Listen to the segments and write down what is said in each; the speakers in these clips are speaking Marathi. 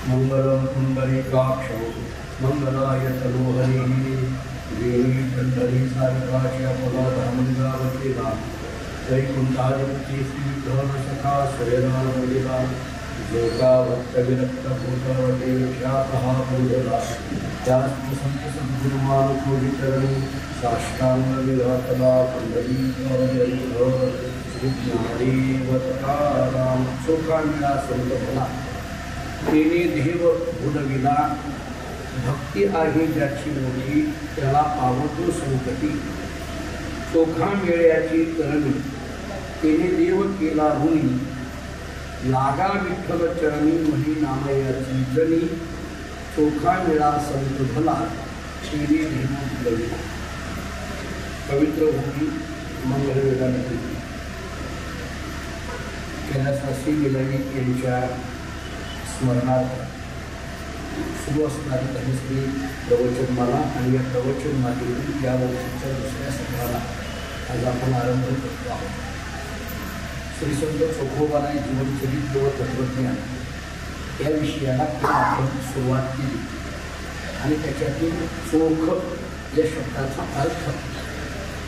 मंगलम पुंडरीकाक्षो मंगलाय तनोहरिः देवी कंठरी सारिकाच्या पदाधामंगावतीला वैकुंठावती श्रीधर सखा शयनावतीला जोगा भक्तविरक्त भूतवते ख्यातः पूजला त्यास्ति संत सद्गुरुमान कोविचरणी साष्टांग विधातला पुंडरीकावतीला श्रीज्ञानेवतकाराम शोकांना संतपला तेने देव भुलविला भक्ती आहे ज्याची मोठी त्याला पावतो संकटी चोखा मेळ्याची करणी तेने देव केला ऋणी लागा विठ्ठल चरणी मही नामयाची जनी चोखा मेळा संत भला तेने देव भुलविला. पवित्र भूमी मंगलवेदांती कैलासासी विलवी यांच्या स्मरणार्थ सुरू असणारी धनश्री प्रवचनमाला आणि या प्रवचनमालेतील या वर्षीच्या दुसऱ्या सत्राला आज आपण आरंभ करतो आहोत. श्री संत चोखोबाराय जीवनचरित्र व तत्वज्ञान या विषयाला आपण सुरुवात केली आणि त्याच्यातील चोख या शब्दाचा अर्थ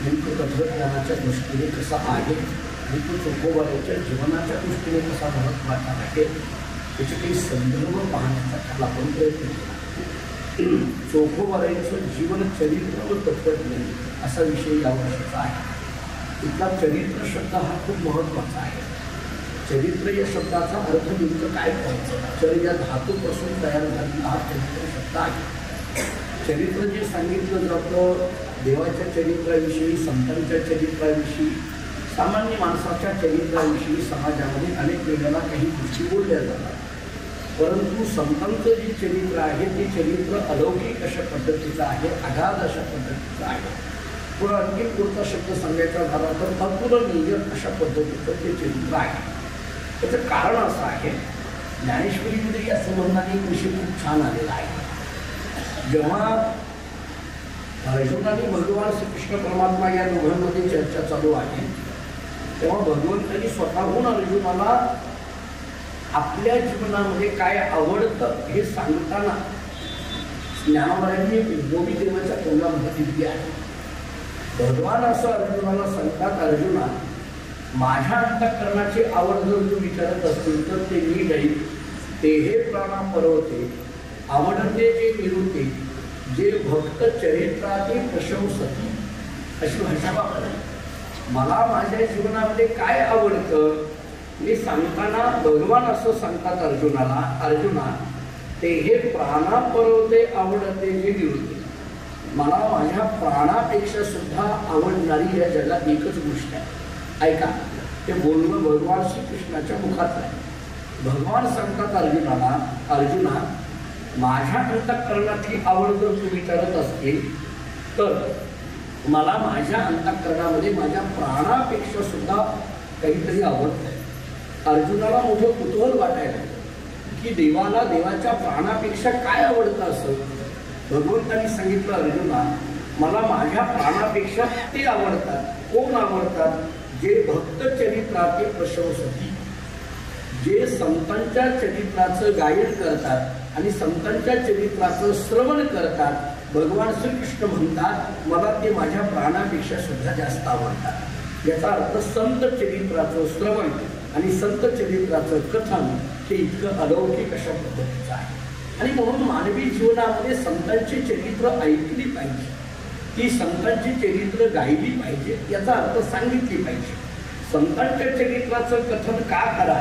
नेमकं तत्वज्ञानाच्या दृष्टीने कसा आहे आणि तो चोखोबारायच्या जीवनाच्या दृष्टीने कसा महत्त्वाचा आहे त्याचे काही संदर्भ पाहण्याचा त्याला आपण प्रयत्न केला. चोखोबारायचं जीवनचरित्र व तत्वज्ञान असा विषय या वर्षाचा आहे. इथला चरित्र शब्द हा खूप महत्त्वाचा आहे. चरित्र या शब्दाचा अर्थ नेमकं काय करायचं. चर या धातूपासून तयार झालेला हा चरित्र शब्द आहे. चरित्र जे सांगितलं जातं देवाच्या चरित्राविषयी, संतांच्या चरित्राविषयी, सामान्य माणसाच्या चरित्राविषयी समाजामध्ये अनेक वेळेला काही गोष्टी बोलल्या जातात. परंतु संतांचं जे चरित्र आहे ते चरित्र अलौकिक अशा पद्धतीचं आहे, अगाध अशा पद्धतीचं आहे. पुढं आणखी पुढचा शब्द सांगायचा झाला तर अतुलनीय अशा पद्धतीचं ते चरित्र आहे. त्याचं कारण असं आहे, ज्ञानेश्वरीमध्ये या संबंधाने एक विषय खूप छान आलेला आहे. जेव्हा अर्जुनाने भगवान श्रीकृष्ण परमात्मा या दोघांमध्ये चर्चा चालू आहे तेव्हा भगवंतांनी स्वतःहून अर्जुनाला आपल्या जीवनामध्ये काय आवडतं हे सांगताना ज्ञानोबांनी विद्योबी देवाच्या तोंडामध्ये दिली आहे. भगवान असं अर्जुनाला सांगतात, अर्जुना माझ्या अंतःकरणाची आवड जर तू विचारत असतील तर ते मी जाईल ते हे प्राणा परवते आवडते जे निरुते जे भक्त चरित्राती प्रशंसती अशी भाषा वापरली. मला माझ्या जीवनामध्ये काय आवडतं हे सांगताना भगवान असं सांगतात अर्जुनाला, अर्जुना ते हे प्राणा परवते आवडते जे निरुते. मला माझ्या प्राणापेक्षा सुद्धा आवडणारी या जगात एकच गोष्ट आहे. ऐका, ते बोलणं भगवान श्रीकृष्णाच्या मुखात आहे. भगवान सांगतात अर्जुनाला, अर्जुना माझ्या अंतःकरणाची आवड जर तू विचारत असतील तर मला माझ्या अंतःकरणामध्ये माझ्या प्राणापेक्षा सुद्धा काहीतरी आवडतं आहे. अर्जुनाला मोठं कुतूहल वाटायला की देवाला देवाच्या प्राणापेक्षा काय आवडतं असं. भगवंतांनी सांगितलं, अर्जुना मला माझ्या प्राणापेक्षा ते आवडतात. कोण आवडतात? जे भक्त चरित्राचे प्रशंसती, जे संतांच्या चरित्राचं गायन करतात आणि संतांच्या चरित्राचं श्रवण करतात. भगवान श्रीकृष्ण म्हणतात मला ते माझ्या प्राणापेक्षा सुद्धा जास्त आवडतात. याचा अर्थ संत चरित्राचं श्रवण आणि संत चरित्राचं कथन हे इतकं अलौकिक अशा पद्धतीचं आहे. आणि म्हणून मानवी जीवनामध्ये संतांची चरित्र ऐकली पाहिजे, ती संतांची चरित्र गायली पाहिजे, याचा अर्थ सांगितली पाहिजे. संतांच्या चरित्राचं कथन का करा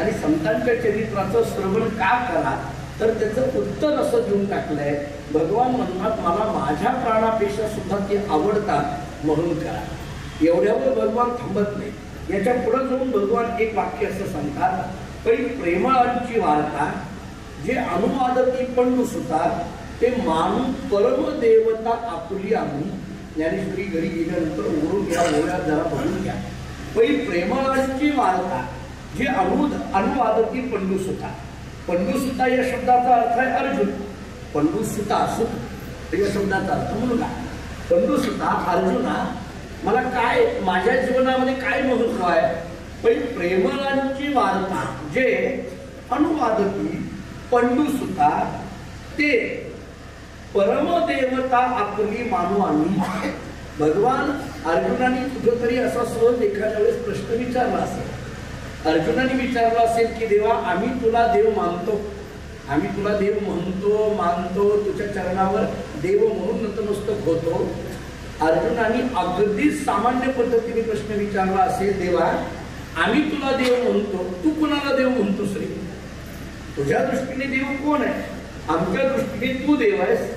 आणि संतांच्या चरित्राचं श्रवण का करा तर त्याचं उत्तर असं देऊन टाकलंय. भगवान म्हणतात मला माझ्या प्राणापेक्षा सुद्धा ते आवडतात म्हणून करा. एवढ्यावर भगवान थांबत नाही. याच्या पुढे जाऊन भगवान एक वाक्य असं सांगतात, पै प्रेमाची वार्ता जे अनुवादती पण नुसतात ते मानू परम देवता आपुली आणून. ज्ञानेश्वरी घरी गेल्यानंतर ओढून या ओळ्या जरा बघून घ्या. पै प्रेमळांची वार्ता जे अनुवादती पंडुसुता. पंडुसुता या शब्दाचा अर्थ आहे अर्जुन. पंडुसुता सुत या शब्दाचा अर्थ मुलगा. पंडुसुता अर्जुना, मला काय माझ्या जीवनामध्ये काय महत्व आहे? पै प्रेमळांची वार्ता जे अनुवादती पंडुसुता ते परमदेवता आपली मानू आम्ही. भगवान अर्जुनाने कुठेतरी असा सहज एखाद्या वेळेस प्रश्न विचारला असेल. अर्जुनाने विचारला असेल की देवा, आम्ही तुला देव मानतो, आम्ही तुला देव म्हणतो, मानतो, तुझ्या चरणावर देव म्हणून नतमस्तक होतो. अर्जुनाने अगदी सामान्य पद्धतीने प्रश्न विचारला असेल, देवा आम्ही तुला देव म्हणतो, तू कुणाला देव म्हणतोस रे? तुझ्या दृष्टीने देव कोण आहे? आमच्या दृष्टीने तू देव आहेस,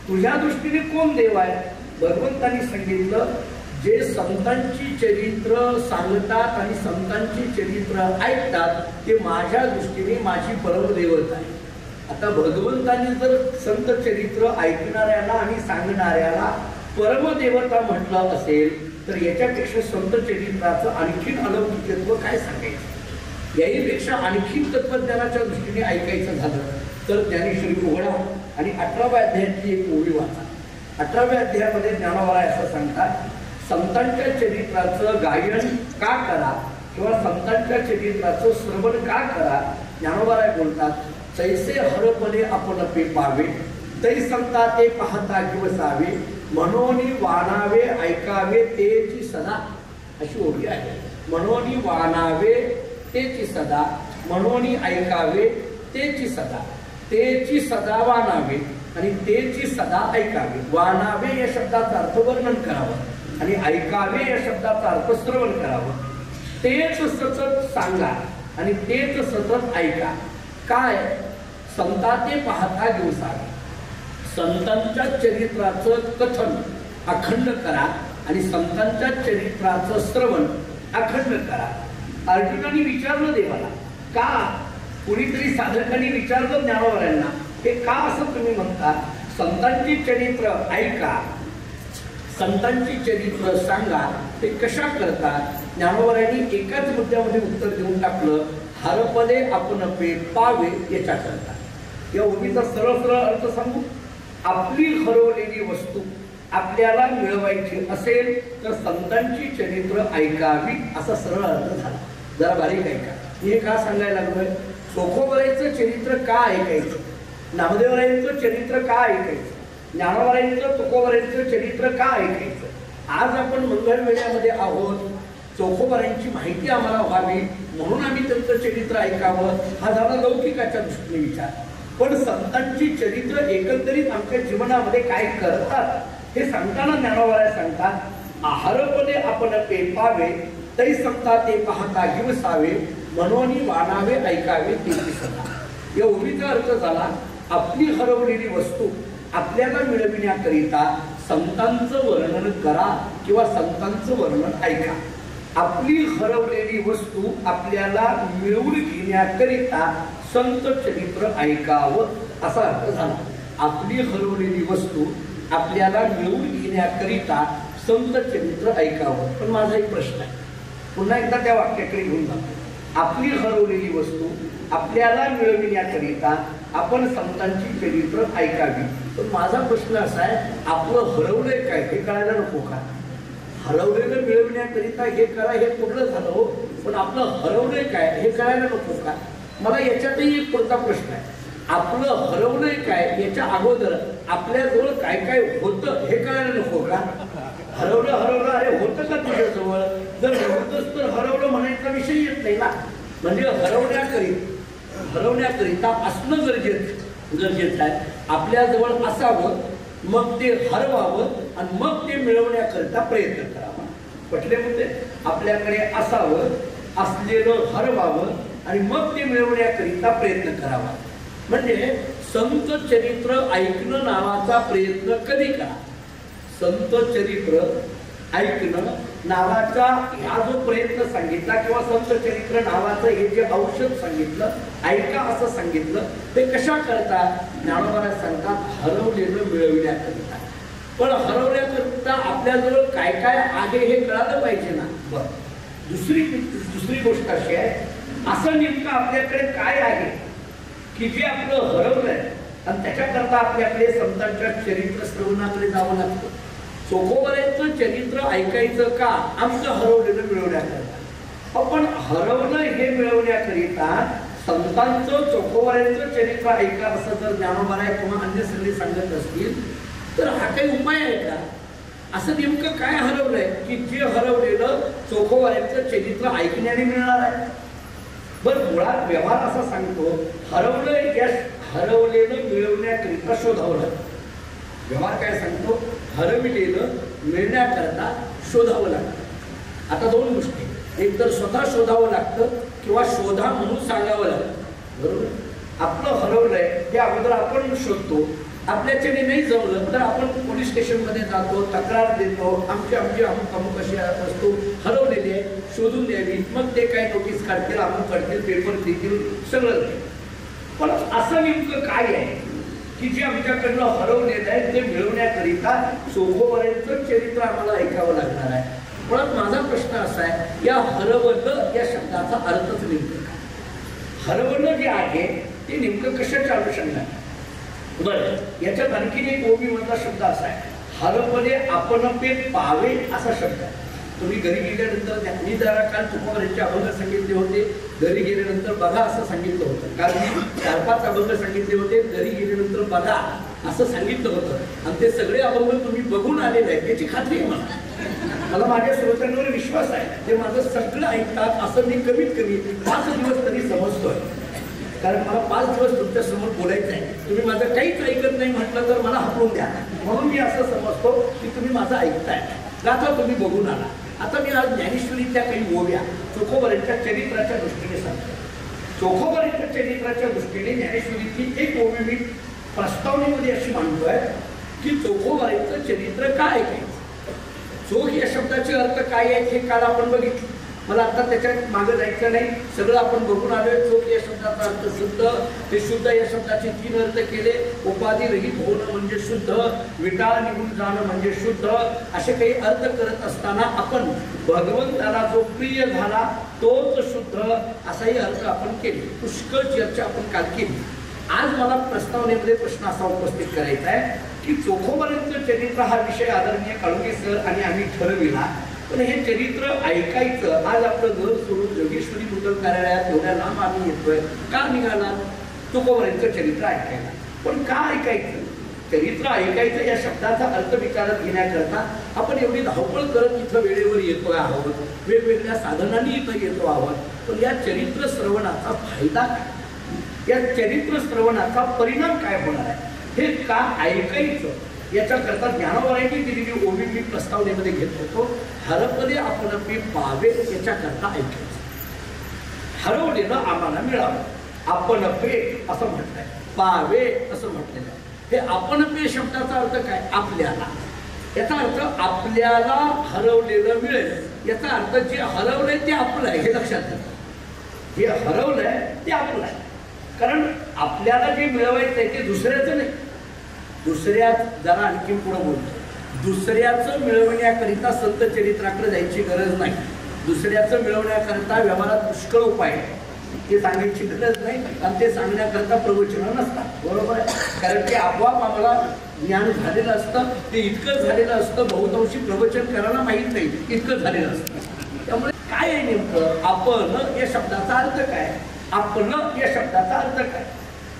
तुझ्या दृष्टीने कोण देव आहे? भगवंतांनी सांगितलं, जे संतांची चरित्र सांगतात आणि संतांची चरित्र ऐकतात ते माझ्या दृष्टीने माझी परमदेवता आहे. आता भगवंतांनी जर संत चरित्र ऐकणाऱ्याला आणि सांगणाऱ्याला परमदेवता म्हटलं असेल तर याच्यापेक्षा संत चरित्राचं आणखीन अलौकिकत्व काय सांगायचं? याहीपेक्षा आणखीन तत्वज्ञानाच्या दृष्टीने ऐकायचं झालं तर ज्ञानेश्वरी उघडा आणि 18व्या अध्यायातली एक ओळी वाचा. 18व्या अध्यायामध्ये ज्ञानोबा असं सांगतात, संतांच्या चरित्राचं गायन का करा किंवा संतांच्या चरित्राचं श्रवण का करा? ज्ञानोबा बोलतात, तैसे हरपणे आपण पे पावे, तै संता ते पाहता दिवसावे, मनोनी वाणावे ऐकावे तेची सदा. अशी ओळी आहे. मनोनी वाणावे तेची सदा, मनोनी ऐकावे तेची सदा. तेची सदा वाणावे आणि तेची सदा ऐकावे. वाणावे या शब्दाचा अर्थ वर्णन करावं आणि ऐकावे या शब्दाचा अर्थ श्रवण करावं. तेच सतत सांगा आणि तेच सतत ऐका. काय? संता ते पाहता दिवसावे. संतांच्या चरित्राचं कथन अखंड करा आणि संतांच्या चरित्राचं श्रवण अखंड करा. अर्जुनाने विचारलं देवाला, का? कुणीतरी साधकांनी विचारलं ज्ञानोबा, हे का असं तुम्ही म्हणता? संतांची चरित्र ऐका, संतांची चरित्र सांगा, ते कशा करतात? ज्ञानोबांनी एकाच मुद्द्यामध्ये उत्तर देऊन टाकलं, हरपले आपण पे पावे याच्या करता. या ओळीचा सरळ सरळ अर्थ सांगू, आपली हरवलेली वस्तू आपल्याला मिळवायची असेल तर संतांची चरित्र ऐकावी असा सरळ अर्थ झाला. जरा बारीक ऐका. हे का सांगायला लागलोय? चोखोबरायचं चरित्र का ऐकायचं? नामदेवरायांचं चरित्र का ऐकायचं? ज्ञानोबारायांचं तुकोबरायांचं चरित्र का ऐकायचं? आज आपण मंगळवेढ्यामध्ये आहोत, चोखोबरायांची माहिती आम्हाला व्हावी म्हणून आम्ही त्यांचं चरित्र ऐकावं, हा झाला लौकिकाच्या दृष्टीने विचार. पण संतांची चरित्र एकंदरीत आमच्या जीवनामध्ये काय करतात हे सांगताना ज्ञानोबा सांगतात, हरपणे आपण पे पावे, तै संता ते पाहता दिवसावे, मनोनी वाणावे ऐकावे तेची सदा. या ओळीचा अर्थ झाला, आपली हरवलेली वस्तू आपल्याला मिळविण्याकरिता संतांचं वर्णन करा किंवा संतांचं वर्णन ऐका. आपली हरवलेली वस्तू आपल्याला मिळवून घेण्याकरिता संत चरित्र ऐकावं असा अर्थ झाला. आपली हरवलेली वस्तू आपल्याला मिळवून घेण्याकरिता संत चरित्र ऐकावं. पण माझा एक प्रश्न आहे, पुन्हा एकदा त्या वाक्याकडे घेऊन जातो. आपली हरवलेली वस्तू आपल्याला मिळविण्याकरिता आपण संतांची चरित्र ऐकावी. पण माझा प्रश्न असा आहे, आपलं हरवलंय काय हे कळायला नको का? हरवलेलं मिळविण्याकरिता हे करा हे कुठलं झालं हो, पण आपलं हरवलंय काय हे कळायला नको का? मला याच्यातही एक पुढचा प्रश्न आहे, आपलं हरवलंय काय याच्या अगोदर आपल्याजवळ काय काय होतं हे कळायला नको का? हरवलं हरवलं अरे होतं का तुझ्याजवळ? जर होतच तर हरवलं म्हणायचा विषय येत नाही ना. म्हणजे हरवण्याकरिता असणं गरजेचं आहे. आपल्याजवळ असावं, मग ते हरवावं आणि मग ते मिळवण्याकरिता प्रयत्न करावा. पटले मुद्दे? आपल्याकडे असावं, असलेलं हरवावं आणि मग ते मिळवण्याकरिता प्रयत्न करावा. म्हणजे संत चरित्र ऐकणं नावाचा प्रयत्न कधी करा. संत चरित्र ऐकणं नावाचा हा जो प्रयत्न सांगितला किंवा संत चरित्र नावाचं हे जे औषध सांगितलं, ऐका असं सांगितलं, ते कशा करता? ज्ञानोबा सांगतात, हरवलेलं मिळविण्याकरिता. पण हरवण्याकरिता आपल्याजवळ काय काय आहे हे कळालं पाहिजे ना. बरं, दुसरी गोष्ट अशी आहे, असं नेमकं आपल्याकडे काय आहे की जे आपलं हरवलंय आणि त्याच्याकरता आपल्याकडे संतांच्या चरित्र श्रवणाकडे जावं लागतं. चोखोबऱ्यांचं चरित्र ऐकायचं का? आमचं हरवलेलं मिळवण्याकरता. आपण हरवलं हे मिळवण्याकरिता संतांचं चोखोबऱ्यांचं चरित्र ऐका असं जर ज्ञानोबराय किंवा अन्य सगळे सांगत असतील तर हा काही उपाय आहे का? असं नेमकं काय हरवलंय की जे हरवलेलं चोखोबऱ्यांचं चरित्र ऐकण्याने मिळणार आहे? बरं, मुळात व्यवहार असा सांगतो, हरवलेलं मिळवण्याकरिता शोधावं लागतं. व्यवहार काय सांगतो? हरवलेलं मिळण्याकरता शोधावं लागतं. आता दोन गोष्टी, एक तर स्वतः शोधावं लागतं किंवा शोधा म्हणून सांगावं लागतं. बरोबर, आपलं हरवलंय ते अगोदर आपण शोधतो. आपल्याच्याने नाही जमलं तर आपण पोलीस स्टेशनमध्ये जातो, तक्रार देतो, आमची अमुक अशी वस्तू हरवलेली आहे, शोधून द्यावी. मग ते काय नोटीस काढतील, अमुक काढतील, पेपर देतील, सगळं. पण असं नेमकं काय आहे की जे आमच्याकडनं हरवलेलं आहे ते मिळवण्याकरिता चोखोबऱ्यांचं चरित्र आम्हाला ऐकावं लागणार आहे. पण माझा प्रश्न असा आहे, या हरवलं या शब्दाचा अर्थच नेमकं काय? हरवलं जे आहे ते नेमकं कशाच्या अनुषंगाने? बरं, याच्यात आणखीन एक ओबीमधला शब्द असा आहे, हरवले आपण पे पावे असा शब्द आहे. तुम्ही घरी गेल्यानंतर, मी जरा काल चोखोबऱ्यांचे अभंग सांगितले होते, घरी गेल्यानंतर बघा असं सांगितलं होतं. कारण मी 4-5 अभंग सांगितले होते, घरी गेल्यानंतर बघा असं सांगितलं होतं. आणि ते सगळे अभंग तुम्ही बघून आलेले आहेत याची खात्री आहे मला माझ्या श्रोत्यांवर विश्वास आहे. ते माझं सगळं ऐकतात असं मी कमीत कमी 5 दिवस तरी समजतोय. कारण मला 5 दिवस तुमच्या समोर बोलायचं आहे. तुम्ही माझं काहीच ऐकत नाही म्हटलं तर मला हटवून द्या. म्हणून मी असं समजतो की तुम्ही माझं ऐकताय, आता तुम्ही बघून आला. आता मी आज ज्ञानेश्वरीच्या काही ओव्या चोखोबऱ्यांच्या चरित्राच्या दृष्टीने सांगतो. चोखोबऱ्यांच्या चरित्राच्या दृष्टीने ज्ञानेश्वरीची एक ओवी मी प्रस्तावनेमध्ये अशी मांडतोय की चोखोबऱ्यांचं चरित्र काय ऐकायचं. चोख या शब्दाचे अर्थ काय आहेत हे काल आपण बघितलं. मला आता त्याच्यात मागं जायचं नाही, सगळं आपण बघून आलोय. चोख या शब्दाचा अर्थ शुद्ध, ते शुद्ध या शब्दाचे 3 अर्थ केले. उपाधी रहित होणं म्हणजे शुद्ध, विटाळ निघून जाणं म्हणजे शुद्ध, असे काही अर्थ करत असताना आपण भगवंताला जो प्रिय झाला तोच शुद्ध असाही अर्थ आपण केले. पुष्कळ चर्चा आपण काल केली. आज मला प्रस्तावनेमध्ये प्रश्न असा उपस्थित करायचा आहे की चोखोबऱ्यांचं चरित्र हा विषय आदरणीय काळुंगे सर आणि आम्ही ठरविला. पण हे चरित्र ऐकायचं, आज आपलं घर सोडून योगेश्वरी मुद्दल कार्यालयात एवढ्या लांब आम्ही येतोय, का निघाला? चोखोबऱ्यांचं चरित्र ऐकायला. पण का ऐकायचं? चरित्र ऐकायचं या शब्दाचा अर्थ विचारात घेण्याकरता आपण एवढी धावपळ करत इथं वेळेवर येतो आहोत, वेगवेगळ्या साधनांनी इथं येतो आहोत. पण या चरित्र श्रवणाचा फायदा काय? या चरित्र श्रवणाचा परिणाम काय होणार आहे? हे का ऐकायचं याच्याकरता ज्ञानोबरायांनी दिलेली ओवी मी प्रस्तावनेमध्ये घेत होतो. हरवले आपण पे पावे याच्याकरता ऐकायचं. हरवलेलं आम्हाला मिळावं, आपण पे असं म्हटलंय, पावे असं म्हटलेलं आहे. हे आपण पे शब्दाचा अर्थ काय? आपल्याला. याचा अर्थ आपल्याला हरवलेलं मिळेल. याचा अर्थ जे हरवलंय ते आपलं आहे हे लक्षात घ्या. जे हरवलंय ते आपलं आहे. कारण आपल्याला जे मिळवायचं आहे ते दुसऱ्याचं नाही. दुसऱ्याच जरा आणखी पुढं बोलतो, दुसऱ्याचं मिळवण्याकरिता संत चरित्राकडे जायची गरज नाही. दुसऱ्याचं मिळवण्याकरता व्यवहारात पुष्कळ उपाय आहे, ते सांगायची गरज नाही. आणि ते सांगण्याकरता प्रवचनं नसतात. बरोबर आहे, कारण ते आपोआप आम्हाला ज्ञान झालेलं असतं. ते इतकं झालेलं असतं, बहुतांशी प्रवचन करायला माहीत नाही इतकं झालेलं असतं. त्यामुळे काय आहे नेमकं आपण या शब्दाचा अर्थ काय? आपलं या शब्दाचा अर्थ काय?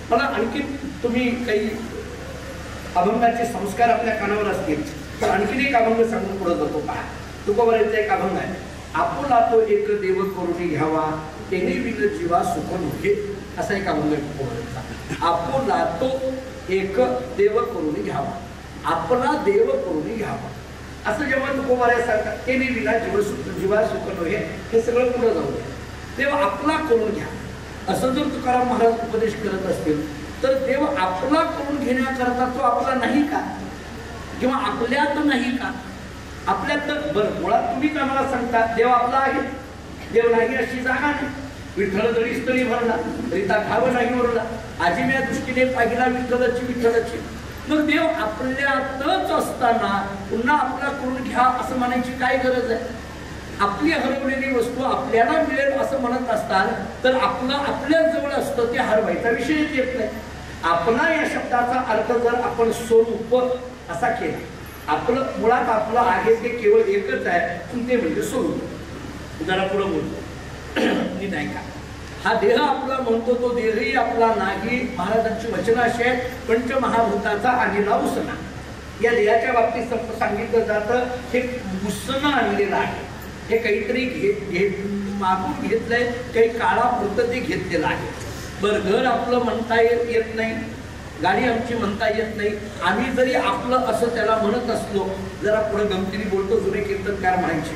मला आणखी तुम्ही काही अभंगाचे संस्कार आपल्या कानावर असतील तर आणखीन एक अभंग सांगून पुढे जातो. पहा, तुकोबऱ्यांचा एक अभंग आहे, आपुला तो एक देव करून घ्यावा तेने विन जीवा सुख नव्हे, असा एक अभंग आहे तुकोबऱ्यांचा. आपुला तो एक देव करून घ्यावा, आपला देव करून घ्यावा, असं जेव्हा तुकोबऱ्या सांगतात तेने विना जीवा सुख नव्हे, हे सगळं पुढे जाऊ द्या. देव आपला करून घ्या असं जर तुकाराम महाराज उपदेश करत असतील तर देव आपला करून घेण्याकरता तो आपला नाही का? किंवा आपल्यात नाही का? आपल्यात तर बरं, मुळात तुम्हीच आम्हाला सांगता देव आपला आहे, देव नाही अशी जागा नाही. विठ्ठल जरी स्थळी भरला रीता खावं नाही वरला, आजीम्या दृष्टीने पाहिला विठ्ठलाची. मग देव आपल्यातच असताना पुन्हा आपला करून घ्या असं म्हणायची काय गरज आहे? आपली हरवलेली वस्तू आपल्याला मिळेल असं म्हणत असताना तर आपलं आपल्याच जवळ असतं ते हरवायचा विषयच येत नाही. आपला या शब्दाचा अर्थ जर आपण स्वरूप असा केला, आपलं मुळात आपलं आहे ते केवळ एकच आहे, ते म्हणजे स्वरूप. जरा पुढे बोलतो मी नाही का, हा देह आपला म्हणतो तो देहही आपला नाही. महाराजांची वचनं अशी आहेत, पंचमहाभूताचा आणि लाऊसना. या देहाच्या बाबतीत सांगितलं जातं हे उसनं आणलेलं आहे, हे काहीतरी मागून घेतलंय, काही काळापुरतं ते घेतलेलं आहे. बरं, घर आपलं म्हणता येत नाही, गाडी आमची म्हणता येत नाही. आम्ही जरी आपलं असं त्याला म्हणत असलो, जरा पुढे गमतीने बोलतो, जुने कीर्तनकार म्हणायचे,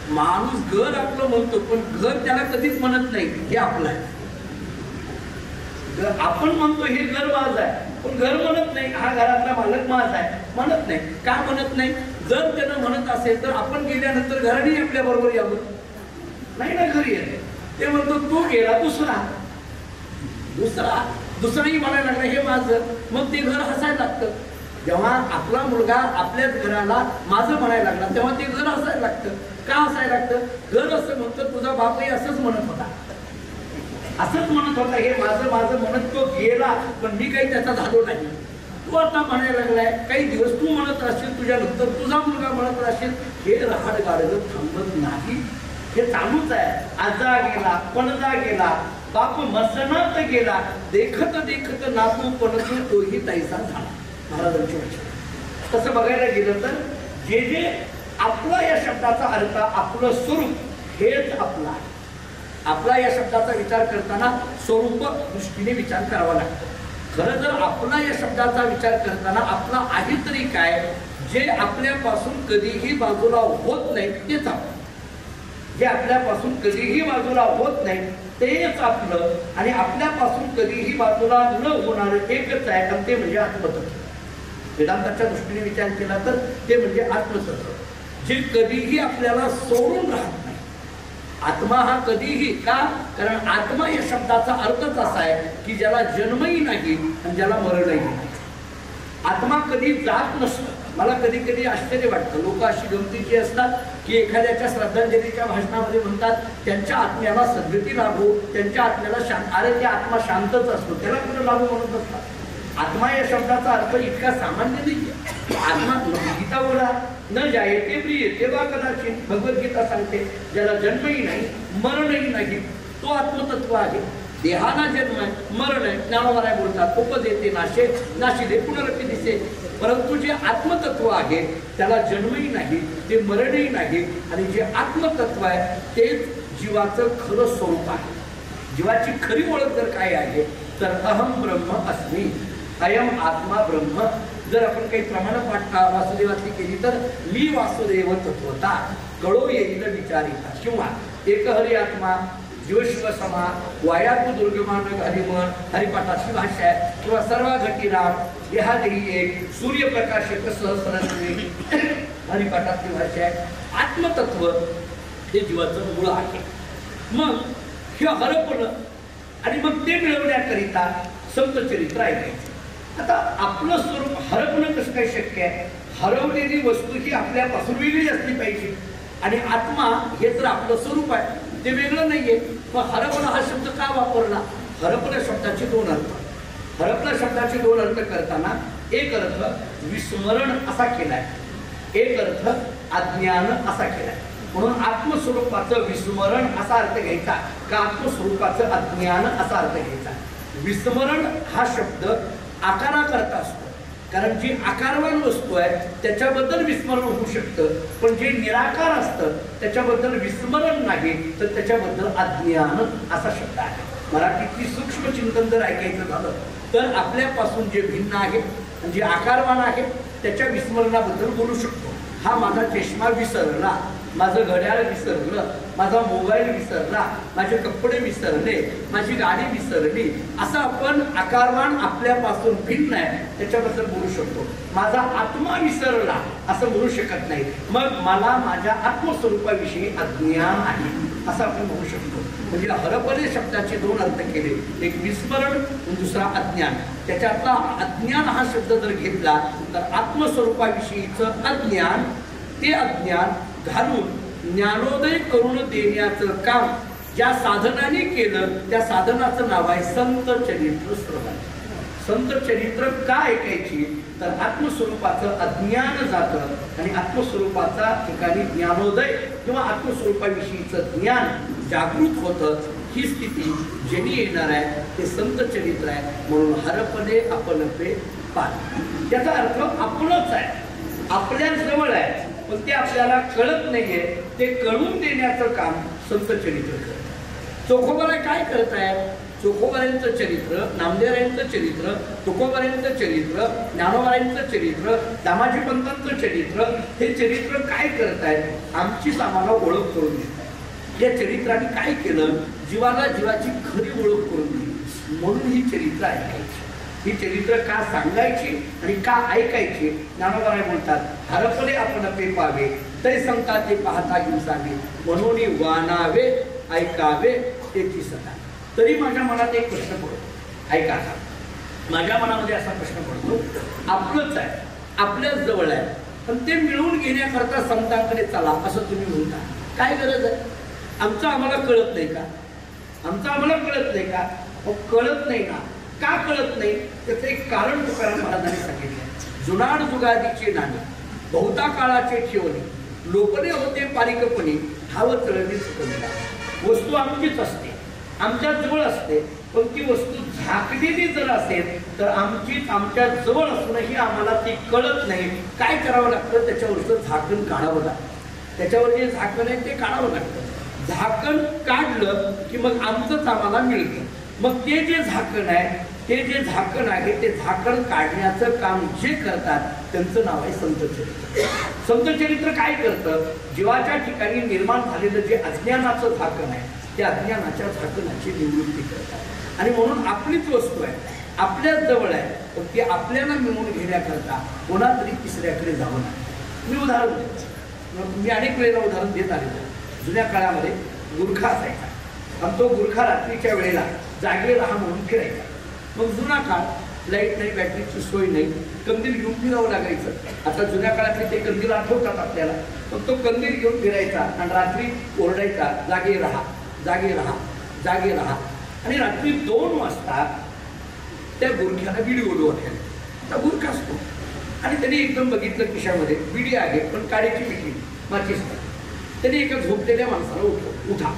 माणूस घर आपलं म्हणतो पण घर त्याला कधीच म्हणत नाही हे आपलं आहे. आपण म्हणतो हे घर माझं आहे, पण घर म्हणत नाही, हा घरातला मालक माझा आहे म्हणत नाही. का म्हणत नाही? जर त्यानं म्हणत असेल तर आपण गेल्यानंतर घराने आपल्या बरोबर यावं नाही ना, घरी येते. ते म्हणतो तो गेला दुसराही म्हणायला लागला हे माझं, मग ते घर हसायला लागतं. जेव्हा आपला मुलगा आपल्याच घराला माझं म्हणायला लागला तेव्हा ते घर हसायला लागतं. का हसायला लागतं? घर असं म्हणतं, तुझा बापही असंच म्हणत होता, असंच म्हणत होता, हे माझं माझं म्हणत तो गेला, पण मी काही त्याचा झालो नाही. तू आता म्हणायला लागलाय, काही दिवस तू म्हणत राहशील, तुझ्या नंतर तुझा मुलगा म्हणत राहशील. हे रहाड गाडगं थांबत नाही, हे चालूच आहे. आजा गेला, पणजा गेला, बाप मसनात गेला, देखत देखत नातू पणतू तोही तैसा झाला. महाराजांची वचन. तसं बघायला गेलं तर जे जे आपला या शब्दाचा अर्थ, आपलं स्वरूप हेच आपलं आहे. आपला या शब्दाचा विचार करताना स्वरूप दृष्टीने विचार करावा लागतो. खरं जर आपला या शब्दाचा विचार करताना आपला आहे तरी काय, जे आपल्यापासून कधीही बाजूला होत नाही तेच आपलं. जे आपल्यापासून कधीही बाजूला होत नाही तेच आपलं, आणि आपल्यापासून कधीही बाजूला न होणारं एकच आहे, आणि ते म्हणजे आत्मतत्व. वेदांताच्या दृष्टीने विचार केला तर ते म्हणजे आत्मतत्व, जे कधीही आपल्याला सोडून राहत नाही. आत्मा हा कधीही, का? कारण आत्मा या शब्दाचा अर्थच असा आहे की ज्याला जन्मही नाही आणि ज्याला मरणही नाही. आत्मा कधी जात नसतो. मला कधी कधी आश्चर्य वाटतं, लोक अशी गमतीची असतात की एखाद्याच्या श्रद्धांजलीच्या भाषणामध्ये म्हणतात त्यांच्या आत्म्याला सद्गती लाभो, त्यांच्या आत्म्याला अरे त्या आत्मा शांतच असतो, त्याला कुठं लाभो म्हणत असतात. आत्मा या शब्दाचा अर्थ इतका सामान्य नाही. आत्मा गीता बोला न जायते प्रियते वा कदाचित, भगवद्गीता सांगते ज्याला जन्मही नाही मरणही नाही तो आत्मतत्व आहे. देहाला जन्म आहे, मरण आहे, ज्ञानोबराय बोलतात उपदेते नाशे नाशिले पुनरपी दिसे. परंतु जे आत्मतत्व आहे त्याला जन्मही नाही, ते मरणही नाही, आणि जे आत्मतत्व आहे तेच जीवाचं खरं स्वरूप आहे. जीवाची खरी ओळख जर काय आहे तर अहम ब्रह्म अस्मि, अयम आत्मा ब्रह्म. जर आपण काही प्रमाणपाठ वासुदेवातली केली तर मी वासुदेव तत्वता कळो येईल विचारिता, किंवा एक हरी आत्मा जीवशिव समा वायातू दुर्गमान हरिमन हरिपाठाची भाषा आहे, किंवा सर्व घटी राम या देही एक सूर्यप्रकाश सहस्रश्री हरिपाठातली भाषा आहे. आत्मतत्व हे जीवाचं मूळ आहे. मग हे हरपणं आणि मग ते मिळवण्याकरिता संत चरित्र ऐकायचं. आता आपलं स्वरूप हरपणं कसं काय शक्य आहे? हरवलेली वस्तू ही आपल्यापासून वेगळी असली पाहिजे, आणि आत्मा हे तर आपलं स्वरूप आहे, ते वेगळं नाहीये. मग हरपणं हा शब्द का वापरला? हरपणं शब्दाचे दोन अर्थ. हरपणं शब्दाचे दोन अर्थ करताना एक अर्थ विस्मरण असा केलाय, एक अर्थ अज्ञान असा केलाय. म्हणून आत्मस्वरूपाचं विस्मरण असा अर्थ घ्यायचा का आत्मस्वरूपाचं अज्ञान असा अर्थ घ्यायचा? विस्मरण हा शब्द आकाराकरता असतो, कारण जी आकारवान वस्तू आहे त्याच्याबद्दल विस्मरण होऊ शकतं, पण जे निराकार असतं त्याच्याबद्दल विस्मरण नाही, तर त्याच्याबद्दल अज्ञान असा शब्द आहे. मराठीतली सूक्ष्म चिंतन जर ऐकायचं झालं तर आपल्यापासून जे भिन्न आहे, जे आकारवान आहे त्याच्या विस्मरणाबद्दल बोलू शकतो. हा माझा चष्मा विसरला, माझं घड्याळ विसरलं, माझा मोबाईल विसरला, माझे कपडे विसरले, माझी गाडी विसरली, असं आपण आकारवान आपल्यापासून भिन्न आहे त्याच्याबद्दल बोलू शकतो. माझा आत्मा विसरला असं बोलू शकत नाही. मग मला माझ्या आत्मस्वरूपाविषयी अज्ञान आहे असं आपण बोलू शकतो. म्हणजे हरपणे शब्दाचे दोन अर्थ केले, एक विस्मरण आणि दुसरा अज्ञान. त्याच्यातला अज्ञान हा शब्द जर घेतला तर आत्मस्वरूपाविषयीचं अज्ञान, ते अज्ञान घालून ज्ञानोदय करून देण्याचं काम ज्या साधनाने केलं त्या साधनाचं नाव आहे संत चरित्र श्रवण. संत चरित्र का ऐकायची तर आत्मस्वरूपाचं अज्ञान जातं आणि आत्मस्वरूपाचा ठिकाणी ज्ञानोदय किंवा आत्मस्वरूपाविषयीचं ज्ञान जागृत होतं. ही स्थिती ज्यांनी येणार आहे ते संत चरित्र आहे. म्हणून हरपले आपण पे पाल याचा अर्थ आपणच आहे, आपल्या जवळ आहे, पण ते आपल्याला कळत नाहीये. ते कळून देण्याचं काम संत चरित्र करत. चोखोबाला काय करत आहे? चोखोबारायांचं चरित्र, नामदेवरायांचं चरित्र, तुकोबारायांचं चरित्र, ज्ञानोबारायांचं चरित्र, दामाजी पंतांचं चरित्र, हे चरित्र काय करत आहेत? आमचीच आम्हाला ओळख करून देत आहे. या चरित्राने काय केलं? जीवाला जीवाची खरी ओळख करून दिली. म्हणून ही चरित्र ऐकायची. ही चरित्र का सांगायची आणि का ऐकायची? ज्ञानोबाराय बोलतात, हरपले आपण पे पावे तै संता ते पाहता हिंसावे, म्हणून वानावे ऐकावे त्याची सता. तरी माझ्या मनात एक प्रश्न पडतो, ऐका. माझ्या मनामध्ये असा प्रश्न पडतो, आपलंच आहे, आपल्याच जवळ आहे, पण ते मिळवून घेण्याकरता संतांकडे चला असं तुम्ही म्हणता. काय गरज आहे? आमचं आम्हाला कळत नाही का? आमचं आम्हाला कळत नाही का? कळत नाही ना. का कळत नाही त्याचं एक कारण तुकाराम महाराजांनी सांगितलं. जुनाड जुगादीचे नाणे बहुता काळाचे ठेवणे, लोपले होते पारिकपणी, ठाव चळवी चुकवला. वस्तू आमचीच असते, आमच्या जवळ असते, पण ती वस्तू झाकलेली जर असेल तर आमचीच आमच्या जवळ असूनही आम्हाला ती कळत नाही. काय करावं लागतं? त्याच्यावरचं झाकण काढावं लागतं. त्याच्यावर जे झाकण आहे ते काढावं लागतं. झाकण काढलं की मग आमचंच आम्हाला मिळतं. मग ते जे झाकण आहे, ते जे झाकण आहे, ते झाकण काढण्याचं काम जे करतात त्यांचं नाव आहे संत चरित्र. संत चरित्र काय करतं? जीवाच्या ठिकाणी निर्माण झालेलं जे अज्ञानाचं झाकण आहे, त्या अज्ञानाच्या झाकणाची निवृत्ती करतात. आणि म्हणून आपलीच वस्तू आहे, आपल्याच जवळ आहे, पण ती आपल्याला मिळवून घेण्याकरता कोणातरी तिसऱ्याकडे जावं लागतं. मी उदाहरण देतो, मी अनेक वेळेला उदाहरण देत आलेलो. जुन्या काळामध्ये गुरखा असायचा आणि तो गुरखा रात्रीच्या वेळेला जागे राहा म्हणून फिरायचा. मग जुना काळ, लाईट नाही, बॅटरीची सोय नाही, कंदील घेऊन फिरावं लागायचं. आता जुन्या काळातले ते कंदील आठवतात आपल्याला. मग तो कंदील घेऊन फिरायचा आणि रात्री ओरडायचा, जागे राहा, जागे राहा, जागे राहा. आणि रात्री 2 वाजता त्या गुरख्याला बिडी ओढू वाटायला. त्या गुरखा असतो आणि त्याने एकदम बघितलं खिशामध्ये बिडी आहे, पण काड्याची बिडी माचीस. त्याने एका झोपलेल्या माणसाला उठा.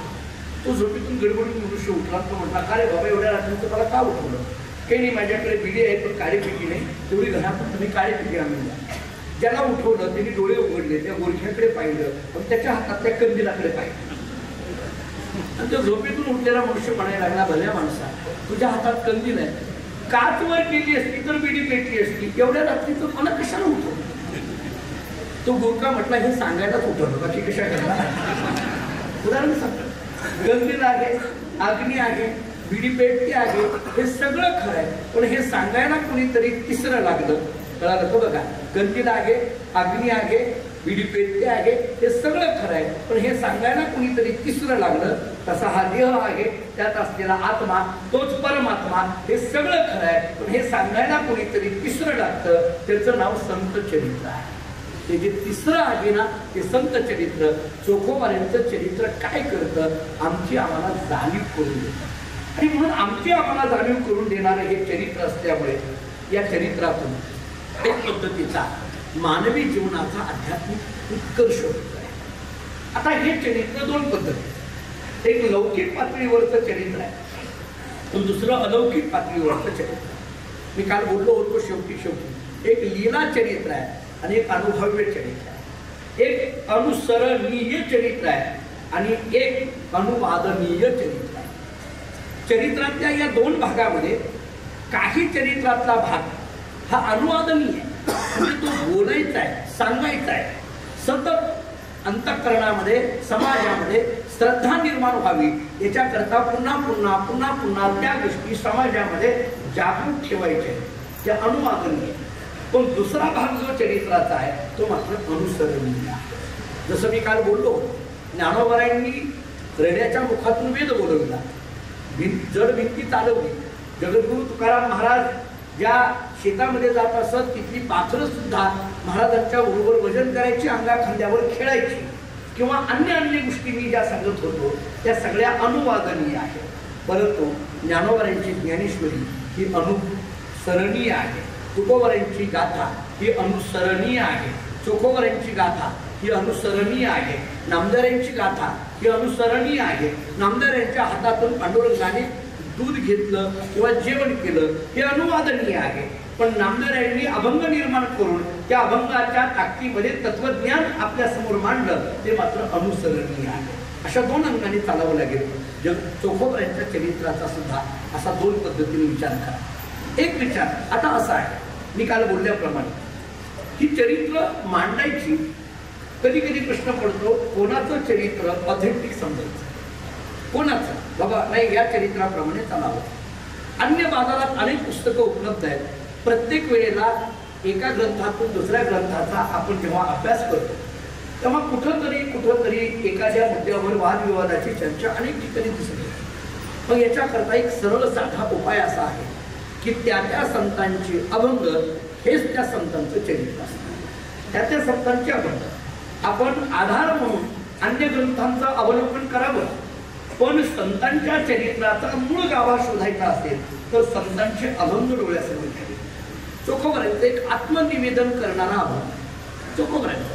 तो झोपेतून गडबडून मनुष्य उठला. तो म्हटला, का रे बाबा, एवढ्या रात्रीचं मला का उठवलं? काही नाही, माझ्याकडे बिडी आहे, पण काळी पिकी नाही, तेवढी घरातून तुम्ही काळी पिकी आणून द्या. ज्याला उठवलं त्यांनी डोळे उघडले, त्या गोरख्याकडे पाहिलं, पण त्याच्या हातात त्या कंदिलाकडे पाहिलं. आणि तो झोपेतून उठलेला मनुष्य म्हणायला लागला, भल्या माणसा, तुझ्या हातात कंदील आहे, काच वर केली असती तर बिडी पेटली असती, एवढ्या रात्रीचं मला कशाला उठवलं? तो गोरखा म्हटला, हे सांगायलाच उठवलं, बाकी कशा करणार? उदाहरण सांगतो, कंदील आहे, अग्नी आहे, बिडी पेटती आहे, हे सगळं खरं आहे, पण हे सांगायला कोणीतरी तिसरं लागलं. कळालं का? बघा, कंदील आहे, अग्नी आहे, बिडी पेटते आहे, हे सगळं खरं आहे, पण हे सांगायला कोणीतरी तिसरं लागलं. तसा हा देह आहे, त्यात असलेला आत्मा, तोच परमात्मा, हे सगळं खरं आहे, पण हे सांगायला कोणीतरी तिसरं लागतं. त्याचं नाव संत चरित्र आहे. ते जे तिसरं आहे ना, ते संत चरित्र. चोखोबारायांचं चरित्र काय करतं? आमची आम्हाला जाणीव करून देतं. आणि म्हणून आमची आम्हाला जाणीव करून देणारं हे चरित्र असल्यामुळे या चरित्रातून एक पद्धतीचा मानवी जीवनाचा आध्यात्मिक उत्कर्ष होतो आहे. आता हे चरित्र 2 पद्धती. एक लौकिक पातळीवरचं चरित्र आहे, पण दुसरं अलौकिक पातळीवरचं चरित्र. मी काल बोललो होतो, शेवटी एक लीला चरित्र आहे आणि एक अनुभव्य चरित्र आहे. एक अनुसरणीय चरित्र आहे आणि एक अनुवादनीय चरित्र आहे. चरित्रातल्या या 2 भागामध्ये काही चरित्रातला भाग हा अनुवादनीय आहे, म्हणजे तो बोलायचा आहे, सांगायचा आहे. सतत अंतःकरणामध्ये, समाजामध्ये श्रद्धा निर्माण व्हावी याच्याकरता पुन्हा पुन्हा पुन्हा पुन्हा त्या गोष्टी समाजामध्ये जागृत ठेवायच्या, त्या अनुवादनीय. पण दुसरा भाग जो चरित्राचा आहे तो मात्र अनुसरणीय आहे. जसं मी काल बोललो, ज्ञानोबारायांनी रेड्याच्या मुखातून वेद बोलवला, जड भिंती चालवली. जगद्गुरु तुकाराम महाराज ज्या शेतामध्ये जात असत, तिथली पाखरं सुद्धा महाराजांच्या बरोबर भजन करायची, अंगा खांद्यावर खेळायची. किंवा अन्य गोष्टी मी ज्या सांगत होतो त्या सगळ्या अनुवादनीय आहेत. परंतु ज्ञानोबरांची ज्ञानेश्वरी ही अनुसरणीय आहे. तुकोबरांची गाथा ही अनुसरणीय आहे. चोखोबरांची गाथा ही अनुसरणीय आहे. नामदारांची गाथा ही अनुसरणीय आहे. नामदारांच्या हातातून पांडुरंगाने दूध घेतलं किंवा जेवण केलं हे अनुवादनीय आहे. पण नामदारांनी अभंग निर्माण करून त्या अभंगाच्या ताकदीमध्ये तत्वज्ञान आपल्या समोर मांडलं ते मात्र अनुसरणीय आहे. अशा दोन अंगाने चालावं लागेल. जग चोखोबरांच्या चरित्राचा सुद्धा असा दोन पद्धतीने विचार करा. एक विचार आता असा आहे, मी काल बोलल्याप्रमाणे ही चरित्र मांडायची कधी कधी प्रश्न पडतो, कोणाचं चरित्र ऑथेंटिक समजायचं, कोणाचं बाबा नाही या चरित्राप्रमाणे चालावं. अन्य बाजारात अनेक पुस्तकं उपलब्ध आहेत. प्रत्येक वेळेला एका ग्रंथातून दुसऱ्या ग्रंथाचा आपण जेव्हा अभ्यास करतो तेव्हा कुठंतरी एखाद्या मुद्द्यावर वादविवादाची चर्चा अनेक ठिकाणी दिसत येते. मग याच्याकरता एक सरळ साधा उपाय असा आहे की त्या संतांची अभंग हेच त्या संतांचं चरित्र असतं. त्या संतांचे अभंग आपण आधार म्हणून अन्य ग्रंथांचं अवलोकन करावं. पण संतांच्या चरित्राचा मूळ गाभा शोधायचा असेल तर संतांचे अभंग डोळ्यासमोर घ्यावे. चोखोबरांचं एक आत्मनिवेदन करणारा अभंग चोखोबरांचं.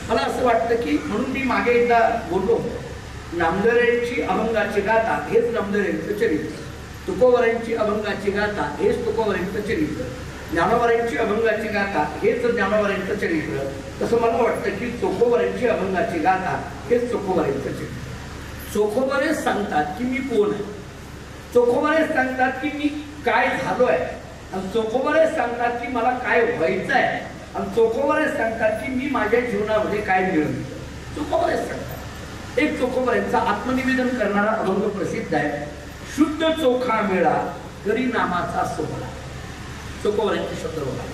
मला असं वाटतं की म्हणून मी मागे एकदा बोललो होतो, नामदेवांची अभंगाची गाथा हेच नामदेवांचं चरित्र, तुकोबरांची अभंगाची गाथा हेच तुकोबरांचं चरित्र, ज्ञानोबरांची अभंगाची गाथा हेच ज्ञानोबरांचं चरित्र. तसं मला वाटतं की चोखोबरांची अभंगाची गाथा हेच चोखोबरांचं चरित्र. चोखोबरे सांगतात की मी कोण आहे, चोखोबरे सांगतात की मी काय झालोय, आणि चोखोबरे सांगतात की मला काय व्हायचं आहे, आणि चोखोबरे सांगतात की मी माझ्या जीवनामध्ये काय मिळवलं. चोखोबरे सांगतात. एक चोखोबऱ्यांचा आत्मनिवेदन करणारा अभंग प्रसिद्ध आहे, शुद्ध चोखा मेळा करी नामाचा सोहळा. चोखोबऱ्यांचे शब्द बघा,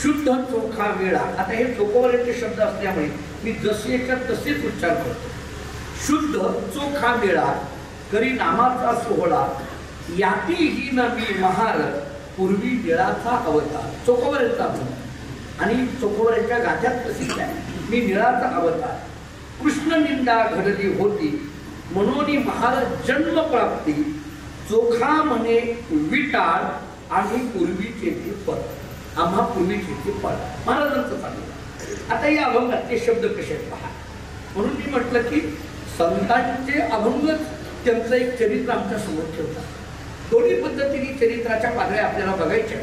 शुद्ध चोखा मेळा. आता हे चोखोबऱ्यांचे शब्द असल्यामुळे मी जसेच्या तसेच उच्चार करतो. शुद्ध चोखा मेळा करी नामाचा सोहळा, यातीही न मी महार पूर्वी निळाचा अवतार. चोखोबऱ्यांचा अभंग आणि चोखोबऱ्यांच्या गाथ्यात प्रसिद्ध आहे, मी निळाचा अवतार. कृष्ण निंदा घडली होती म्हणून महार जन्म प्राप्ती, चोखा म्हणे विटाळ आणि पूर्वीचे ते पळ, आम्हा पूर्वीचे ते पळ. महाराजांचं सांगितलं. आता या अभंगातले शब्द कसे पहा. म्हणून मी म्हटलं की संतांचे अभंग त्यांचं एक चरित्र आमच्या समोर ठेवतात. दोन्ही पद्धतीने चरित्राच्या पातळ्या आपल्याला बघायच्या.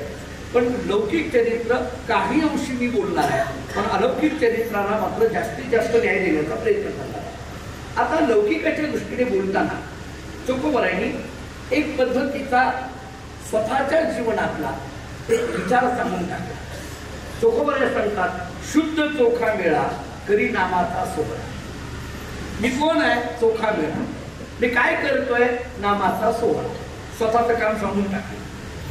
पण लौकिक चरित्र काही अंशी मी बोलणार आहे, पण अलौकिक चरित्राला मात्र जास्तीत जास्त न्याय देण्याचा प्रयत्न करणार आहे. आता लौकिकाच्या दृष्टीने बोलताना चोखोबरांनी एक पद्धतीचा स्वतःच्या जीवनातला एक विचार सांगून टाकला. चोखोबरे सांगतात, शुद्ध चोखा मेळा करी नामाचा सोहळा. मी कोण आहे? चोखा मेळा. मी काय करतोय? नामाचा सोहळा. स्वतःचं काम सांगून टाकलं.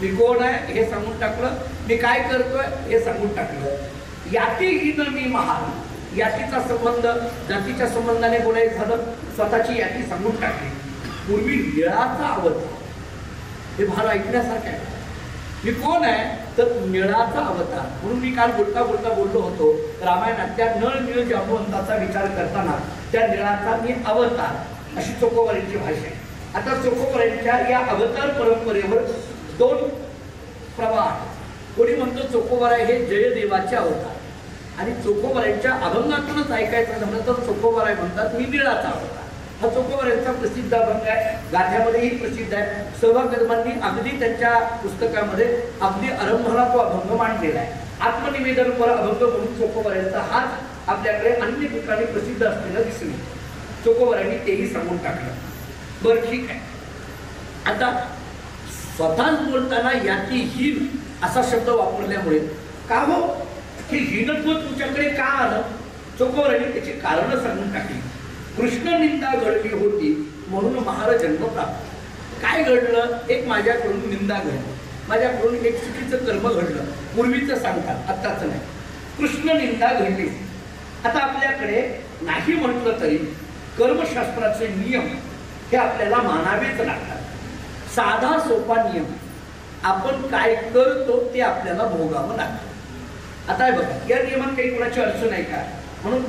मी कोण आहे हे सांगून टाकलं, मी काय करतोय हे सांगून टाकलं. यातीहीन मी महार. यातीचा संबंध जातीच्या संबंधाने बोलायचं झालं, स्वतःची याती सांगून टाकली. पूर्वी निळाचा अवतार. हे फार ऐकण्यासारखं आहे. मी कोण आहे तर निळाचा अवतार. म्हणून मी काल बोलता बोललो होतो, रामायणात त्या नळ निळ जांबुवंताचा विचार करताना त्या निळाचा मी अवतार अशी चोखोबरांची भाषा आहे. आता चोखोबरांच्या या अवतार परंपरेवर दोन प्रवाह. कोणी म्हणतो चोखोबरा हे जयदेवाचे अवतार, आणि चोखोबरांच्या अभंगातूनच ऐकायचं झालं तर चोखोबरा म्हणतात मी निळाचा अवतार. हा चोखोबरांचा प्रसिद्ध अभंग आहे, गाथ्यामध्येही प्रसिद्ध आहे. सहभागधर्मांनी अगदी त्यांच्या पुस्तकामध्ये अगदी आरंभाला तो अभंग मांडलेला आहे. आत्मनिवेदन पर अभंग म्हणून चोखोबरांचा हाच आपल्याकडे अन्य ठिकाणी प्रसिद्ध असलेला दिसून येतो. चोखोबरांनी तेही सांगून टाकलं. बरं ठीक आहे. आता स्वतःच बोलताना यातीहीन असा शब्द वापरल्यामुळे का हो हे हीनत्व तुमच्याकडे का आलं? चोखोबरांनी त्याची कारणं सांगून टाकली. कृष्ण निंदा घडली होती म्हणून महार जन्म प्राप्त. काय घडलं? एक माझ्याकडून निंदा घडली, माझ्याकडून एक चुकीचं कर्म घडलं. पूर्वीचं सांगतात, आत्ताचं नाही. कृष्ण निंदा घडली. आता आपल्याकडे नाही म्हटलं तरी कर्मशास्त्राचे नियम हे आपल्याला मानावेच लागतात. साधा सोपा नियम, आपण काय करतो ते आपल्याला भोगावं लागतं. आता बघा, या नियमात काही कोणाची अडचण आहे का? म्हणून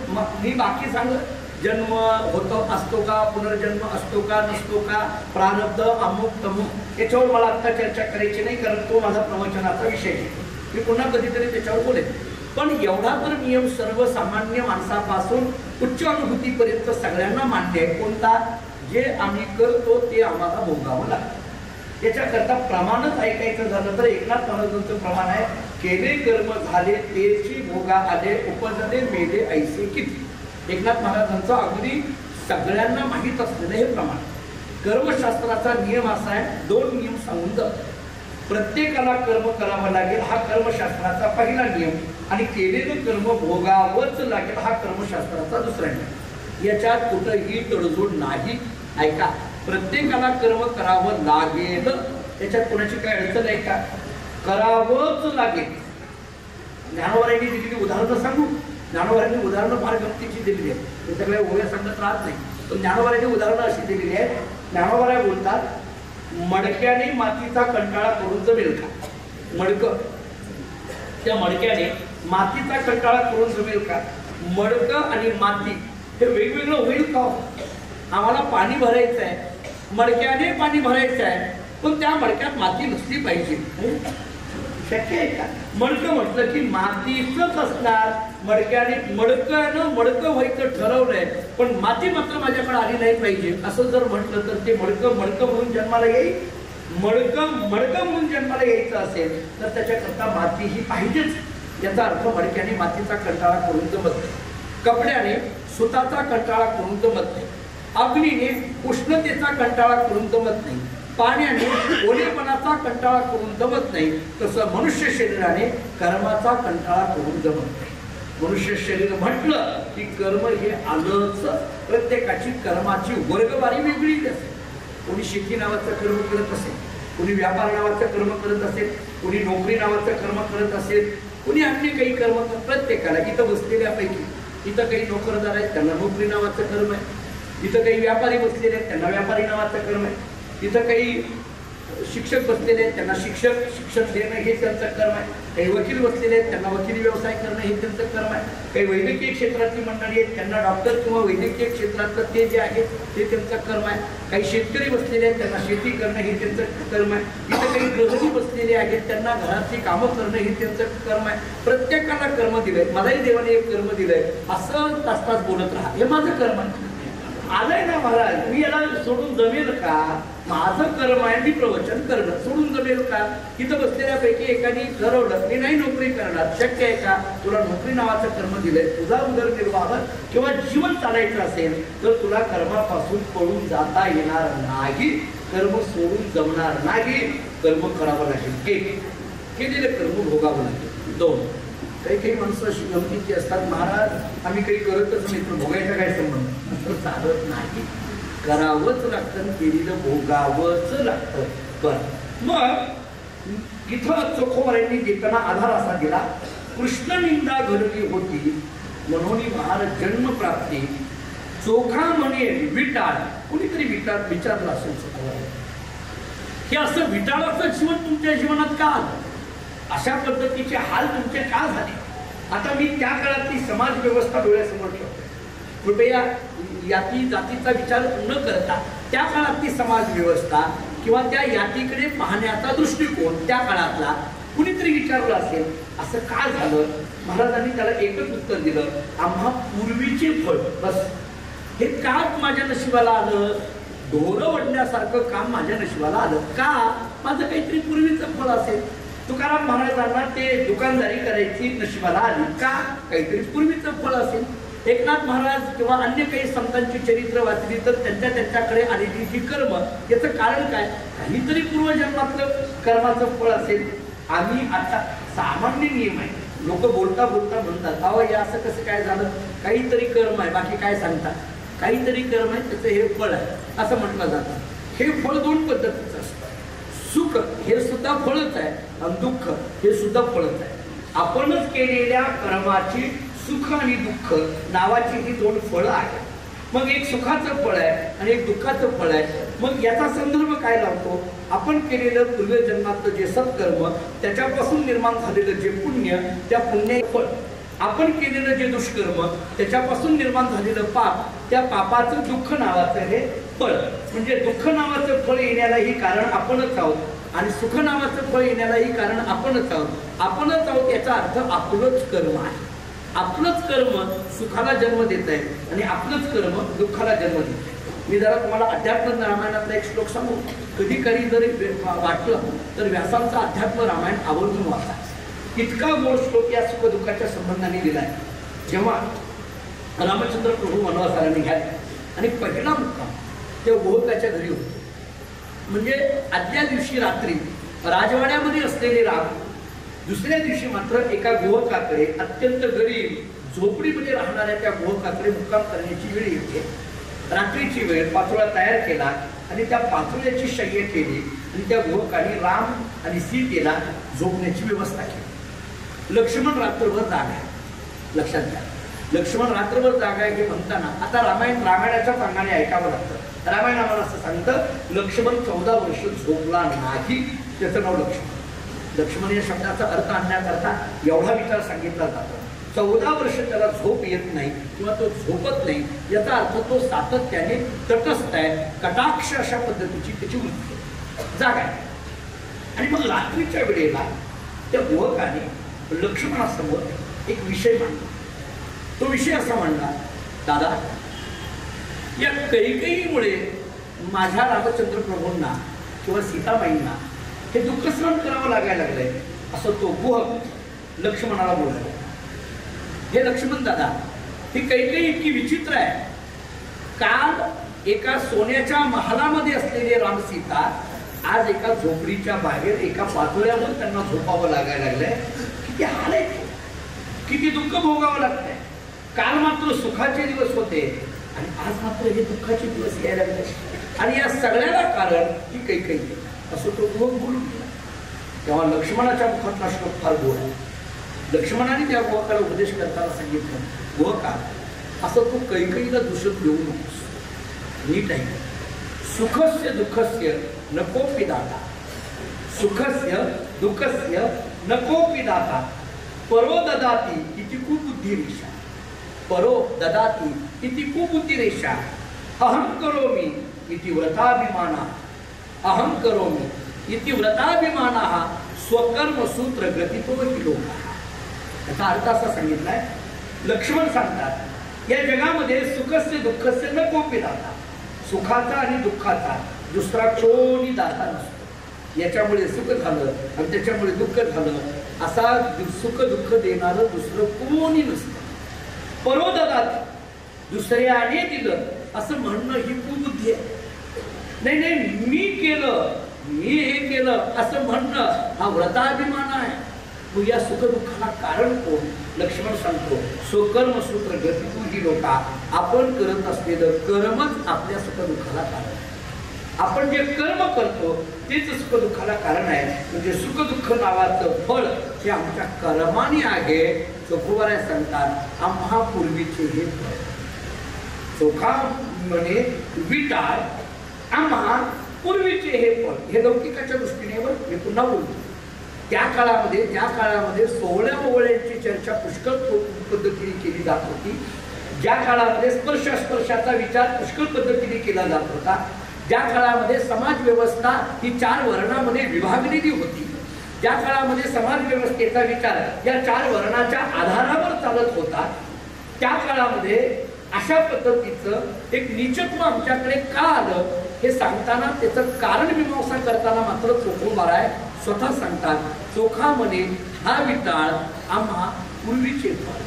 मी बाकी सांगत जन्म होतो असतो का, पुनर्जन्म असतो का नसतो का, प्रारब्ध अमुक तमुक, याच्यावर मला आता चर्चा करायची नाही, कारण तो माझा प्रवचनाचा विषय आहे. मी पुन्हा कधीतरी त्याच्यावर बोलेन. पण एवढा तर नियम सर्वसामान्य माणसापासून उच्च अनुभूतीपर्यंत सगळ्यांना मान्य आहे. कोणता? जे आम्ही करतो ते आम्हाला भोगावं लागतं. याच्याकरता प्रमाणच ऐकायचं झालं तर एकनाथ महाराजांचं प्रमाण आहे, केले कर्म झाले तेची भोगा आले, उपजले मेले ऐसे किती. एकनाथ महाराजांचं अगदी सगळ्यांना माहीत असलेलं हे प्रमाण. कर्मशास्त्राचा नियम असा आहे, 2 नियम सांगून जातो. प्रत्येकाला कर्म करावं लागेल हा कर्मशास्त्राचा पहिला नियम, आणि केलेलं कर्म भोगावंच लागेल हा कर्मशास्त्राचा दुसरा नियम. याच्यात कुठंही तडजोड नाही. ऐका, प्रत्येकाला कर्म करावं लागेल, त्याच्यात कोणाची काय अडचण आहे का? करावंच लागेल. ज्ञानोबांनी दिलेली उदाहरणं सांगू. ज्ञानोबांनी उदाहरणं फार गमतीची दिलेली आहेत, ते सगळ्या ओव्या सांगत राहत नाही, पण ज्ञानोबांनी उदाहरणं अशी दिलेली आहेत. ज्ञानोबा बोलतात, मडक्याने मातीचा कंटाळा करून जमेल का? मडकं, त्या मडक्याने मातीचा कंटाळा करून जमेल का? मडकं आणि माती हे वेगवेगळं होईल का? आम्हाला पाणी भरायचं आहे, मडक्याने पाणी भरायचं आहे, पण त्या मडक्यात माती नसली पाहिजे. शक्य आहे का? मडकं म्हटलं की मातीचंच असणार. मडक्याने मडकं व्हायचं ठरवलंय, पण माती मात्र माझ्याकडे आली नाही पाहिजे असं जर म्हटलं तर ते मडकं म्हणून जन्माला येईल. मडकं म्हणून जन्माला यायचं असेल तर त्याच्याकरता माती ही पाहिजेच. याचा अर्थ मडक्याने मातीचा कंटाळा करून जमत नाही, कपड्याने सुताचा कंटाळा करून जमत नाही, अग्नीने उष्णतेचा कंटाळा करून जमत नाही, पाण्याने ओलेपणाचा कंटाळा करून जमत नाही. तसं मनुष्य शरीराने कर्माचा कंटाळा करून जमत नाही. मनुष्य शरीर म्हटलं की कर्म हे आलंच. प्रत्येकाची कर्माची वर्गवारी वेगळी असेल. कोणी शेती नावाचं कर्म करत असेल, कोणी व्यापार नावाचं कर्म करत असेल, कोणी नोकरी नावाचं कर्म करत असेल, कोणी अन्य काही कर्म करत. प्रत्येकाला इथं बसलेल्यापैकी इथं काही नोकरदार आहेत त्यांना नोकरी नावाचं कर्म आहे, इथं काही व्यापारी बसलेले आहेत त्यांना व्यापारी नावाचं कर्म आहे, इथं काही शिक्षक बसलेले आहेत त्यांना शिक्षण देणं हे त्यांचं कर्म आहे, काही वकील बसलेले आहेत त्यांना वकिली व्यवसाय करणं हे त्यांचं कर्म आहे, काही वैद्यकीय क्षेत्रातली मंडळी आहेत त्यांना डॉक्टर किंवा वैद्यकीय क्षेत्रातलं ते जे आहे ते त्यांचं कर्म आहे, काही शेतकरी बसलेले आहेत त्यांना शेती करणं हे त्यांचं कर्म आहे, इथं काही गृहिणी बसलेले आहेत त्यांना घरातली कामं करणं हे त्यांचं कर्म आहे. प्रत्येकाला कर्म दिलंय. मलाही देवाने एक कर्म दिलंय, असं तास तास बोलत राहा, हे माझं कर्म आहे. आलंय ना महाराज, मी याला सोडून जमेल का? माझं कर्म आहे, मी प्रवचन करणं, सोडून जमेल का? इथं बसलेल्यापैकी एकाने ठरवलं मी नाही नोकरी करणार, शक्य आहे का? तुला नोकरी नावाचं कर्म दिलंय, तुझा उदरनिर्वाह किंवा जीवन चालायचं असेल तर तुला कर्मापासून पळून जाता येणार नाही, कर्म सोडून जमणार नाही, कर्म करावं लागेल. केलेलं कर्म भोगावं लागेल. 2. काही माणसं अशी गमतीची असतात, महाराज आम्ही काही करतच नाही, पण भोगायचा काय संबंध? असं चालत नाही, करावंच लागतं, केलेलं भोगावंच लागतं. बरं, मग इथं चोखोबारांनी देताना आधार असा दिला, कृष्ण निंदा घडली होती म्हणून महाराज जन्मप्राप्ती चोखा म्हणे विटाळ. कुणीतरी विचारलं असेल चोखोबारांनी, हे असं विटाळाचं जीवन तुमच्या जीवनात का आलं? अशा पद्धतीचे हाल तुमचे का झाले? आता मी त्या काळातली समाज व्यवस्था डोळ्यासमोर ठेवतो. कृपया याती जातीचा विचार न करता त्या काळातली समाज व्यवस्था किंवा त्या यातीकडे पाहण्याचा दृष्टिकोन त्या काळातला कुणीतरी विचारलं असेल, असं का झालं? महाराजांनी त्याला एकच उत्तर दिलं, आम्हा पूर्वीचे फळ. बस, हे का माझ्या नशिबाला आलं? ढोरं वडण्यासारखं काम माझ्या नशिबाला आलं का? माझं काहीतरी पूर्वीचं फळ असेल. तुकाराम महाराजांना ते दुकानदारी करायची नशिबाला आली का? काहीतरी पूर्वीचं फळ असेल. एकनाथ महाराज किंवा अन्य काही संतांची चरित्र वाचली तर त्यांच्याकडे आलेली जी कर्म, याचं कारण काय? काहीतरी पूर्वजन्मातलं कर्माचं फळ असेल. आम्ही आता सामान्य नियम आहे, लोक बोलता बोलता म्हणतात, अहो हे असं कसं काय झालं? काहीतरी कर्म आहे, बाकी काय सांगतात? काहीतरी कर्म आहे, त्याचं हे फळ आहे असं म्हटलं जातं. हे फळ 2 पद्धतीचं असतं. सुख हे सुद्धा फळच आहे आणि दुःख हे सुद्धा फळच आहे. आपणच केलेल्या कर्माची सुख आणि दुःख नावाची ही 2 फळं आहेत. मग एक सुखाचं फळ आहे आणि एक दुःखाचं फळ आहे. मग याचा संदर्भ काय लावतो? आपण केलेलं पूर्वजन्मातलं जे सत्कर्म, त्याच्यापासून निर्माण झालेलं जे पुण्य, त्या पुण्याचे फळ. आपण केलेलं जे दुष्कर्म त्याच्यापासून निर्माण झालेलं पाप, त्या पापाचं दुःख नावाचं हे फळ, म्हणजे दुःख नावाचं फळ येण्यालाही कारण आपणच आहोत आणि सुख नावाचं फळ येण्यालाही कारण आपणच आहोत. आपणच आहोत याचा अर्थ आपलंच कर्म आहे. आपलंच कर्म सुखाला जन्म देत आहे आणि आपलंच कर्म दुःखाला जन्म देत आहे. मी जरा तुम्हाला अध्यात्म रामायणातला एक श्लोक सांगू. कधी कधी जरी वाटलं तर व्यासांचा अध्यात्म रामायण आवर्जून वाचा. इतका मूळ श्लोक या सुख दुःखाच्या संबंधाने दिलाय. जेव्हा रामचंद्र प्रभू वनवासाला निघाले आणि पहिला मुक्काम ते गोहकाच्या घरी होते. म्हणजे आदल्या दिवशी रात्री राजवाड्यामध्ये असलेले राम दुसऱ्या दिवशी मात्र एका गोहकाकडे, अत्यंत गरीब झोपडीमध्ये राहणाऱ्या त्या गोहकाकडे मुक्काम करण्याची वेळ येते. रात्रीची वेळ, पाचोळा तयार केला आणि त्या पाचोळ्याची शय्या केली आणि त्या गोहकाने राम आणि सीतेला झोपण्याची व्यवस्था केली. लक्ष्मण रात्रभर जागा आहे. लक्षात घ्या, लक्ष्मण रात्रभर जागा आहे हे म्हणताना आता रामायणाच्या सांगण्याने ऐकावं लागतं. रामायण आम्हाला असं सांगतं लक्ष्मण 14 वर्ष झोपला नाही, त्याचं नाव लक्ष्मण. लक्ष्मण या शब्दाचा अर्थ आणण्याकरता एवढा विचार सांगितला जातो. 14 वर्ष त्याला झोप येत नाही किंवा तो झोपत नाही, याचा अर्थ तो सातत्याने तटस्थ आहे, कटाक्ष अशा पद्धतीची त्याची वृत्ती जागा आहे. आणि मग रात्रीच्या वेळेला त्या गोहकाने लक्ष्मणासमोर एक विषय मांडला. तो विषय असा मांडला, दादा, या कैकेयीमुळे माझ्या रामचंद्र प्रभूंना किंवा सीताबाईंना हे दुःख सहन करावं लागायला लागलंय, असं तो गोहक लक्ष्मणाला बोलला. हे लक्ष्मण दादा, ही कैकेयी इतकी विचित्र आहे. काल एका सोन्याच्या महालामध्ये असलेले राम सीता आज एका झोपडीच्या बाहेर एका पातोळ्यावर त्यांना झोपावं लागायला लागलंय. किती हाल आहे, किती दुःख भोगावं लागतंय. काल मात्र सुखाचे दिवस होते आणि आज मात्र हे दुःखाचे दिवस यायला लागले आणि या सगळ्याला कारण ही कैकेयी, असं तो गोहक बोलून गेला. तेव्हा लक्ष्मणाच्या मुखातला श्लोक फार गोड आहे. लक्ष्मणाने त्या गोहकाला उपदेश करताना सांगितलं, गोहका, असं तू कैकेयीला दूषित देऊ नकोस. नीट आहे, सुखस्य दुःखस्य नकोपि दाता, सुखस्य दुःखस्य नकोपि दाता, परो ददाति इति कुबुद्धिरेषा, परो ददाति इति कुबुद्धिरेषा, अहं करोमि इति व्रताभिमानः, अहं करोमि इति व्रताभिमानः स्वकर्म सूत्र ग्रथितो हि लोकः. याचा अर्थ असा सांगितलाय, लक्ष्मण सांगतात या जगामध्ये सुखस्य दुःखस्य नकोपि दाता, सुखाचा आणि दुःखाचा दुसरा कोणी दाता नसतो. याच्यामुळे सुख झालं आणि त्याच्यामुळे दुःख झालं, असा सुख दुःख देणारं दुसरं कोणी नसतं. परोददात, दुसऱ्याने दिलं असं म्हणणं ही कुबुद्धी आहे. नाही नाही, मी केलं, मी हे केलं असं म्हणणं हा व्रताभिमान आहे. मग या सुख दुःखाला कारण कोण? लक्ष्मण सांगतो, स्वकर्म सूत्र गतितू ही लोका, आपण करत असलेलं कर्मच आपल्या सुख दुःखाला कारण. आपण जे कर्म करतो तेच सुख दुःखाला कारण आहे. म्हणजे सुख दुःख नावाचं फळ हे आमच्या कर्माने आहे. चोखोबाराय सांगतात, आम्हा पूर्वीचे हे फळ. चोखा म्हणे विटाळ, आम्हा पूर्वीचे हे फळ. हे लौकिकाच्या दृष्टीने मी पुन्हा बोलतो. त्या काळामध्ये, ज्या काळामध्ये सोहळ्या ओवळ्यांची चर्चा पुष्कळ पद्धतीने केली जात होती, ज्या काळामध्ये स्पर्शाचा विचार पुष्कळ पद्धतीने केला जात होता, ज्या काळामध्ये समाज व्यवस्था ही 4 वर्णामध्ये विभागलेली होती, ज्या काळामध्ये समाज व्यवस्थेचा विचार या 4 वर्णाच्या आधारावर चालत होता, त्या काळामध्ये अशा पद्धतीचं एक नीचत्व आमच्याकडे का आलं हे सांगताना त्याचं कारण मीमांसा करताना मात्र चोखोबाराय स्वतः सांगतात, चोखा म्हणे हा विटाळ आम्हा पूर्वीचे फळ.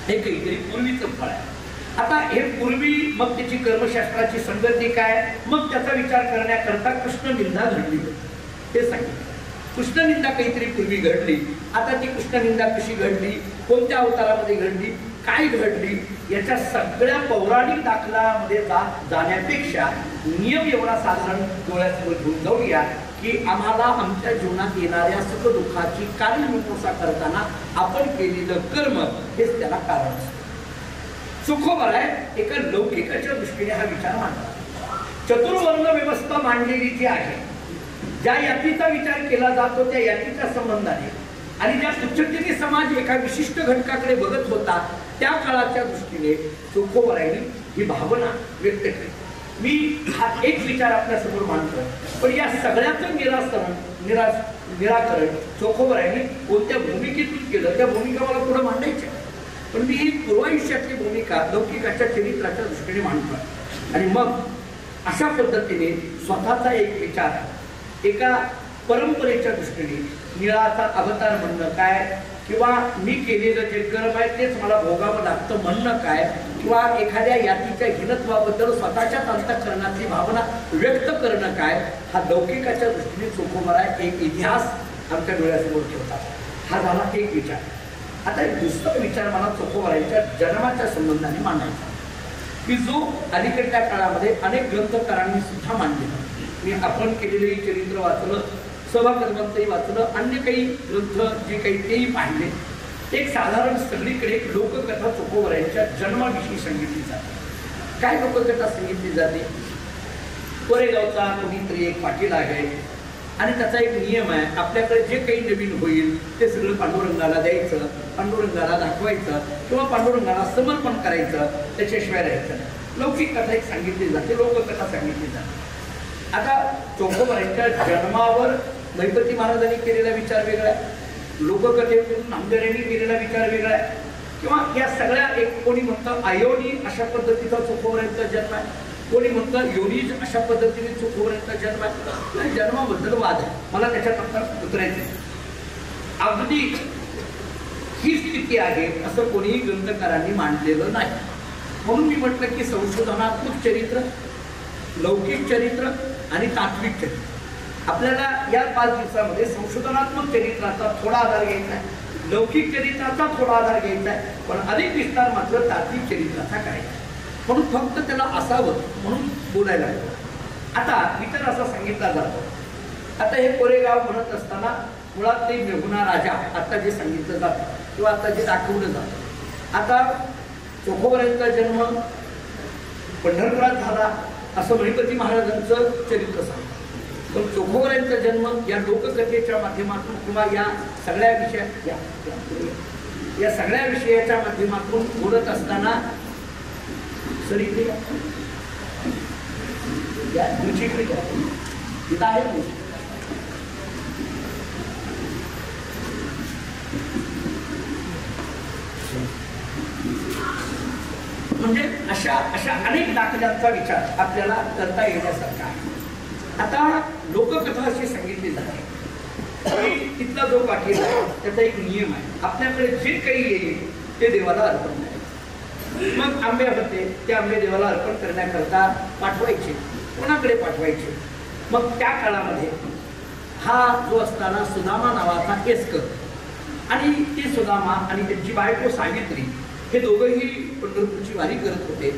हे काहीतरी पूर्वीचं फळ आहे. आता हे पूर्वी, मग त्याची कर्मशास्त्राची संगती काय, मग त्याचा विचार करण्याकरता कृष्णनिंदा घडली होती हे सांगितलं. कृष्णनिंदा काहीतरी पूर्वी घडली. आता ती कृष्णनिंदा कशी घडली, कोणत्या अवतारामध्ये घडली, काय घडली, याच्या सगळ्या पौराणिक दाखलामध्ये जाण्यापेक्षा नियम एवढा साधारण डोळ्यासमोर घेऊन जाऊया की आम्हाला आमच्या जीवनात येणाऱ्या सुख दुःखाची कारण मीमांसा करताना आपण केलेलं कर्म हेच त्याला कारण असतं. चोखोबाराय एका लौकिकाच्या दृष्टीने हा विचार मांडतात. चतुर्वर्ण व्यवस्था मांडलेली जी आहे, ज्या यातीचा विचार केला जातो त्या यातीच्या संबंधाने आणि ज्या उच्चतेने समाज एका विशिष्ट घटकाकडे बघत होता त्या काळाच्या दृष्टीने चोखोबरायांनी ही भावना व्यक्त केली. मी हा एक विचार आपल्यासमोर मांडतो, पण या सगळ्याचं निराकरण चोखोबरायांनी कोणत्या भूमिकेतून केलं त्या भूमिका मला पुढे मांडायच्या, पण मी ही पूर्वायुष्यातली भूमिका लौकिकाच्या चरित्राच्या दृष्टीने मांडतो. आणि मग अशा पद्धतीने स्वतःचा एक विचार एका परंपरेच्या दृष्टीने निळाचा अवतार म्हणणं काय, किंवा मी केलेलं जे कर्म आहे तेच मला भोगावं लागतं म्हणणं काय, किंवा एखाद्या यातीच्या हीनत्वाबद्दल स्वतःच्याच अंतःकरणाची भावना व्यक्त करणं काय, हा लौकिकाच्या दृष्टीने चोखोबराय एक इतिहास आमच्या डोळ्यासमोर ठेवतात. हा झाला एक विचार. आता एक दुसरा विचार मला चोखोबरायांच्या जन्माच्या संबंधाने मांडायचा, की जो अलीकडच्या काळामध्ये अनेक ग्रंथकारांनी सुद्धा मांडलेला. मी आपण केलेले चरित्र वाचलं, सभाकर्मांचंही वाचलं, अन्य काही ग्रंथ जे काही तेही पाहिले. एक साधारण सगळीकडे एक लोककथा चोखोबरायांच्या जन्माविषयी सांगितली जाते. काय लोककथा सांगितली जाते? कोरेगावचा कोणीतरी एक पाटील आहे आणि त्याचा एक नियम आहे, आपल्याकडे जे काही नवीन होईल ते सगळं पांडुरंगाला द्यायचं, पांडुरंगाला दाखवायचं किंवा पांडुरंगाला समर्पण करायचं, त्याच्याशिवाय राहायचं. लौकिक कथा एक सांगितली जाते, लोककथा सांगितली जाते. आता चोखोबरायांच्या जन्मावर गणपती महाराजांनी केलेला विचार वेगळा आहे, लोककथेतून नामदेवांनी केलेला विचार वेगळा आहे, किंवा या सगळ्या एक कोणी म्हणतं आयोनी अशा पद्धतीचा चोखोबरायांचा जन्म आहे, कोणी म्हणतं योनीज अशा पद्धतीने चोखोबरायांचा जन्म आहे. जन्माबद्दल वाद आहे, मला त्याच्यात उतरायचं. अगदी ही स्थिती आहे असं कोणीही ग्रंथकारांनी मांडलेलं नाही. म्हणून मी म्हटलं की संशोधनात्मक चरित्र, लौकिक चरित्र आणि तात्विक चरित्र. आपल्याला या 5 दिवसामध्ये संशोधनात्मक चरित्राचा थोडा आधार घ्यायचा आहे, लौकिक चरित्राचा थोडा आधार घ्यायचा आहे, पण अधिक विस्तार मात्र तात्विक चरित्राचा करायचा. म्हणून फक्त त्याला असावं म्हणून बोलायला लागतो. आता विचार असा सांगितला जातो. आता हे कोरेगाव म्हणत असताना मुळात ते मेहुणा राजा आता जे सांगितलं जातं किंवा आता जे दाखवलं जातं. आता चोखोबरायांचा जन्म पंढरपुरात झाला असं गणपती महाराजांचं चरित्र सांगतं, पण चोखोबरायांचा जन्म या लोककथेच्या माध्यमातून किंवा या सगळ्या विषयाच्या माध्यमातून बोलत असताना म्हणजे अशा अनेक दाखल्यांचा विचार आपल्याला करता येण्यासारखा आहे. आता लोककथा अशी सांगितली जाते, तिथला जो पाटील आहे त्याचा एक नियम आहे, आपल्याकडे जे काही येईल ते देवाला अर्पण करायचे. मग आंबे होते, ते आंबे देवाला अर्पण करण्याकरता पाठवायचे, कोणाकडे पाठवायचे? मग त्या काळामध्ये हा जो असताना सुदामा नावाचा एस्कर आणि ती सुदामा आणि त्यांची बायको सावित्री हे दोघंही पंढरपूरची वारी करत होते.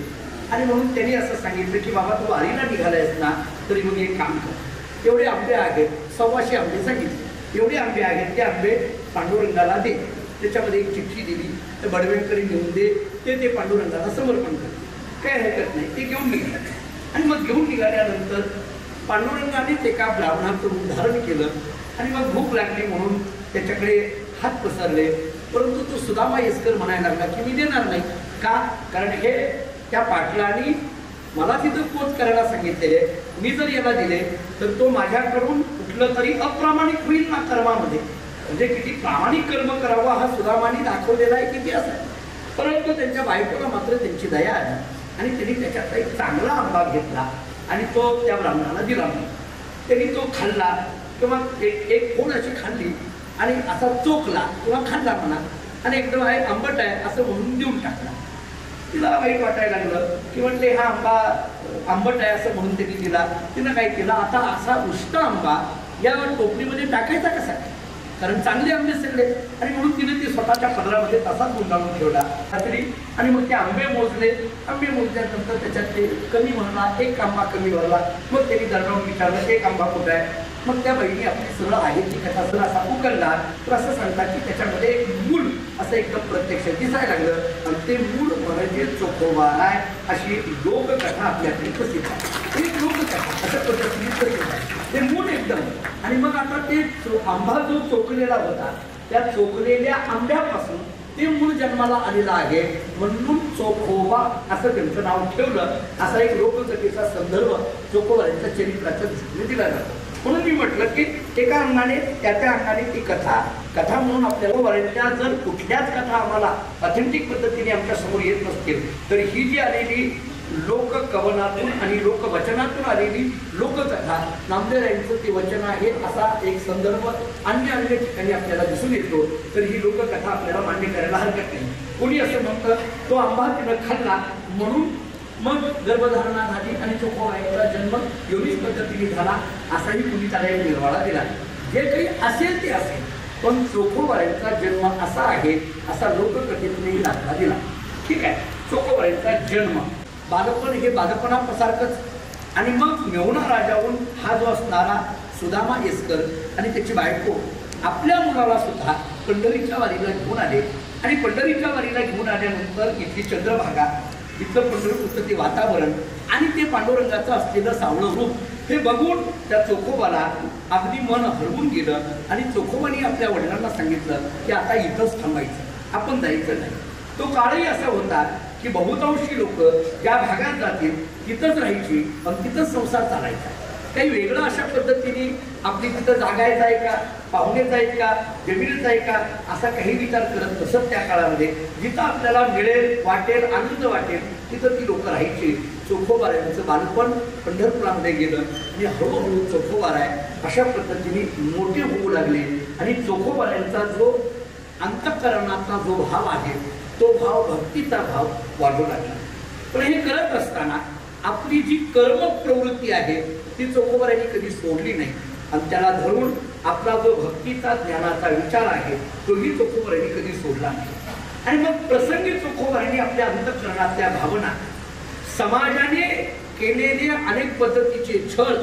आणि म्हणून त्यांनी असं सांगितलं की बाबा तू वारीला निघालायस ना, तरी मग एक काम कर, एवढे आंबे आहेत, 125 आंबे सांगितले, एवढे आंबे आहेत ते आंबे पांडुरंगाला दे. त्याच्यामध्ये एक चिठ्ठी दिली, तर बडव्यांकडे घेऊन दे, ते पांडुरंगाला समर्पण कर, काय हरकत नाही. ते घेऊन निघाले आणि मग घेऊन निघाल्यानंतर पांडुरंगानेच एका ब्राह्मणाचं रूप धारण केलं आणि मग भूक लागली म्हणून त्याच्याकडे हात पसरले. परंतु तो सुदामा एस्कर म्हणायला लागला की मी देणार नाही. का? कारण हे त्या पाटलांनी मला तिथं पोच करायला सांगितलेले, मी जर याला दिले तर तो माझ्याकडून कुठलं तरी अप्रामाणिक होईल ना कर्मामध्ये. म्हणजे किती प्रामाणिक कर्म करावा हा सुदामानी दाखवलेला एक इतिहास आहे. परंतु त्यांच्या बायकोला मात्र त्यांची दया आली आणि त्यांनी त्याच्यातला एक चांगला आंबा घेतला आणि तो त्या ब्राह्मणाला दिला. त्यांनी तो खाल्ला किंवा एक फोड अशी खाल्ली आणि असा चोखला किंवा खाल्ला म्हणा आणि एकदम आहे आंबट आहे असं म्हणून देऊन टाकला. तिला वाईट वाटायला लागलं की म्हणते हा आंबा आंबट आहे असं म्हणून त्यांनी दिला. तिनं काय केलं, आता असा उष्ट आंबा या टोपलीमध्ये टाकायचा कसा, कारण चांगले आंबे सगळे. आणि म्हणून तिने ते स्वतःच्या पदरामध्ये तसाच गुंडाळून ठेवला रात्री. आणि मग ते आंबे मोजले, आंबे मोजल्यानंतर त्याच्यात ते कमी भरला, एक आंबा कमी भरला. मग त्यांनी दरडावून विचारलं एक आंबा कुठं आहे. मग त्या बहिणी आपली सगळं आहे ती कथा जर असा उकलला तर असं सांगतात की त्याच्यामध्ये एक मूळ असं एकदम प्रत्यक्ष दिसायला लागलं आणि ते मूळ म्हणजे चोखोबा आहे. अशी लोककथा आपल्याकडे प्रसिद्ध आहे. एक लोककथा अशा पद्धतीने प्रसिद्ध आहे ते मूळ एकदम. आणि मग आता ते आंबा जो चोखलेला होता त्या चोखलेल्या आंब्यापासून ते मूळ जन्माला आलेला आहे, म्हणून चोखोबा असं त्यांचं नाव ठेवलं. असा एक लोककथेचा संदर्भ चोखोबाऱ्यांच्या चरित्राच्या दृष्टीने दिला जातो. म्हणून मी म्हटलं की एका अंगाने त्या अंगाने ती कथा म्हणून आपल्याला वऱ्यांच्या जर कुठल्याच कथा आम्हाला ऑथेंटिक पद्धतीने आमच्या समोर येत नसतील, तर ही जी आलेली लोककवनातून आणि लोकवचनातून आलेली लोककथा नामदेवांचं ते वचन आहे असा एक संदर्भ अन्य ठिकाणी आपल्याला दिसून येतो. तर ही लोककथा आपल्याला मान्य करायला हरकत नाही. कोणी असं म्हणतं तो आंबा तिनं खाल्ला म्हणून मग गर्भधारणा झाली आणि चोखोबाईचा जन्म योनीच पद्धतीने झाला असाही कुणी त्याला एक निर्वाळा दिला. जे काही असेल ते असेल, पण चोखोबाईचा जन्म असा आहे असा लोककथेतूनही दाखला दिला. ठीक आहे, चोखोबाईचा जन्म बालपण हे बालपणासारखंच. आणि मग मेहुणा राजाहून हा जो असणारा सुदामा येसकर आणि त्याची बायको आपल्या मुलाला सुद्धा पंढरीच्या वारीला घेऊन आले. आणि पंढरीच्या वारीला घेऊन आल्यानंतर इथली चंद्रभागा, इथलं पंढरपूरचं ते वातावरण आणि ते पांडुरंगाचं असलेलं सावळं रूप हे बघून त्या चोखोबाला अगदी मन हरवून गेलं. आणि चोखोबाने आपल्या वडिलांना सांगितलं की आता इथंच थांबायचं, आपण जायचं नाही. तो काळही असा होता की बहुतांशी लोक ज्या भागात जातील तिथंच राहायची आणि तिथंच संसार चालायचा. काही वेगळं अशा पद्धतीने आपली तिथं जागायचं आहे का, पाहुणेच आहेत का, जमिनीच आहे का असा काही विचार करत नसत. त्या काळामध्ये जिथं आपल्याला मिळेल, वाटेल, आनंद वाटेल तिथं ती लोक राहायची. चोखोबाऱ्यांचं बालपण पंढरपुरामध्ये गेलं आणि हळूहळू चोखोबाराय अशा पद्धतीने मोठे होऊ लागले. आणि चोखोबाऱ्यांचा जो अंतःकरणाचा जो भाव आहे तो भाव, भक्तीचा भाव वाढू लागला. पण हे करत असताना आपली जी कर्म प्रवृत्ती आहे ती चोखोबाऱ्यांनी कधी सोडली नाही. आणि त्याला धरून आपला जो भक्तीचा, ज्ञानाचा विचार आहे तोही चोखोबाऱ्यांनी कधी सोडला नाही. आणि मग प्रसंगी चोखोबाऱ्यांनी आपल्या अंतःकरणातल्या भावना, समाजाने केलेले अनेक पद्धतीचे छळ,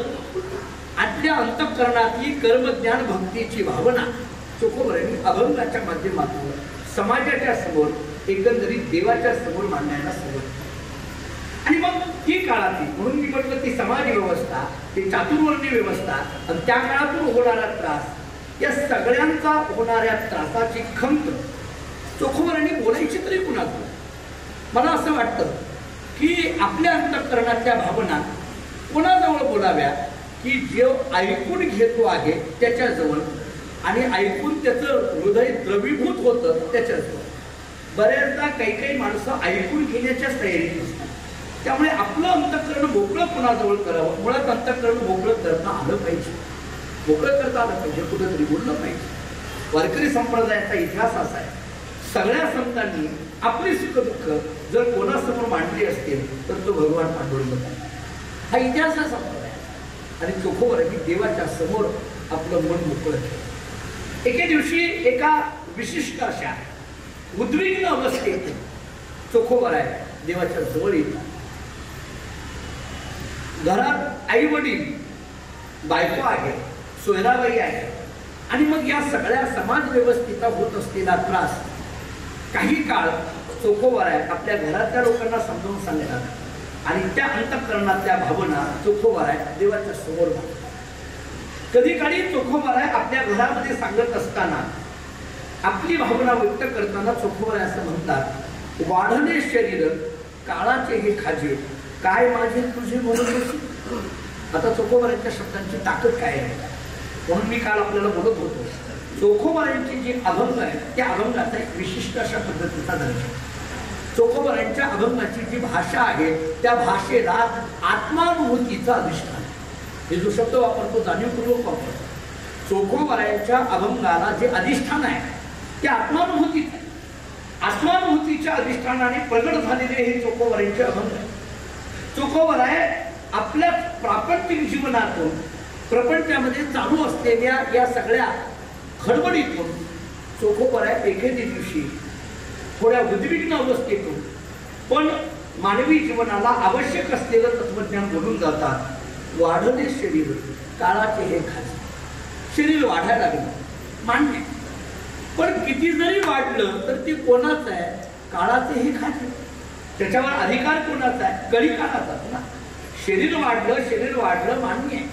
आपल्या अंतःकरणातली कर्मज्ञान भक्तीची भावना चोखोबाऱ्यांनी अभंगाच्या माध्यमातून समाजाच्या समोर, एकंदरीत देवाच्या समोर मांडायला सुरुवात. आणि मग ती काळातील, म्हणून मी म्हटलं ती समाज व्यवस्था, ती चातुर्वर्णी व्यवस्था आणि त्या काळातून होणारा त्रास, या सगळ्यांचा होणाऱ्या त्रासाची खंत चोखोबाऱ्यांनी बोलायची तरी कुणाचं. मला असं वाटतं की आपल्या अंतःकरणातल्या भावना कोणाजवळ बोलाव्या की जो ऐकून घेतो आहे त्याच्याजवळ, आणि ऐकून त्याचं हृदय द्रवीभूत होतं त्याच्याजवळ. बऱ्याचदा काही माणसं ऐकून घेण्याच्याच तयारीत नसतात. त्यामुळे आपलं अंतःकरण मोकळं कोणाजवळ करावं. मुळात अंतःकरण मोकळं करता आलं पाहिजे, मोकळं करता आलं पाहिजे, कुठंतरी बोललं पाहिजे. वारकरी संप्रदायाचा इतिहास असा आहे, सगळ्या संतांनी आपली सुखदुःख जर कोणासमोर मांडली असतील तर तो भगवान पांडुरंग आहे. हा इतिहास हा संप्रदाय. आणि चोखोबाऱ्यांनी देवाच्या समोर आपलं मन मोकळं केलं. एके दिवशी एका विशिष्ट अशा उद्विग्न अवस्थेत चोखोबाराय देवाच्या जवळ येतात. घरात आई वडील, बायको आहे, सोयराबाई आहे. आणि मग या सगळ्या समाज व्यवस्थेचा होत असलेला त्रास काही काळ चोखोबाराय आपल्या घरातल्या लोकांना समजावून सांगतात. आणि त्या अंतःकरणातल्या भावना चोखोबाराय देवाच्या समोर मांडतात. कधी काळी चोखोबाराय आपल्या घरामध्ये सांगत असताना, आपली भावना व्यक्त करताना चोखोबाराय असं म्हणतात, वाढले शरीर काळाचे हे खाजे, काय माझे तुझे म्हणून. आता चोखोबाऱ्यांच्या शब्दांची ताकद काय आहे, म्हणून मी काल आपल्याला बोलत होतो. चोखोबाऱ्यांची जी अभंग आहे त्या अभंगाचा एक विशिष्ट अशा पद्धतीचा दर्जा. चोखोबाऱ्यांच्या अभंगाची जी भाषा आहे त्या भाषेला आत्मानुभूतीचा अधिष्ठान, हे जो शब्द वापरतो जाणीवपूर्वक वापरतो. चोखोबाऱ्यांच्या अभंगाला जे अधिष्ठान आहे ते आत्मानुभूतीच आहे. आत्मानुभूतीच्या अधिष्ठानाने प्रगट झालेले हे चोखोबाऱ्यांचे अभंग आहे. चोखोबाराय आपल्या प्रापंचिक जीवनातून, प्रपंचामध्ये चालू असलेल्या या सगळ्या खडबडीतून चोखोबाराय एखाद्या दिवशी थोड्या उद्विग्न अवस्थेतून पण मानवी जीवनाला आवश्यक असलेलं तत्वज्ञान बोलून जातात. वाढले शरीर काळाचे हे खाजे. शरीर वाढायला लागलं, मान्य, पण किती जरी वाढलं तर ते कोणाचं आहे, काळाचे हे खाजे. त्याच्यावर अधिकार कोणाचा आहे, कळी काळाचाच ना. शरीर वाढलं मान्य आहे.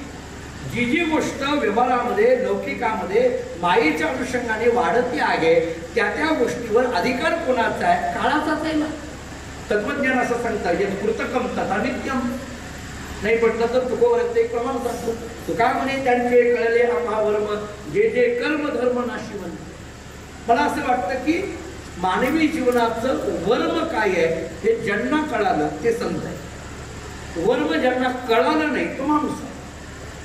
जी जी गोष्ट व्यवहारामध्ये लौकिकामध्ये मायेच्या अनुषंगाने वाढती आहे त्या त्या गोष्टीवर अधिकार कोणाचा आहे? काळाचाच आहे ना. तत्वज्ञान असं सांगतात जे कृतकम तथा नित्यम. नाही पटलं तर तुकोवर एक प्रमाण सांगतो. तुका म्हणे त्यांचे कळले आम्हा वर्म जे जे कर्म धर्म नाशी म्हणे. मला असं वाटतं की मानवी जीवनाचं वर्म काय आहे हे ज्यांना कळालं ते संत आहे. वर्म ज्यांना कळालं नाही तो माणूस आहे.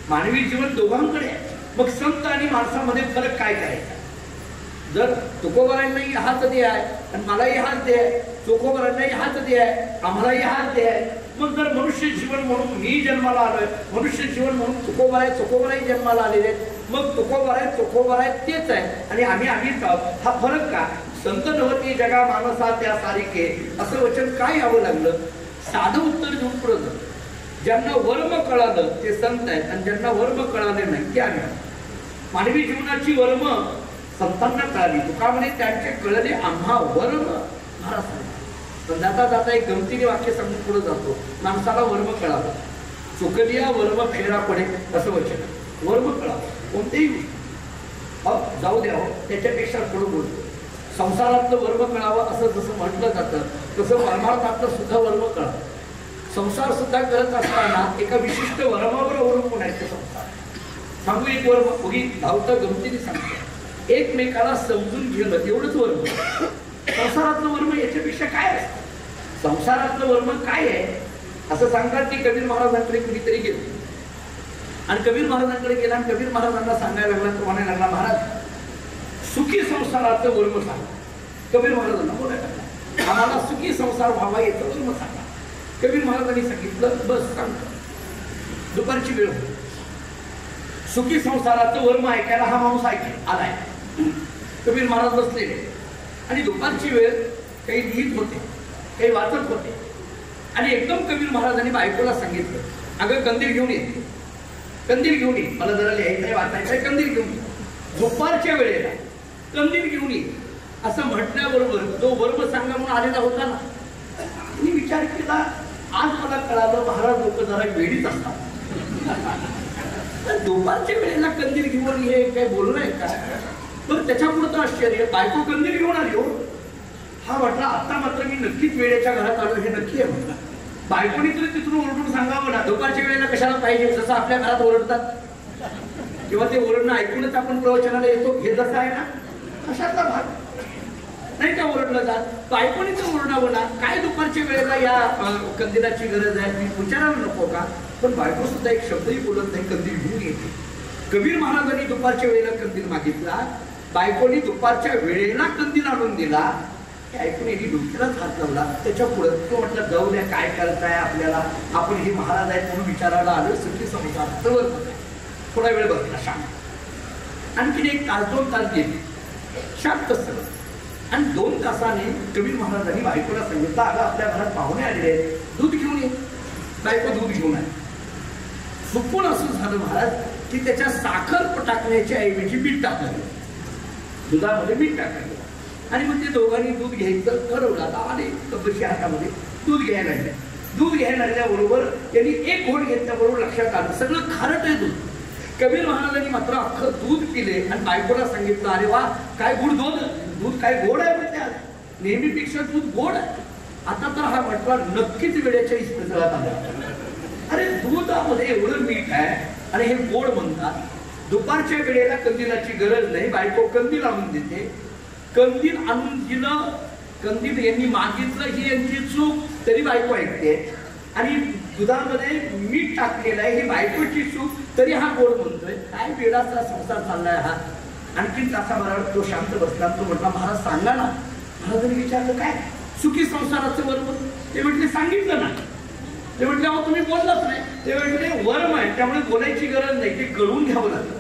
मानवी जीवन दोघांकडे आहे. मग संत आणि माणसामध्ये फरक काय करायचा? जर तुकोबरांनाही हाच दे आहे आणि मलाही हाच दे आहे, तुकोबरांनाही हाच दे आहे, आम्हालाही हाच दे आहे. मग जर मनुष्य जीवन म्हणून मी जन्माला आलोय, मनुष्य जीवन म्हणून तुकोबराही जन्माला आलेले आहेत, मग तुकोबराय तेच आहे आणि आम्हीच आहोत. हा फरक का? संत नव्हती जगा मानसा त्या सारिके असं वचन काय यावं लागलं? साधं उत्तर देऊन पुढे जातं. ज्यांना वर्म कळालं ते संत आहेत आणि ज्यांना वर्म कळाले नाही ते आम्ही. मानवी जीवनाची वर्म संतांना कळाली. तुका म्हणे त्यांचे कळले आम्हा वर्म. महाराज पण जाता जाता एक गमतीने वाक्य सांगून पुढे जातो. माणसाला वर्म कळावं, चुकलिया वर्म फेरा पडे असं वचन. वर्म कळावं कोणतेही गोष्ट जाऊ द्या हो, त्याच्यापेक्षा पुढे बोलतो. संसारातलं वर्म कळावं असं जसं म्हटलं जातं तसं परमार्थातलं सुद्धा वर्म कळावं. संसार सुद्धा करत असताना एका विशिष्ट वर्मावर अवलंबून आहे ते संसार. सांगू एक वर्म उगी धावतं गमतीने सांगतो. एकमेकाला समजून घेणं एवढंच वर्म. संसारातलं वर्म याच्यापेक्षा काय असतं? संसारातलं वर्म काय आहे असं सांगतात की कबीर महाराजांकडे कुणीतरी गेलं आणि कबीर महाराजांकडे गेला आणि कबीर महाराजांना सांगायला लागला, तो म्हणायला लागला, महाराज सुखी संसाराचं वर्म सांगा. कबीर महाराजांना बोलायला लागला, आम्हाला सुखी संसार व्हावा याचं वर्म सांगा. कबीर महाराजांनी सांगितलं, बस सांगतो. दुपारची वेळ होती. सुखी संसाराचं वर्म ऐकायला हा माणूस आलाय. कबीर महाराज बसलेले आणि दुपारची वेळ काही लिहित होते, काही वाचत होते आणि एकदम कबीर महाराजांनी बायकोला सांगितलं, अगं कंदील घेऊन ये, कंदील घेऊन ये, मला जरा लिहायचं आहे, वाचायचं आहे, कंदील घेऊन ये. दुपारच्या वेळेला कंदील घेऊन ये असं म्हटल्याबरोबर जो वर्म सांगा म्हणून आलेला होता ना, मी विचार केला, आज मला कळालं महाराज लोक जरा वेळीच असतात. दुपारच्या वेळेला कंदील घेऊन हे काय बोलणं आहे का? पण त्याच्या पुढचं आश्चर्य, बायको कंदील घेऊन आली हो. हा म्हटला, आता मात्र मी नक्कीच वेळेच्या घरात आलो हे नक्की आहे म्हटलं. बायकोनी तरी तिथून ओरडून सांगावं ना, दुपारच्या वेळेला कशाला पाहिजे, जसं आपल्या घरात ओरडतात किंवा ते ओरडणं ऐकूनच आपण प्रवचनाला येतो हे जसं आहे ना अशातला भाग नाही का ओरडलं जात. बायकोनी तर ओरडावं ना, काय दुपारच्या वेळेला या कंदिलाची गरज आहे, मी विचारायला नको का? पण बायको सुद्धा एक शब्दही बोलत नाही, कंदील घेऊन येते. कबीर महाराजांनी दुपारच्या वेळेला कंदील मागितला, बायकोनी दुपारच्या वेळेला कंदील आणून दिला. हे ऐकून यांनी डोक्यालाच हात लावला. त्याच्या पुढे तो म्हटलं, जाऊ द्या, काय करताय आपल्याला, आपण हे महाराज आहेत म्हणून विचारायला आलो, सुखी संसार जवळ. थोडा वेळ बसला शांत. आणखीन एक तास 2 तास गेले शांत सगळं. आणि 2 तासाने कबीर महाराजांनी बायकोला सांगितलं, अगं आपल्या घरात पाहुणे आलेले आहेत, दूध घेऊन ये. बायको दूध घेऊन आली. चुकून असं झालं महाराज की त्याच्या साखर टाकण्याच्या ऐवजी मीठ टाकलं, दुधामध्ये मीठ टाकलं. आणि मग ते दोघांनी दूध घ्यायचं ठरवलं. आता आले कपशी हातामध्ये दूध घ्यायला लागले. दूध घ्यायला लागल्याबरोबर त्यांनी एक घोट घेतल्याबरोबर लक्षात आलं सगळं खारट आहे दूध. कबीर महाराजांनी मात्र अख्खं दूध पिले आणि बायकोला सांगितलं, अरे वा काय गुड दूध, दूध काय गोड आहे म्हणते, आज नेहमीपेक्षा दूध गोड आहे. आता तर हा म्हटला नक्कीच वेळेच्या इस्पितळात आला. अरे दुधामध्ये एवढं मीठ आहे आणि हे गोड म्हणतात. दुपारच्या वेळेला कंदिलाची गरज नाही, बायको कंदील आणून देते. कंदील आणून दिलं, कंदील यांनी मागितलं ही यांची चूक, तरी बायको ऐकते. आणि दुधामध्ये मीठ टाकलेलं आहे ही बायकोची चूक, तरी हा गोड म्हणतोय. काय वेळाचा संसार चाललाय हा. आणखीन तासाभरावर तो शांत बसला. तो म्हटला, महाराज सांगा ना. महाराजांनी विचारलं, काय सुखी संसाराचं वर्म? ते म्हटले, सांगितलं ना. ते म्हटले, अहो तुम्ही बोललाच नाही. ते म्हटले, वर्म आहे त्यामुळे बोलायची गरज नाही, ते कळून घ्यावं लागतं.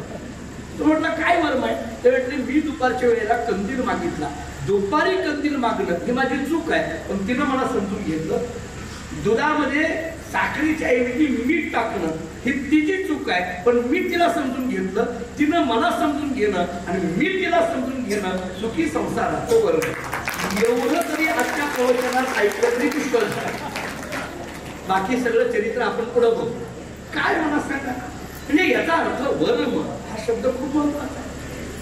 तो म्हटलं, काय वर्म आहे? ते म्हटले, मी दुपारच्या वेळेला कंदील मागितला. दुपारी कंदील मागणं ही माझी चूक आहे, पण तिनं मला समजून घेतलं. दुधामध्ये साखरेच्या ऐवजी मीठ टाकणं ही तिची चूक आहे, पण मी तिला समजून घेतलं, तिनं मला समजून घेणं आणि मी तिला समजून घेणं सुखी संसाराचं वर्म. एवढं तरी आजच्या प्रवचनात ऐकलं तरी पुष्कळ झालं. बाकी सगळं चरित्र आपण पुढं बघू. काय मला सांगा, म्हणजे याचा अर्थ वर्म हा शब्द खूप महत्वाचा आहे.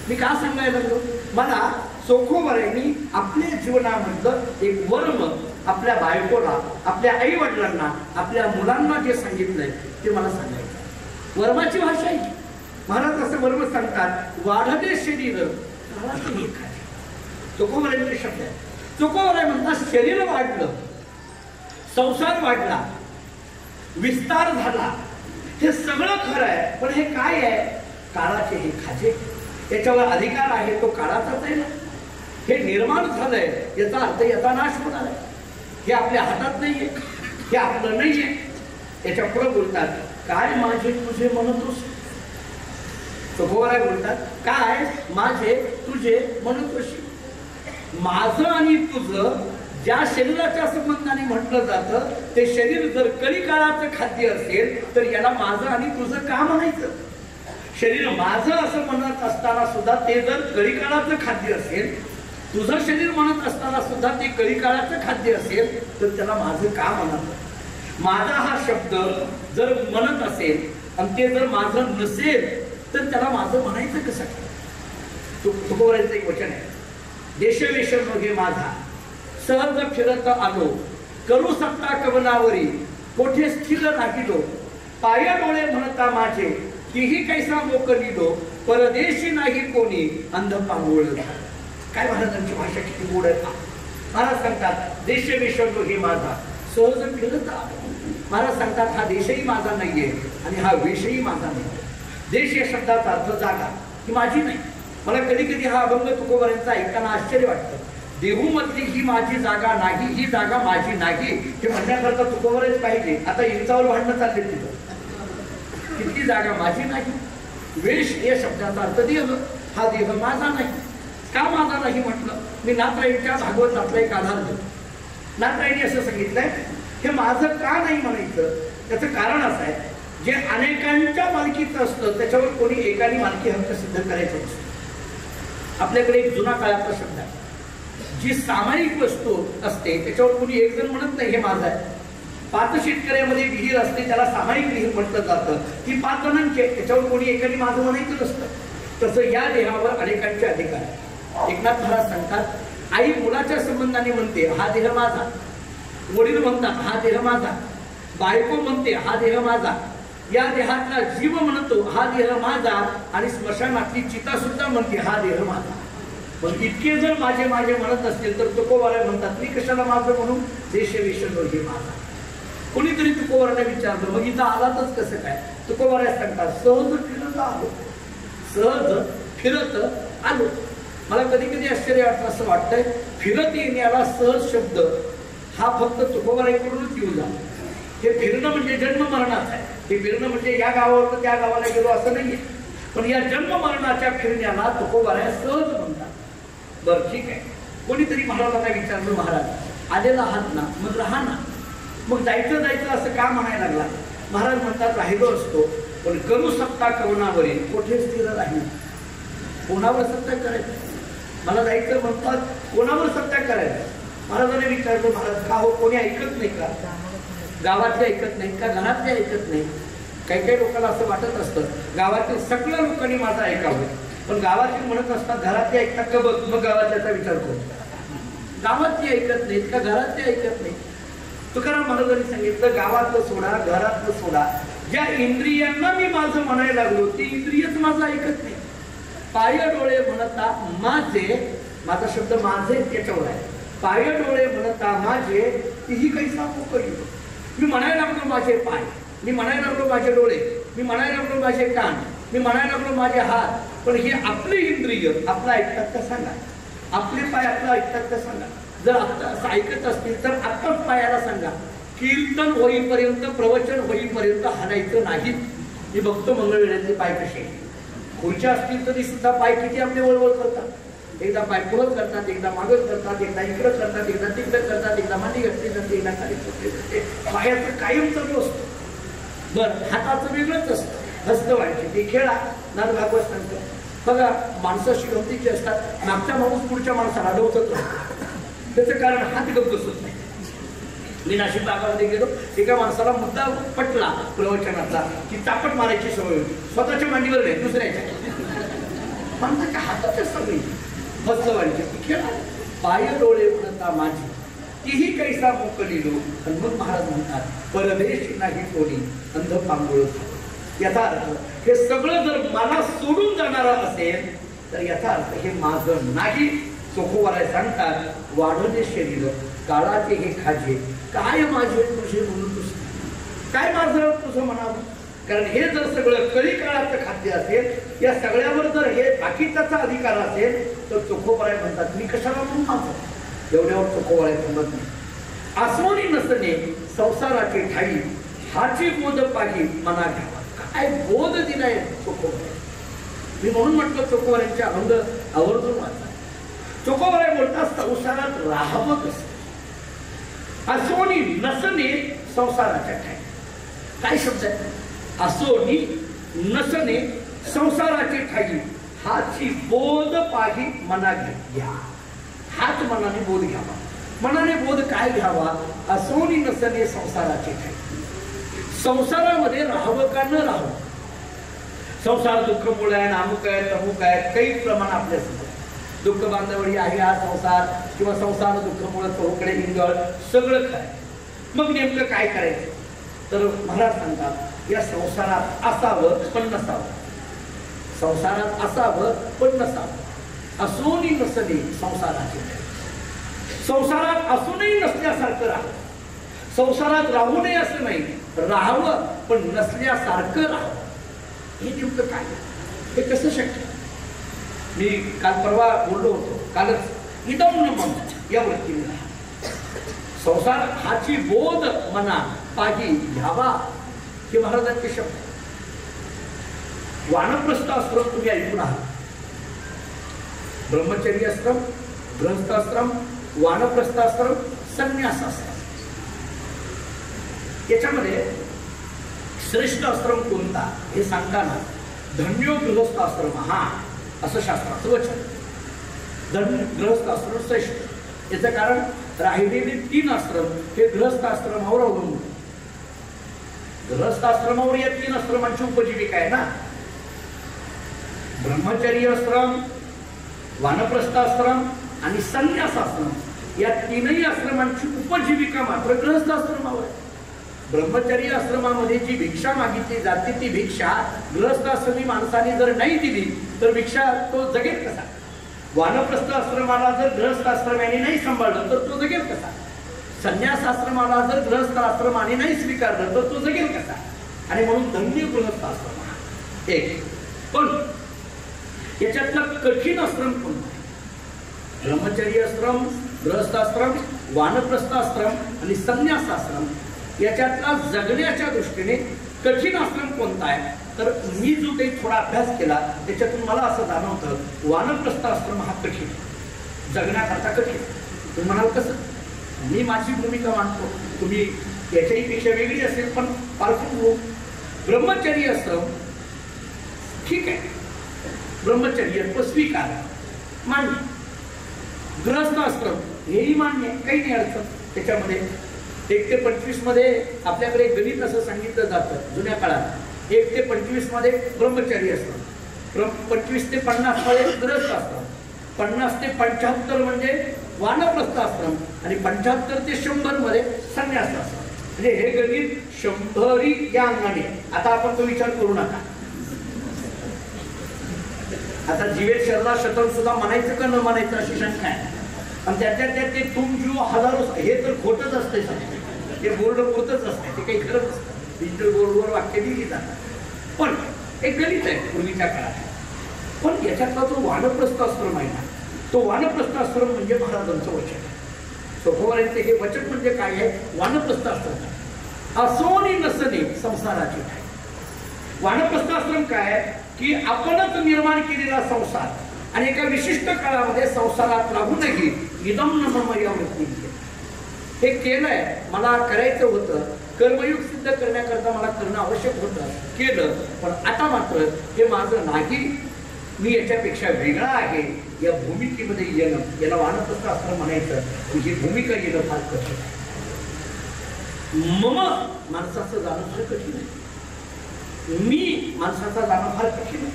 मी का सांगायला लागलो, मला चोखोबरांनी आपल्या जीवनामधलं एक वर्म आपल्या बायकोला, आपल्या आई वडिलांना, आपल्या मुलांना जे सांगितलंय ते मला सांगायचं. वर्माची भाषा आहे. महाराज असं वर्म सांगतात, वाढले शरीर चोखोबरांचे शब्द आहे. चोखोबराय म्हणतात शरीर वाढलं, संसार वाढला, विस्तार झाला, हे सगळं खरं आहे. पण हे काय आहे? काळाचे हे खाजे, याच्यावर अधिकार आहे तो काळाचाच आहे ना. हे निर्माण झालंय याचा अर्थ याचा नाश होणार आहे. हे आपल्या हातात नाहीये, हे आपलं नाहीये. याच्या पुढे बोलतात, काय माझे तुझे म्हणतोस. चोखोबराय बोलतात, काय माझे तुझे म्हणतोशी. माझं आणि तुझं ज्या शरीराच्या संबंधाने म्हटलं जातं ते शरीर जर कलिकाळाचं खाद्य असेल तर याला माझं आणि तुझं का म्हणायचं. शरीर माझं असं म्हणत असताना सुद्धा ते जर कलिकाळाचं खाद्य असेल, तुझं शरीर म्हणत असताना सुद्धा ते कलिकाळाचं खाद्य असेल तर त्याला माझं का म्हणायचं. माझा हा शब्द जर म्हणत असेल आणि ते जर माझं नसेल तर त्याला माझं म्हणायचं कसं. तुकोबरायचं एक वचन आहे, देशवेश मगे माझा सहज फिरत आलो, करू सत्ता कवनावरी कोठे स्थिर राहिलो, पाय डोळे म्हणता माझे तीही कैसा मोकलिलो, परदेशी नाही कोणी अंध पांगोळ. काय महाराजांची भाषा किती गोड आहे. महाराज सांगतात देशवेश मगे माझा सहज फिरत आलो. महाराज सांगतात हा देशही माझा नाहीये आणि हा वेशही माझा नाही. देश या शब्दाचा अर्थ जागा ही माझी नाही. मला कधी कधी हा अभंग तुकोबरांचा ऐकताना आश्चर्य वाटतं. देहूमधली ही माझी जागा नाही, ही जागा माझी नाही हे म्हणण्याकरता तुकोबरच पाहिजे. आता इंचावर भांडणं चालले तिथं, किती जागा माझी नाही. वेश या शब्दाचा अर्थ देह, हा देह माझा नाही. का माझा नाही म्हटलं, मी नाथराईंच्या भागवतातला एक आधार देतो. नाथराईंनी असं सांगितलंय, हे माझं का नाही म्हणायचं, त्याचं कारण असं आहे, जे अनेकांच्या मालकीचं असतं त्याच्यावर कोणी एकाने मालकी हक्क सिद्ध करायचं नसतं. आपल्याकडे एक जुना काळातला शब्द आहे, जी सामायिक वस्तू असते त्याच्यावर कोणी एक जण म्हणत नाही हे माझं आहे. 5 शेतकऱ्यामध्ये विहीर असते त्याला सामायिक विहीर म्हटलं जातं, ती 5 जणांची आहे, त्याच्यावर कोणी एकाने माझं म्हणायचं नसतं. तसं या देहावर अनेकांचे अधिकार आहे. एकनाथ महाराज सांगतात, आई मुलाच्या संबंधाने म्हणते हा देह माझा, वडील म्हणतात हा देह माझा, बायको म्हणते हा देह माझा, या देहातला जीव म्हणतो हा देह माझा, आणि स्मशानातली चिता सुद्धा म्हणते हा देह माझा. पण इतके जर माझे माझे म्हणत असतील तर तुकोबाराय म्हणतात मी कशाला माझं म्हणून, देशवेश हे माझा. कोणीतरी तुकोबाराला विचारलं मग इथं आलातच कसं काय. तुकोबाराय सांगतात सहज फिरत आलो, सहज फिरत आलो. मला कधी कधी आश्चर्य वाटतं, असं वाटतंय फिरत येण्याला सहज शब्द हा फक्त तुकोबारायकडूनच येऊ झाला. हे फिरणं म्हणजे जन्म मरणाचं आहे. हे फिरणं म्हणजे या गावावर त्या गावाला गेलो असं नाहीये, पण या जन्म मरणाच्या फिरण्याला तुकोबाराय सहज म्हणतात. बरं ठीक आहे. कोणीतरी महाराजांना विचारलं, महाराज आलेला आहात ना, मग राहा ना, मग जायचं जायचं असं का म्हणायला लागला. महाराज म्हणतात राहिलो असतो पण करू सत्ता कवनावरील कोठे स्थिर राहील. कोणावर सत्ता करायचं, मला जायचं म्हणतात कोणावर सत्ता करायचं. महाराजांनी विचारलं महाराज का हो कोणी ऐकत नाही का, गावातले ऐकत नाही का, घरातले ऐकत नाही. काही काही लोकांना असं वाटत असतं गावातील सगळ्या लोकांनी माझं ऐकावं, पण गावातील म्हणत असतात घरातले ऐकतात का बघ, मग गावातल्याचा विचार करू. गावातली ऐकत नाहीत का, घरातले ऐकत नाही. तुकाराम महाराजांनी सांगितलं गावातलं सोडा, घरातलं सोडा, ज्या इंद्रियांना मी माझं म्हणायला लागलो ती इंद्रियच माझं ऐकत नाही. पाय डोळे म्हणता माझे, माझा शब्द माझे त्याच्यावर आहे, पाय डोळे म्हणता माझे तीही कैसा पोकळी. मी म्हणायला लागलो माझे पाय, मी म्हणायला लागलो माझे डोळे, मी म्हणायला लागलो माझे कान, मी म्हणायला लागलो माझे हात, पण हे आपले इंद्रिय आपलं ऐकतात का सांगा. आपले पाय आपलं ऐकतात का सांगा. जर आता असं ऐकत असतील तर आत्ताच पायाला सांगा कीर्तन होईपर्यंत, प्रवचन होईपर्यंत हाणायचं नाही. मी बघतो मंगळवेळातले पाय कसे खुर्च्या असतील तरी सुद्धा पाय किती आपले वळवळ करतात. एकदा पाय पुढं करतात, एकदा मागं करतात, एकदा इकडं करतात, एकदा तिकडं करतात, एकदा मांडी घातली जाते, एकदा खाली जाते. पायाचं कायम चालू असतं. बरं हाताचं वेगळंच असतं, हस्त व्हायचे ते खेळा. नाथ भागवत सांगतो बघा माणसं अशी गमतीची असतात, मागचा माणूस पुढच्या माणसाला डोचत राहतो. त्याचं कारण हात गप बसत नाही. मी नाशिक भागामध्ये गेलो, एका माणसाला मुद्दा पटला प्रवचनाचा की चापट मारायची सवय होती, स्वतःच्या मांडीवर नाही दुसऱ्याच्या. माणसाच्या हाताच्या सवयी हसवायची खेळा पाय डोळे उडता माझी तीही कैसा मोकलिलो. आणि मग महाराज म्हणतात परदेश नाही कोणी अंध पांगुळ. याचा अर्थ हे सगळं जर मला सोडून जाणार असेल तर याचा अर्थ हे माझं नाही. चोखोवाला सांगतात वाढवणे शरीर काळाचे हे खाजे काय माझे तुझे म्हणून तुझे काय माझं तुझं म्हणावं. कारण हे जर सगळं कळी काळाचं खाद्य असेल, या सगळ्यावर जर हे बाकीचा अधिकार असेल तर चोखोवाला म्हणतात मी कशाला म्हणून माझं. एवढ्यावर चोखोवाला समजत नाही. आसमोनी नसणे संसाराची ठाई हाची बोध पाही मना घ्यावा. काय बोध दिलाय चोखोवाला. मी म्हणून म्हटलं चोखोवाल्यांच्या अभंग आवर्जून वाचा. चोखोवाला बोलतात संसारात राहावं कसं. असोनी नसणे संसाराच्या ठाई. काय शब्द आहे. असोनी नसणे संसाराची ठाई हाची बोध पाही मना घ्या. हाच मनाने बोध घ्यावा. मनाने बोध काय घ्यावा. असोनी नसणे संसाराची ठाई. संसारामध्ये राहावं का न राहावं. संसार दुःखमुळे आहे, नामुक आहे, तमुक आहे, काही प्रमाण आपल्या दुःख बांधवडी आहे हा संसार किंवा संसार दुःखमुळे चौकडे इंगळ सगळं काय. मग नेमकं काय करायचं तर महाराज सांगतात या संसारात असावं पण नसावं. संसारात असावं पण नसावं. असोनी नसणे संसाराचे. संसारात असूनही नसल्यासारखं राहावं. संसारात राहू नये असं नाही, राहावं पण नसल्यासारखं राहावं. हे नेमकं काय. हे कसं शक्य. मी काल परवा बोललो होतो, कालच इदम नमम या वृत्तीने संसार हाची बोध मना पाही घ्यावा. हे महाराजांचे शब्द. वानप्रस्थ आश्रम तुम्ही ऐकून आहात. ब्रह्मचर्य आश्रम, गृहस्थाश्रम, वानप्रस्थाश्रम, संन्यासाश्रम. याच्यामध्ये श्रेष्ठ आश्रम कोणता हे सांगताना धन्यो गृहस्थाश्रम हा असं शास्त्राचं वचन. गृहस्थाश्रम श्रेष्ठ. याचं कारण राहिलेले 3 आश्रम हे गृहस्थाश्रमावर अवलंबून. गृहस्थाश्रमावर या 3 आश्रमांची उपजीविका आहे ना. ब्रह्मचर्य आश्रम, वानप्रस्थाश्रम आणि संन्यासाश्रम या 3ही आश्रमांची उपजीविका मात्र गृहस्थाश्रमावर आहे. ब्रह्मचर्य आश्रमामध्ये जी भिक्षा मागितली जाते ती भिक्षा गृहस्थाश्रमी माणसाने जर नाही दिली तर भिक्षा तो जगेल कसा. वानप्रस्थ आश्रमाला जर गृहस्थाश्रमाने नाही सांभाळलं तर तो जगेल कसा. संन्यासाश्रमाला जर गृहस्थाश्रमाने नाही स्वीकारलं तर तो जगेल कसा. आणि म्हणून धन्य गृहस्थाश्रम हा एक. पण याच्यातला कठीण आश्रम कोणता. ब्रह्मचर्य आश्रम, गृहस्थाश्रम, वानप्रस्थाश्रम आणि संन्यासाश्रम याच्यातला जगण्याच्या दृष्टीने कठीण आश्रम कोणता आहे तर मी जो काही थोडा अभ्यास केला त्याच्यातून मला असं जाणवतं वानप्रस्थाश्रम हा कठीण जगण्याकरता कठीण. तुम्ही म्हणाल कसं. मी माझी भूमिका मांडतो, तुम्ही याच्याही पेक्षा वेगळी असेल पण पारखून हो. ब्रह्मचर्य आश्रम ठीक आहे, ब्रह्मचर्य स्वीकार मान्य. गृहस्थाश्रम हेही मान्य, काही नाही अडचण त्याच्यामध्ये. 1 ते 25 मध्ये आपल्याकडे गणित असं सांगितलं जातं जुन्या काळात. 1 ते 25 मध्ये ब्रह्मचर्य असतं, 25 ते 50 मध्ये गृहस्थाश्रम, 50 ते 75 म्हणजे वानप्रस्थाश्रम आणि 75 ते 100 मध्ये संन्यासाश्रम. म्हणजे हे गणित 100 या अंगाने. आता आपण तो विचार करू नका. आता जीवेत शरला शतम सुद्धा म्हणायचं का न म्हणायचं अशी शंका आहे. आणि त्याच्यात ते तुम जो हजारो हे तर खोटच असते. ते बोर्ड पुरतच असते, ते काही खरंच असतं. डिजिटल बोर्डवर वाक्य दिली जातात. पण एक गणित आहे पूर्वीच्या काळात. पण याच्यातला जो वानप्रस्थाश्रम आहे ना तो वानप्रस्थाश्रम म्हणजे महाराजांचं वचन आहे. चोखोवाल्यांचे हे वचन म्हणजे काय आहे. वानप्रस्थाश्रम असोनी नसणे संसाराची ठाई. वानप्रस्थाश्रम काय आहे की आपणच निर्माण केलेला संसार आणि एका विशिष्ट काळामध्ये संसारात लागूनही इदम नमम या वृत्तीने हे केलंय. मला करायचं होतं, कर्मयोग सिद्ध करण्याकरता मला करणं आवश्यक होतं, केलं. पण आता मात्र हे माझं नाही, मी याच्यापेक्षा वेगळा आहे. या भूमिकेमध्ये येणं, याला वानप्रस्थाश्रम म्हणायचं. ही भूमिका येणं फार कठीण आहे. मम माणसाचं जाणं फार कठीण आहे, मी माणसाचा जाणं फार कठीण आहे.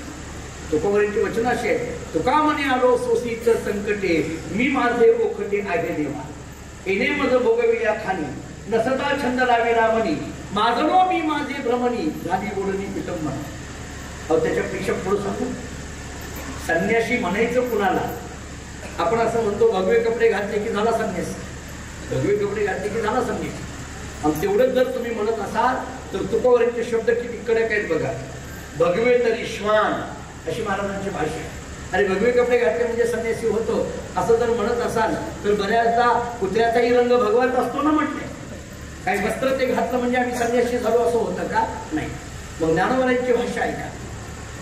तुकोबरांची वचन अशी आहे, तुका म्हणे आलो सोसीच संकटे, मी माझे ओखटे आहे देवा, येणे मज भोगविल्या खाणी, नसता छंद लाविला मनी, माझलो मी माझे भ्रमणी, झाली ओढणी पिटंबना. अहो त्याच्यापेक्षा पुढे सांगू, संन्यासी म्हणायचं कुणाला? आपण असं म्हणतो भगवे कपडे घातले की झाला संन्यास, भगवे कपडे घातले की झाला संन्यास. आणि तेवढंच जर तुम्ही म्हणत असाल तर तुकोबरांचे शब्द किती कडक आहेत बघा. भगवे तरी श्वान अशी महाराजांची भाषा आहे. अरे भगवे कपडे घातले म्हणजे संन्यासी होतो असं जर म्हणत असाल तर बऱ्याचदा कुत्र्याचाही रंग भगवाचा असतो ना म्हटले. काही वस्त्र ते घातलं म्हणजे आम्ही संन्यासी झालो असं होतं का? नाही. मग ज्ञानोबरांची भाषा ऐका,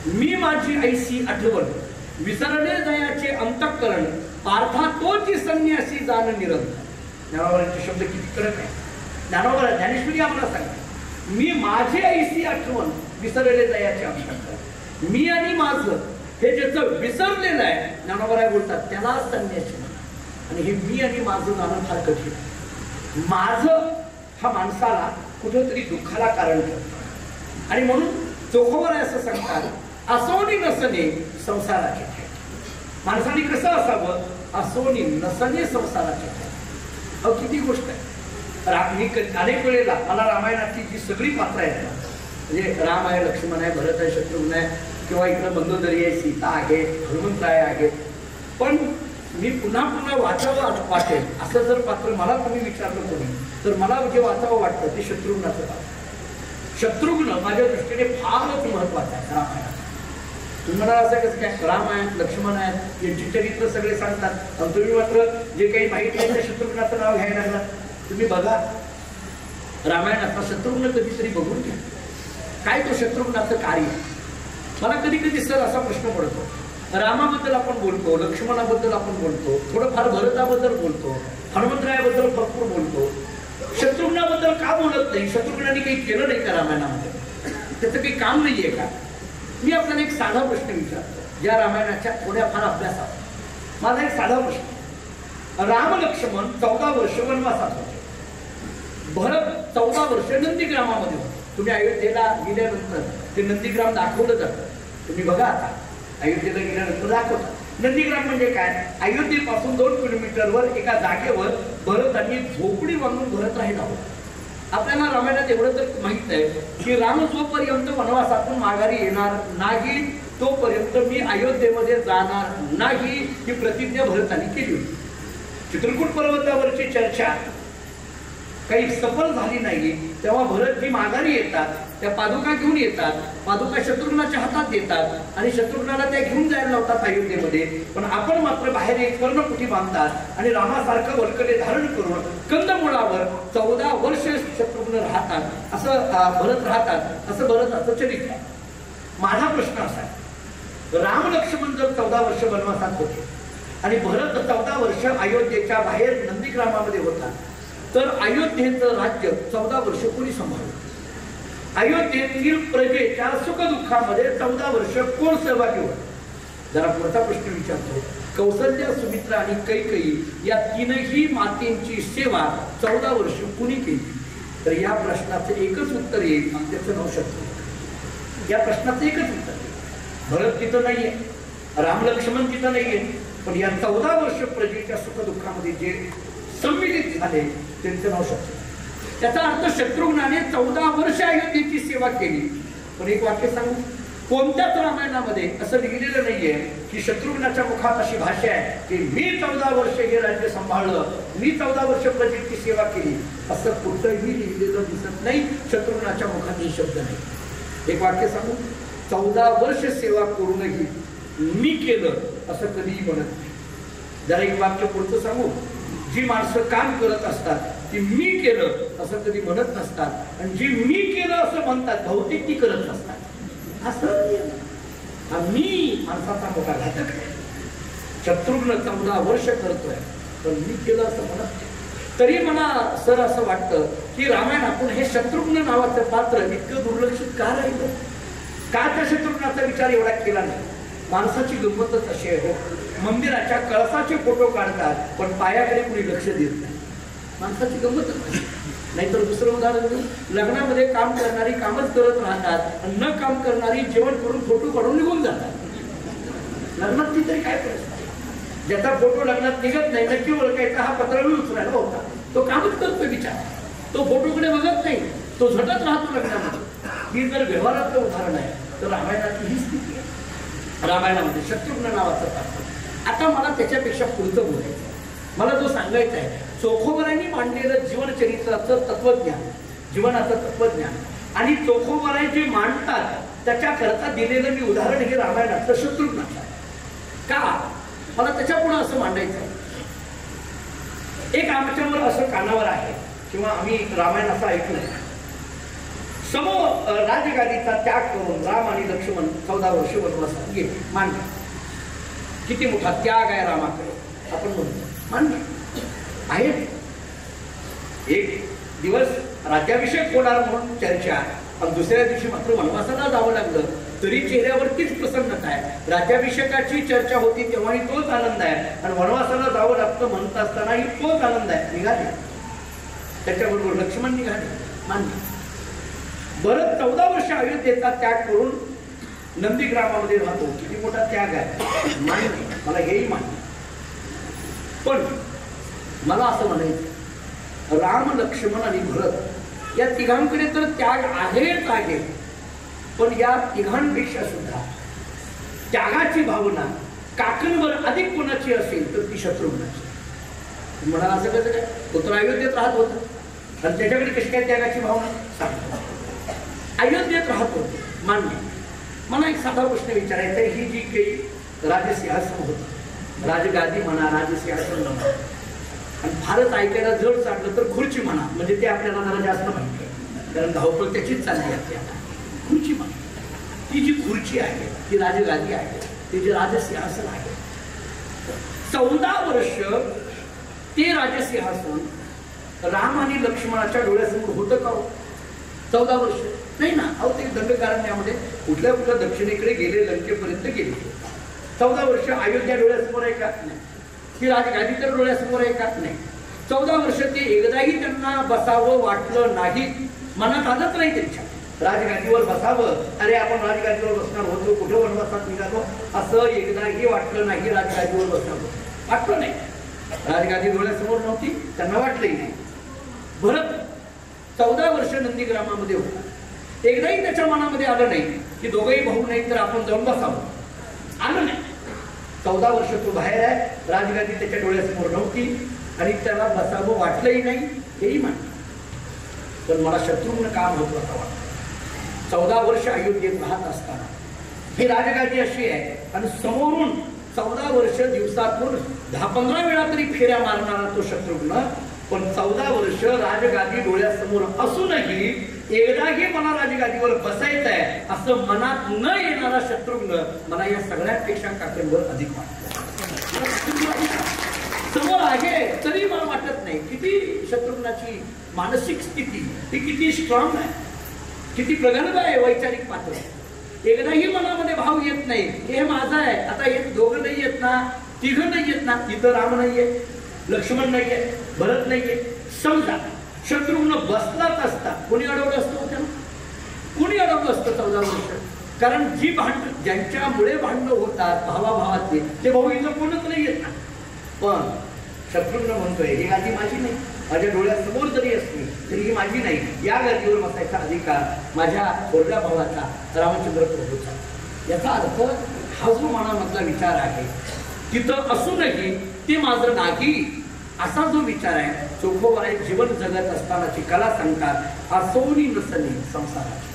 मी माझी ऐसी आठवण, विसरले दयाचे अंतःकरण, पार्था तोची संन्यासी जाण निरंतर. ज्ञानोबरांचे शब्द किती कडक आहे. ज्ञानोबा ज्ञानेश्वरी आम्हाला सांगते, मी माझी ऐसी आठवण, विसरले दयाचे अंतःकरण. मी आणि माझं हे ज्याचं विसरलेलं आहे, ज्ञानोबा बोलतात त्याला संन्यासी. आणि हे मी आणि माझं जाणं फार कठीण. माझं हा माणसाला कुठेतरी दुःखाला कारण ठरतो. आणि म्हणून चोखोबर असं सांगतात, असोनी नसणे संसाराचे ठाई. माणसाने कसं असावं? असोनी नसणे संसाराचे ठाई. अहो किती गोष्ट आहे. मी अनेक वेळेला मला रामायणातली जी सगळी पात्र आहेत ना, म्हणजे राम आहे, लक्ष्मण आहे, भरत आहे, शत्रुघ्न आहे, किंवा इकडं मंदोदरी आहे, सीता आहे, हनुमंतराय आहेत, पण मी पुन्हा पुन्हा वाचावं वाटेल असं जर पात्र मला तुम्ही विचारलं कोणी तर मला जे वाचावं वाटतं ते शत्रुघ्नाचं पात्र. शत्रुघ्न माझ्या दृष्टीने फारच महत्वाचं आहे रामायणात. तुम्हाला असं कसं काय, राम आहेत, लक्ष्मण आहेत, यांची चरित्र सगळे सांगतात आणि तुम्ही मात्र जे काही माहिती आहे त्या शत्रुघ्नाचं नाव घ्यायला लागला. तुम्ही बघा रामायणाचा शत्रुघ्न कधीतरी बघून घ्या, काय तो शत्रुघ्नाचं कार्य. मला कधी कधी सर असा प्रश्न पडतो, रामाबद्दल आपण बोलतो, लक्ष्मणाबद्दल आपण बोलतो, थोडंफार भरताबद्दल बोलतो, हनुमंतरायाबद्दल भरपूर बोलतो, शत्रुघ्नाबद्दल का बोलत नाही? शत्रुघ्नाने काही केलं नाही का रामायणामध्ये? त्याचं काही काम नाहीये का? मी आपल्याला एक साधा प्रश्न विचारतो, ज्या रामायणाच्या थोड्याफार अभ्यासात. माझा एक साधा प्रश्न, राम लक्ष्मण 14 वर्ष वनवासात होते, भरत 14 वर्ष नंदीग्रामामध्ये होते. तुम्ही अयोध्येला गेल्यानंतर ते नंदीग्राम दाखवलं जातं, तुम्ही बघा आता अयोध्येला गेल्यानंतर दाखवतात. नंदीग्राम म्हणजे काय? अयोध्येपासून 2 किलोमीटरवर एका जागेवर भरतांनी झोपडी बांधून भरत राहिला होता. आपल्याला रामायणात एवढं तर माहित आहे की राम जोपर्यंत वनवासातून माघारी येणार नाही तोपर्यंत मी अयोध्येमध्ये जाणार नाही ही प्रतिज्ञा भरतांनी केली होती. चित्रकूट पर्वतावरची चर्चा काही सफल झाली नाही तेव्हा भरतजी माघारी येतात, त्या पादुका घेऊन येतात, पादुका शत्रुघ्नाच्या हातात देतात आणि शत्रुघ्नाला त्या घेऊन जायला लावतात अयोध्येमध्ये. पण आपण मात्र बाहेर एक कर्णकुटी बांधतात आणि रामासारखं वल्कले धारण करून कंदमुळावर 14 वर्ष शत्रुघ्न राहतात, असं भरत राहतात, असं भरताचं चरित्र आहे. माझा प्रश्न असा आहे, राम लक्ष्मण जर 14 वर्ष वनवासात होते आणि भरत 14 वर्ष अयोध्येच्या बाहेर नंदीग्रामामध्ये होता तर अयोध्येचं राज्य 14 वर्ष कोणी सांभाळलं? अयोध्येतील प्रजेच्या सुखदुःखामध्ये 14 वर्ष कोण सहभागी होतं? जरा पुढचा प्रश्न विचारतो, कौसल्या, सुमित्रा आणि कैकेयी या तीनही मातेंची सेवा 14 वर्ष कुणी केली? तर या प्रश्नाचं एकच उत्तर येईल, त्याचं नाव शत्रुघ्न. या प्रश्नाचं एकच उत्तर येईल. भरत तिथं नाहीये, राम लक्ष्मण तिथं नाहीये, पण या 14 वर्ष प्रजेच्या सुखदुःखामध्ये जे सम्मिलित झाले त्यांचं नाव शत्रुघ्न. त्याचा अर्थ शत्रुघ्नाने 14 वर्ष अयोध्येची सेवा केली. पण एक वाक्य सांगू, कोणत्याच रामायणामध्ये असं लिहिलेलं नाहीये की शत्रुघ्नाच्या मुखात अशी भाषा आहे की मी 14 वर्ष हे राज्य सांभाळलं, मी 14 वर्ष प्रजेची सेवा केली, असं कुठंही लिहिलेलं दिसत नाही. शत्रुघ्नाच्या मुखात हे शब्द नाही. एक वाक्य सांगू, 14 वर्ष सेवा करूनही मी केलं असं कधीही म्हणत नाही. जरा एक वाक्य पुढचं सांगू, जी माणसं काम करत असतात ती मी केलं असं कधी म्हणत नसतात आणि जी मी केलं असं म्हणतात बहुतेक ती करत नसतात. असं मी माणसाचा मोठा घातक आहे. शत्रुघ्न 14 वर्ष करतोय पण मी केलं असं म्हणत. तरी मला सर असं वाटतं की रामायणातून हे शत्रुघ्न नावाचं पात्र इतकं दुर्लक्षित का राहिलं? का त्या शत्रुघ्नाचा विचार एवढा केला नाही? माणसाची गंमतच अशी आहे, मंदिराच्या कळसाचे फोटो काढतात पण पायाकडे कुणी लक्ष देत नाही. माणसाची गंमतच नाही. नाहीतर दुसरं उदाहरण देऊ, लग्नामध्ये काम करणारी कामच करत राहतात आणि न काम करणारी जेवण करून फोटो काढून निघून जातात. लग्नात ती तरी काय परिस्थिती, ज्याचा फोटो लग्नात निघत नाही नक्की ओळखायचा हा पत्रावळी उचलायला होता, तो कामच करतो विचार, तो फोटोकडे बघत नाही, तो झटत राहतो लग्नामध्ये. ही जर व्यवहाराचं उदाहरण आहे तर रामायणाची ही स्थिती आहे. रामायणामध्ये शत्रुघ्न नावाचं पात्र. आता मला त्याच्यापेक्षा पुढचं बोलायचं, मला जो सांगायचा आहे, चोखोबरांनी मांडलेलं जीवनचरित्राचं तत्वज्ञान, जीवनाचं तत्वज्ञान आणि चोखोबराय जे मांडतात त्याच्याकरता दिलेलं मी उदाहरण हे रामायणाचं शत्रुघ्नाचं आहे. का मला त्याच्या पुढे असं मांडायचं आहे, एक आमच्यावर असं कानावर आहे किंवा आम्ही रामायण असं ऐकलंय, समोर राजगादीचा त्याग करून राम आणि लक्ष्मण 14 वर्ष वनवासात गेले. मान्य, किती मोठा त्याग आहे रामाकडे आपण म्हणतो, मान्य आहे. एक दिवस राज्याभिषेक होणार म्हणून चर्चा आणि दुसऱ्या दिवशी मात्र वनवासाला जावं लागलं तरी चेहऱ्यावरतीच प्रसन्नता आहे. राज्याभिषेकाची चर्चा होती तेव्हाही तोच आनंद आहे आणि वनवासाला जावं लागतं म्हणत असतानाही तोच आनंद आहे. निघाले, त्याच्याबरोबर लक्ष्मण निघाले. मान्य. भरत 14 वर्ष अयोध्येचा त्याग करून नंदीग्रामामध्ये राहतो. किती मोठा त्याग आहे, मान्य, मला हेही मान्य. पण मला असं म्हणायचं, राम लक्ष्मण आणि भरत या तिघांकडे तर त्याग आहेच आहे, पण या तिघांपेक्षा सुद्धा त्यागाची भावना काकणवर अधिक कोणाची असेल तर ती शत्रुघ्नाची. म्हणाला असं कसं काय, पुत्र अयोध्येत राहत होता आणि त्याच्याकडे कशी काय त्यागाची भावना, सांगतो. अयोध्येत राहत होते, मान्य. मला एक साधा प्रश्न विचारायचा आहे, ही जी काही राजसिंहासन होतं, राजगादी म्हणा, राजसिंहासन म्हणा, आणि फारच ऐकायला जड चाललं तर खुर्ची म्हणा, म्हणजे ते आपल्याला जरा जास्त माहिती आहे कारण धावपळ त्याचीच चालली असते. आता खुर्ची म्हणा, ती जी खुर्ची आहे ती राजगादी आहे, ते जे राजसिंहासन आहे, 14 वर्ष ते राजसिंहासन राम आणि लक्ष्मणाच्या डोळ्यासमोर होतं का? 14 वर्ष नाही ना. अहो, ते दंडकारण्यामध्ये कुठल्या दक्षिणेकडे गेले, लंकेपर्यंत गेले. 14 वर्ष अयोध्या डोळ्यासमोर आहे का? नाही. ती राजगादी तर डोळ्यासमोर आहे का? नाही. 14 वर्ष ते एकदाही त्यांना बसावं वाटलं नाही, मनात आलंच नाही त्यांच्या राजगादीवर बसावं. अरे आपण राजगादीवर बसणार होतो, कुठं वनवासात निघालो असं एकदाही वाटलं नाही. राजगादीवर बसणार वाटलं नाही, राजगादी डोळ्यासमोर नव्हती, त्यांना वाटलंही नाही. भरत 14 वर्ष नंदीग्रामामध्ये होता, एकदाही त्याच्या मनामध्ये आलं नाही की दोघंही भाऊ नाही तर आपण जाऊन बसावं, आलं नाही. 14 वर्ष तो बाहेर आहे, राजगादी त्याच्या डोळ्यासमोर नव्हती आणि त्याला बसावं वाटलंही नाही, हेही मान्य. पण मला शत्रुघ्न का महत्वाचा वाटतं, 14 वर्ष अयोध्येत राहत असताना ही राजगादी अशी आहे आणि समोरून 14 वर्ष दिवसातून 10-15 वेळा तरी फेऱ्या मारणारा तो शत्रुघ्न, पण 14 वर्ष राजगादी डोळ्यासमोर असूनही एकदाही मला राजगादीवर बसायचं आहे असं मनात न येणारा शत्रुघ्न मला या सगळ्यांपेक्षा काकणवर अधिक वाटतो. समोर आहे तरी मला वाटत नाही. किती शत्रुघ्नाची मानसिक स्थिती ती किती स्ट्रॉंग आहे, किती प्रगल्भ आहे वैचारिक पात्र. एकदाही मनामध्ये भाव येत नाही हे माझं आहे. आता हे दोघं नाही येत ना, तिघं नाही येत ना, तिथं राम नाहीये, लक्ष्मण नाहीये, भरत नाहीये. समजा शत्रुघ्न बसलाच असता, कोणी अडवलं असतं त्याला? कोणी अडवलं असतं 14 वर्ष? कारण जी भांडण ज्यांच्यामुळे भांडणं होतात भावाभावातले ते भाऊ इथं कोणच नाही येत ना. पण शत्रुघ्न म्हणतोय ही गादी माझी नाही, माझ्या डोळ्यासमोर जरी असली तरी ही माझी नाही. या गादीवर बसायचा अधिकार माझ्या थोरल्या भावाचा रामचंद्र प्रभूचा. याचा अर्थ हा जो मनामधला विचार आहे तिथं असूनही ते माझं नाही असा जो विचार आहे. चोखोबाई जीवन जगत असतानाची कला सांगतात, असोनी नसणे संसाराची.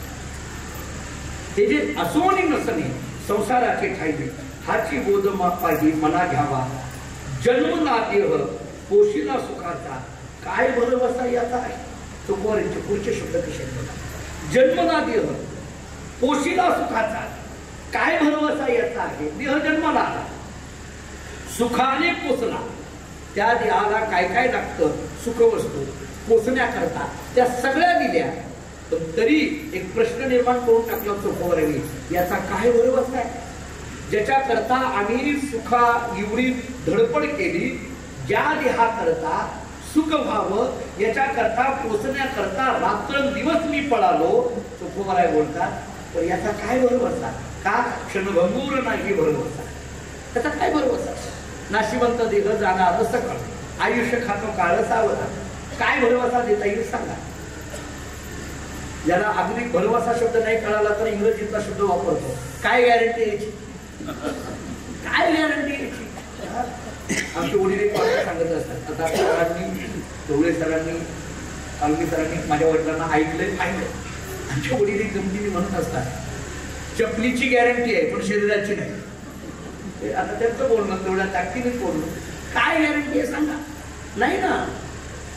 ते जे असोनी नसणे संसाराचे ठाईले हाची बोध पाहिजे मना घ्यावा. जन्मला देह पोशिला सुखाचा काय भरवसा याचा आहे. चोखोबाईंचे पुढचे शब्द कसे बघा. जन्मला देह पोशिला सुखाचा काय भरवसा याचा आहे. देह जन्माला आला, सुखाने पोचला, त्या देहाला काय काय लागतं सुखवस्तू पोचण्याकरता त्या सगळ्या दिल्या. तरी एक प्रश्न निर्माण करून टाकला चोखोबाईंनी, याचा काय भरवसा आहे ज्याच्याकरता आम्ही सुखा एवढी धडपड केली, ज्या देहाकरता सुख व्हावं याच्याकरता पोचण्याकरता रात्रंदिवस मी पळालो. तुकोबाराय बोलतात पण याचा काय भरवसा, का क्षणभंगूर नाही भरवसा, त्याचा काय भरवसा. नाशिवंत देह जाणार सकळ, आयुष्य खातो काळ सावधा, काय भरवसा देता येईल सांगा. ज्याला अगदी भरवसा शब्द नाही कळाला तर इंग्रजीतला शब्द वापरतो. काय गॅरंटी याची, काय गॅरंटी याची. आमचे वडील एक वाक्य सांगत असतात. आता सरांनी, ढोळे सरांनी, कालमी सरांनी माझ्या वडिलांना ऐकलंय. आमच्या वडील एक गमतीने म्हणत असतात, चपलीची गॅरंटी आहे पण शरीराची नाही. आता त्यांचं बोलणं तेवढ्या ताकदीने बोलणं, काय गॅरंटी आहे सांगा. नाही ना.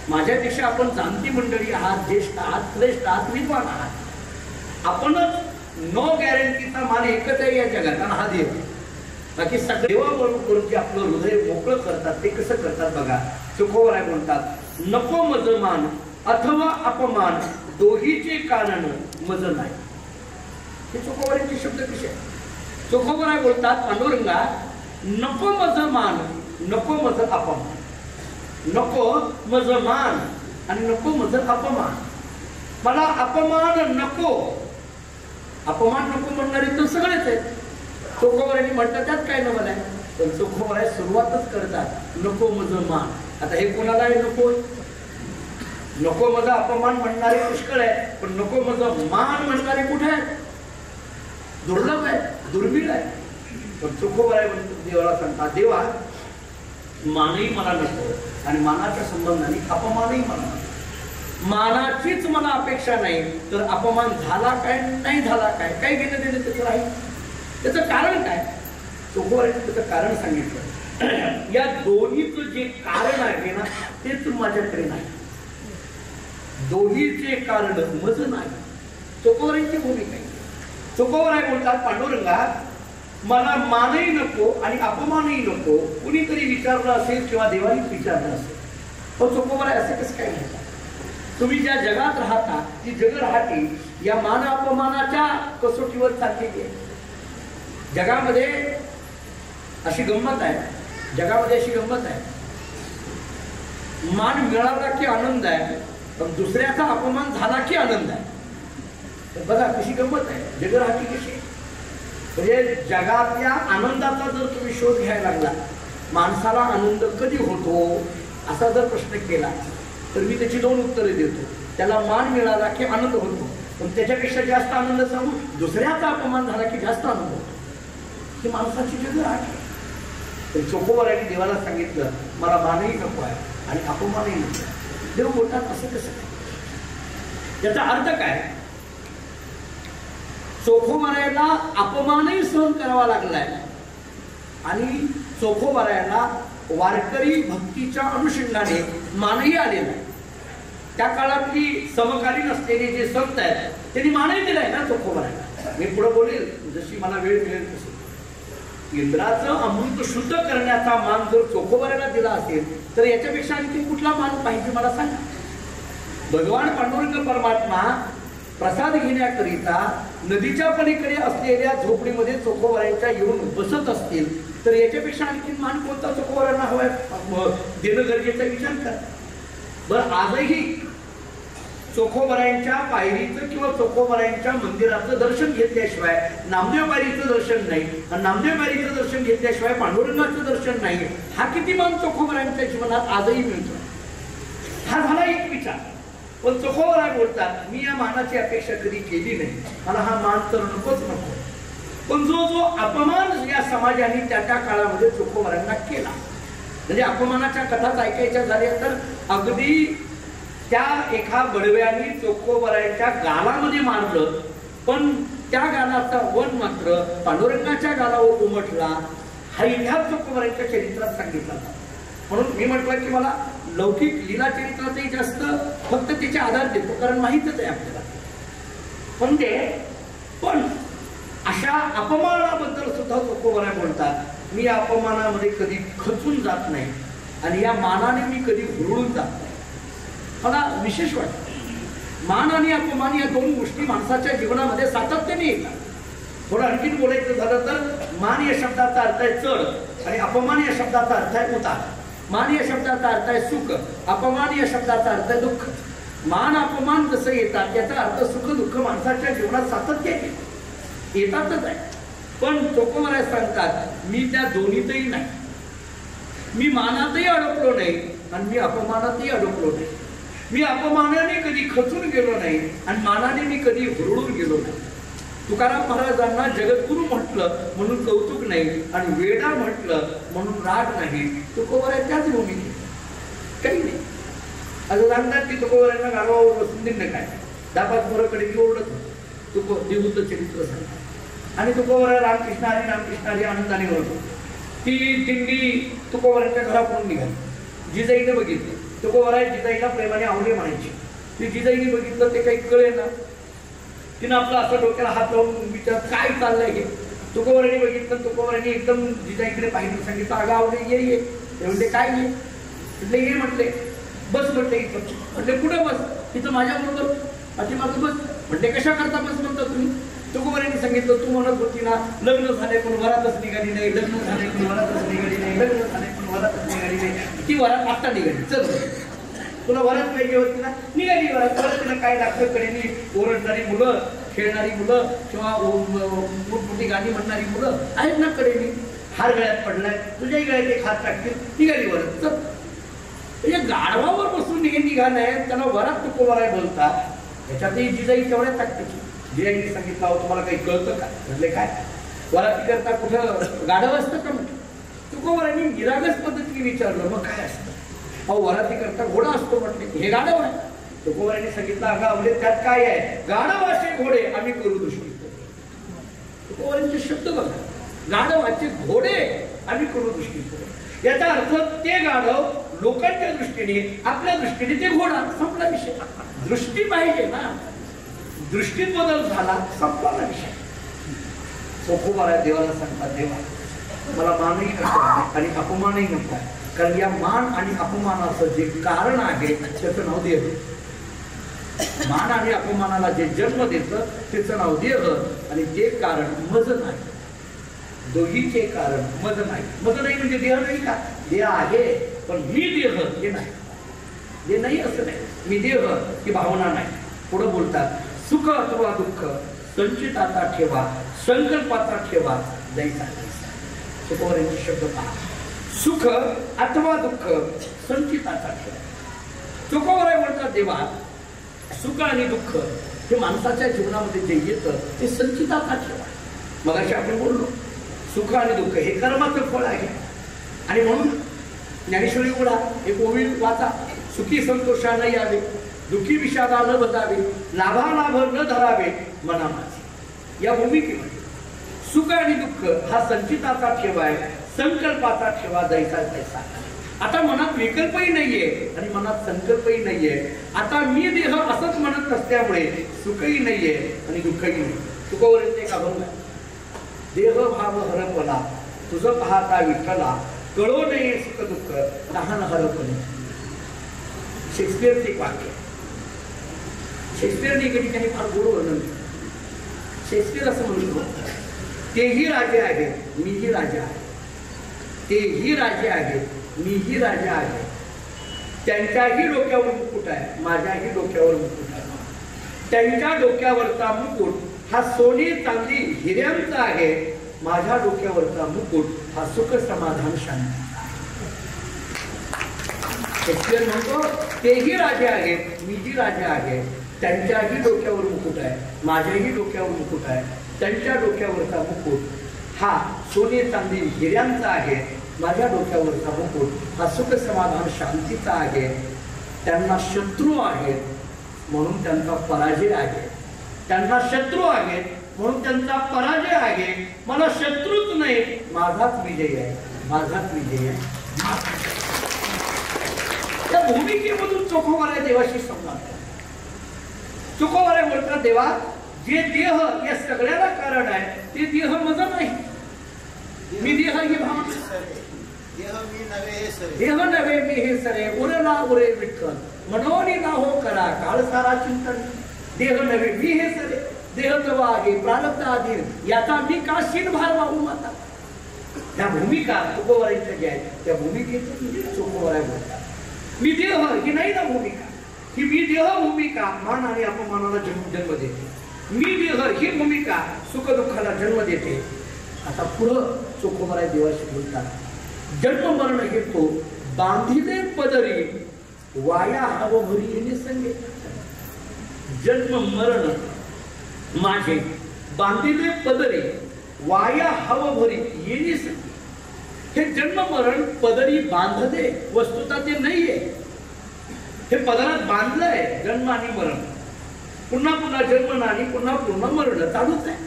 माझ्यापेक्षा आपण जाणती मंडळी आहात, ज्येष्ठ आहात, श्रेष्ठ आहात, विद्वान आहात. आपणच नो गॅरंटीचा मान एकच आहे या जगात, आणि हा देव. बाकी सगळे देवाबरोबर जे आपलं हृदय मोकळं करतात ते कसं करतात बघा. तुकोबाराय बोलतात, नको मज मान अथवा अपमान, दोहीचे कारण मज नाही. हे तुकोबारायचे शब्द कसे आहेत. तुकोबाराय बोलतात, पांडुरंगा नको मज मान, नको मज अपमान. नको मज मान आणि नको मज अपमान. मला अपमान नको. अपमान नको म्हणणारे तर सगळेच आहेत. तुकोबारायांनी म्हटलं त्यात काय नवल आहे. पण तुकोबाराय सुरुवातच करतात नको मज मान. आता हे कोणाला आहे नको. नको मज अपमान म्हणणारे पुष्कळ आहे, पण नको मज मान म्हणणारे कुठे आहेत. दुर्लभ आहे, दुर्मिळ आहे. पण तुकोबाराय देवाला सांगतात, देवा मानही मला नको आणि मानाच्या संबंधाने अपमानही मला नको. मानाचीच मला अपेक्षा नाही तर अपमान झाला काय नाही झाला काय काय घेणं देणं त्याचं राहील. त्याचं कारण काय. तुकोबारायने त्याचं कारण सांगितलं. या दोन्हीचं जे कारण आहे ना तेच माझ्याकडे नाही. दोन्हीचे कारण मज नाही. तुकोबारायची भूमिका आहे. तुकोबाराय बोलतात, पांडुरंगा मला मानही नको आणि अपमानही नको. कुणीतरी विचारलं असेल किंवा देवानीच विचारलं असेल, पण तुकोबाराय असं कसं काय म्हणतात. तुम्ही ज्या जगात राहता ती जग राहती या मान अपमानाच्या कसोटीवर चाललेली आहे. जगामध्ये अशी गंमत आहे, जगामध्ये अशी गंमत आहे, मान मिळाला की आनंद आहे, पण दुसऱ्याचा अपमान झाला की आनंद आहे. बघा कशी गंमत आहे, जग राहती कशी. म्हणजे जगातल्या आनंदाचा जर तुम्ही शोध घ्यायला लागला, माणसाला आनंद कधी होतो असा जर प्रश्न केला तर मी त्याची दोन उत्तरे देतो. त्याला मान मिळाला की आनंद होतो, पण त्याच्यापेक्षा जास्त आनंद सांगू दुसऱ्याचा अपमान झाला की जास्त आनंद होतो. ही माणसाची जग आहे. पण तुकोबारायांनी देवाला सांगितलं मला मानही नको आहे आणि अपमानही नको. देव बोलतात असं कसं काय. याचा अर्थ काय. तुकोबारायाला अपमानही सहन करावा लागलाय आणि तुकोबारायाला वारकरी भक्तीच्या अनुषंगाने मानही आलेला आहे. त्या काळातली समकालीन असलेले जे संत आहेत त्यांनी मानही दिलाय ना तुकोबारायाला. मी पुढे बोलेल जशी मला वेळ मिळेल तशी. इंद्राचं अमृत शुद्ध करण्याचा मान जर तुकोबारायाला दिला असेल तर याच्यापेक्षा आणखी कुठला मान पाहिजे मला सांगा. भगवान पांडुरंग परमात्मा प्रसाद घेण्याकरिता नदीच्या पलीकडे असलेल्या झोपडीमध्ये तुकोबारायांच्या येऊन बसत असतील तर याच्यापेक्षा आणखी मान कोणता तुकोबारायांना हवाय देणं गरजेचा विचार करा. बरं आजही तुकोबारायांच्या पायरीचं किंवा तुकोबारायांच्या मंदिराचं दर्शन घेतल्याशिवाय नामदेव पायरीचं दर्शन नाही आणि नामदेव पायरीचं दर्शन घेतल्याशिवाय पांडुरंगाचं दर्शन नाही. हा किती मान तुकोबारायांच्या जीवनात आजही मिळतो. हा झाला एक विचार. पण तुकोबाराय बोलतात मी या मानाची अपेक्षा कधी केली नाही, मला हा मान तर नकोच नको. पण जो जो अपमान या समाजाने त्या त्या काळामध्ये तुकोबारायांना केला, म्हणजे अपमानाच्या कथाच ऐकायच्या झाल्या तर अगदी त्या एका बडव्याने तुकोबारायांच्या गालामध्ये मारलं, पण त्या गालाचा वन मात्र पांडुरंगाच्या गालावर उमटला. हा इतिहास तुकोबारायांच्या चरित्रात सांगितला. म्हणून मी म्हटलं की मला लौकिक लीला चरित्रातही जास्त फक्त त्याचे आधार देतो कारण माहीतच आहे आपल्याला. पण अशा अपमानाबद्दल सुद्धा तुकोबाराय बोलतात मी या अपमानामध्ये कधी खचून जात नाही आणि या मानाने मी कधी हुरळून जात नाही. मला विशेष वाटतं मान आणि अपमान या दोन गोष्टी माणसाच्या जीवनामध्ये सातत्याने येतात. थोडं आणखीन बोलायचं झालं तर मान या शब्दाचा अर्थ आहे चढ आणि अपमान या शब्दाचा अर्थ आहे उतार. मान या शब्दाचा अर्थ आहे सुख, अपमान या शब्दाचा अर्थ आहे दुःख. मान अपमान जसं येतात याचा अर्थ सुख दुःख माणसाच्या जीवनात सातत्याने येतातच आहे. पण तुकोबराय सांगतात मी त्या दोन्हीतही नाही. मी मानातही अडकलो नाही आणि मी अपमानातही अडकलो नाही. मी अपमानाने कधी खचून गेलो नाही आणि मानाने मी कधी हुरळून गेलो नाही. तुकाराम महाराजांना जगद्गुरु म्हटलं म्हणून कौतुक नाही आणि वेडा म्हटलं म्हणून राग नाही. तुकोबराय त्याच भूमिके काही नाही. असं सांगतात की तुकोबरायांना गाढवावर बसून दिलं काय 10-5 पोराकडे मी ओरडत होतो. देवूत चरित्र सांगतात आणि तुकोबराय रामकृष्ण हरी आनंदाने म्हणतो. ती दिंडी तुकोबरायांच्या घराकडून निघाली. जिजाईने बघितलं. तुकोबराय जिजाईला प्रेमाने आवडे म्हणायची. ती जिजाईने बघितलं ते काही कळे ना. तिनं आपलं असं डोक्याला हात लावून विचार काय चाललंय हे. तुकोबरायांनी बघितलं. तुकोबरायांनी एकदम जिजाईकडे पाहिजे सांगितलं अगं आवडे ये. ते म्हणते काय ये. म्हटले ये म्हटले. बस म्हटले इथं. म्हटले कुठं बस. तिथं माझ्याबरोबर पाठीमागं बस. म्हटले कशा करता बस म्हणता तुम्ही. तुकोबरायांनी सांगितलं तू म्हणत होती ना लग्न झाले पण वरातच निघाली नाही, लग्न झाले पण वरातच निघाली नाही, लग्न झाले पण वरातच निघाली नाही. ती वरात आत्ता निघाली. चल तुला वरात पाहिजे होती ना निघाली वरात. परत तिला काय लागतं कडेनी ओरडणारी मुलं, खेळणारी मुलं किंवा मोठमोठी गाणी म्हणणारी मुलं आहेत ना कडेनी. हार गळ्यात पडलाय तुझ्याही गळ्यात एक हात टाकतील निघाली वरात. चल म्हणजे गाढवावर बसून हे निघालंय त्याला वरात तुकोबराय बोलतात. ह्याच्यातही जिजाई तेवढ्या टाकते. जिजाईने सांगितलं अहो तुम्हाला काही कळतं का. म्हटले काय वराती करता कुठं गाढव असतं का म्हटलं. तुकोबरायांनी निरागस पद्धतीने विचारलं मग काय असतं. अहो वराती करता घोडा असतो म्हटले. हे गाढव आहे. तुकोबरायांनी सांगितलं अगं आवडे त्यात काय आहे. गाढव असे घोडे आम्ही करू दृष्टी. तुकोबरायांचे शब्द बघा. गाढवाचे घोडे आम्ही करू दृष्टी. याचा अर्थ ते गाढव लोकांच्या दृष्टीने आपल्या दृष्टीने ते घोडा. संपला विषय. दृष्टी पाहिजे ना. दृष्टीत बदल झाला संपला विषय. तुकोबराय देवाला सांगतात देवा मला मानही नको आणि अपमानही नको. कारण या मान आणि अपमानाचं जे कारण आहे त्याचं नाव देह. मान आणि अपमानाला जे जन्म देतं त्याचं नाव देह आणि ते कारण मज नाही. दोघीचे कारण मज नाही. मज नाही म्हणजे देह नाही का. देह आहे पण मी देह हे नाही. हे नाही असं नाही. मी देह ही भावना नाही. पुढे बोलतात सुख अथवा दुःख संचिताचा ठेवा संकल्पाचा ठेवा द्यायचा. तुकोबरायांचे शब्द पहा. सुख अथवा दुःख संचिताचा ठेवा. तुकोबराय बोलतात देवा सुख आणि दुःख हे माणसाच्या जीवनामध्ये जे येतं ते संचिताचा ठेवा. मगाशी आपण बोललो सुख आणि दुःख हे कर्माचं फळ आहे. आणि म्हणून ज्ञानेश्वरी बोला एक ओवी वाचा. सुखी संतोषानं यावे दुःखी विषादा न बजावे लाभालाभ न धरावे मना माझे. या भूमिकेमध्ये सुख आणि दुःख हा संचिताचा ठेवा आहे. संकल्पाचा ठेवा जैसा तैसा. आता मनात विकल्पही नाहीये आणि मनात संकल्पही नाहीये. आता मी देह असंच म्हणत नसल्यामुळे सुखही नाहीये आणि दुःखही नाही. तुकोबरायांचे एक अभंग आहे. देह भाव हरपला तुझं पाहता विठ्ठला कळो नये सुख दुःख लहान हरपणे. शेक्सपियरचे एक वाक्य. शेक्सपियरने एका ठिकाणी फार गोड वर्णन केलं. शेक्सपियर असं म्हणतो तेही राजे आहेत मीही राजा आहे. तेही राजे आहेत मीही राजा आहे. त्यांच्याही डोक्यावर मुकुट आहे माझ्याही डोक्यावर मुकुट आहे. त्यांच्या डोक्यावरचा मुकुट हा सोने चांदी हिऱ्यांचा आहे. माझ्या डोक्यावरचा मुकुट हा सुख समाधान शांती. शेक्सपियर म्हणतो तेही राजे आहेत मीही राजा आहे. त्यांच्याही डोक्यावर मुकुट आहे माझ्याही डोक्यावर मुकुट आहे. त्यांच्या डोक्यावरचा मुकुट हा सोने चांदी हिऱ्यांचा आहे. माझ्या डोक्यावरचा मुकुट हा सुख समाधान शांतीचा आहे. त्यांना शत्रू आहेत म्हणून त्यांचा पराजय आहे. त्यांना शत्रू आहेत म्हणून त्यांचा पराजय आहे. मला शत्रूच नाही माझाच विजय आहे. माझाच विजय आहे. त्या भूमिकेमधून तुकोबराय देवाशी संवाद. तुकोबराय बोलतात देवा जे देह या सगळ्याला कारण आहे ते देह माझा नाही. मी देह ही भावना. देह नव्हे मी हे सरे उरला उरे विठ्ठल मनोनी ना हो करा काळ सारा चिंतन. देह नव्हे मी हे सरे देह तवा आहे प्रारब्ध आधीन याचा मी का शीन भार वाहू माता. ह्या भूमिका तुकोबारांच्या ज्या आहेत त्या भूमिकेतून म्हणजे तुकोबारा बोलतात. मी देह ही नाही ना भूमिका, ही मी देह भूमिका मान आणि अपमानाला जन्म देते. मी देह ही भूमिका सुख दुःखाला जन्म देते. आता पुढं तुकोबारा देवाशी बोलतात. जन्म मरण घेतो बांधिले पदरी वाया हव भरी येणे संगे. जन्म मरण माझे बांधिले पदरी वाया हव भरी येणे संगे. हे जन्म मरण पदरी बांधले वस्तुता ते नाहीये. हे पदरात बांधलंय जन्म आणि मरण. पुन्हा पुन्हा जन्म आणि पुन्हा पुन्हा मरण चालूच आहे.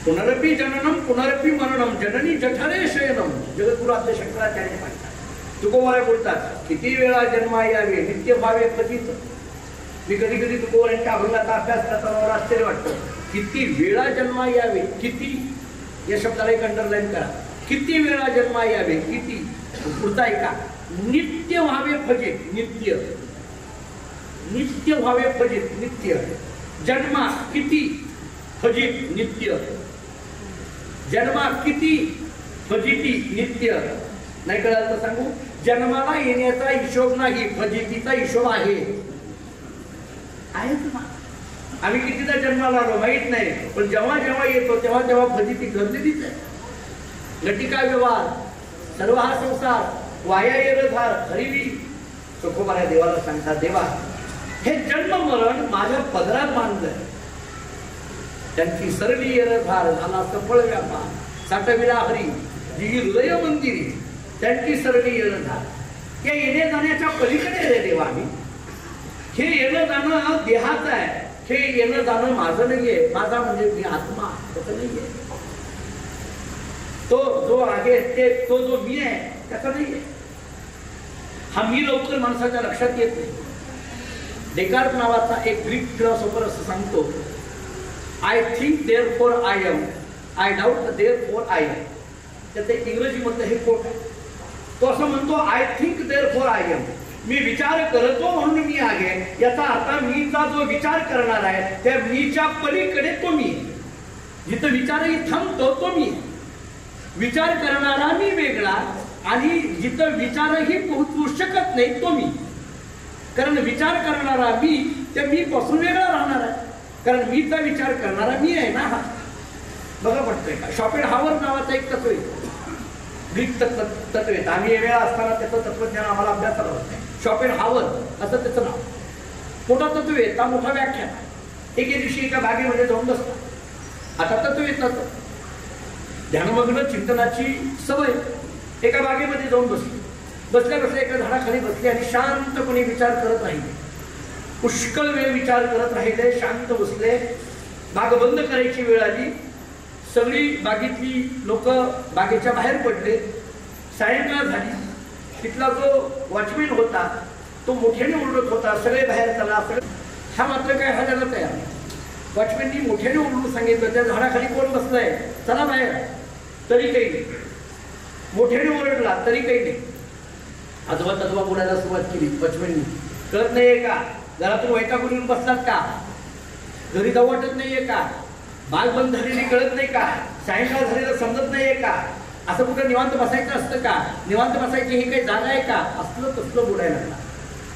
पुनरपि जननम पुनरपि मरणम जननी जठरे शयनम. जगद्गुरू शंकराचार्य म्हणतात. तुकोबारा बोलतात किती वेळा जन्मा यावे नित्य भावे पतित. मी कधी कधी तुकोबारांच्या अभंगाचा अभ्यास करताना मला आश्चर्य वाटतं. किती वेळा जन्मा यावे, किती या शब्दाला एक अंडरलाईन करा. किती वेळा जन्मा यावे, किती. पुढचा ऐका. नित्य व्हावे फजित. नित्य नित्य व्हावे फजित. नित्य जन्मा किती फजित नित्य. जन्मा किती फजिती नित्य. नाही कळालं तर सांगू. जन्माला येण्याचा हिशोब नाही, फजितीचा हिशोब आहे. ना आम्ही कितीदा जन्माला आलो माहित नाही, पण जेव्हा जेव्हा येतो तेव्हा तेव्हा फजिती घडलेलीच आहे. घटिका व्यवहार सर्व हा संसार वाया येरधार हरिवी. तुकोबारा देवाला सांगतात देवा हे जन्म मरण माझ्या पदरात बांधलंय. त्यांची सरली येरधार झाला सफळ व्यापार. साठविला हरी जी हृदय मंदिरी. त्यांची सरली येरधार. या येण्या जाण्याच्या पलीकडे रे देवा. मी हे येणं जाणं देहाचं आहे. हे येणं जाणं माझं नाहीये. माझा म्हणजे मी आत्मा त्याचं नाहीये. तो जो आहे ते तो जो मी आहे त्याचा नाहीये. हा मी लवकर माणसाच्या लक्षात येत नाही. डेकार्ट नावाचा एक ग्रीक फिलॉसॉफर असं सांगतो I think therefore I am, I doubt therefore I am. त्याचं इंग्रजीमधलं हे कोट आहे. तो असं म्हणतो I think therefore I am. मी विचार करतो म्हणून मी आहे. याचा अर्थ मीचा जो विचार करणार आहे त्या मीच्या पलीकडे तो मी. जिथं विचारही थांबतो तो मी. विचार करणारा मी वेगळा आणि जिथं विचारही पोहोचू शकत नाही तो मी. कारण विचार करणारा मी त्या मी पासून वेगळा राहणार आहे. कारण मीचा विचार करणारा मी आहे ना. हा बघा पडतंय का. शॉपेनहावर नावाचा एक तत्व आहे. ग्रीक तत्व येतं. आम्ही वेळा असताना त्याचं तत्वज्ञान आम्हाला अभ्यासाला होतं. शॉपेनहावर असं त्याचं नाव. मोठा तत्व येता मोठा व्याख्यान. एके दिवशी एका बागेमध्ये जाऊन बसतात. आता तत्व येतात ध्यानमग्न चिंतनाची सवय. एका बागेमध्ये जाऊन बसली. बसल्या बसल्या एका झाडाखाली बसले आणि शांतपणे विचार करत राहिले. पुष्कळ वेळ विचार करत राहिले. शांत बसले. बाग बंद करायची वेळ आली. सगळी बागेतली लोक बागेच्या बाहेर पडले. सायंकाळ झाली. तिथला जो वॉचमॅन होता तो मोठ्याने ओरडत होता सगळे बाहेर चला. हा मात्र काय हालायला तयार नाही. वॉचमॅननी मोठ्याने ओरडून सांगितलं त्या झाडाखाली कोण बसलाय चला बाहेर. तरी काही नाही. मोठ्याने ओरडला तरी काही नाही. आजोबा तजोबा बोलायला सुरुवात केली वॉचमॅननी. कळत नाहीये का घरातून वैतागून येऊन बसलात का. घरी जाऊ वाटत नाहीये का. बाग बंद झालेली कळत नाही का. सायंकाळ झालेलं समजत नाहीये का. असं कुठं निवांत बसायचं असतं का. निवांत बसायची ही काही जागा आहे का. असलं तसलं बोलायला लागला.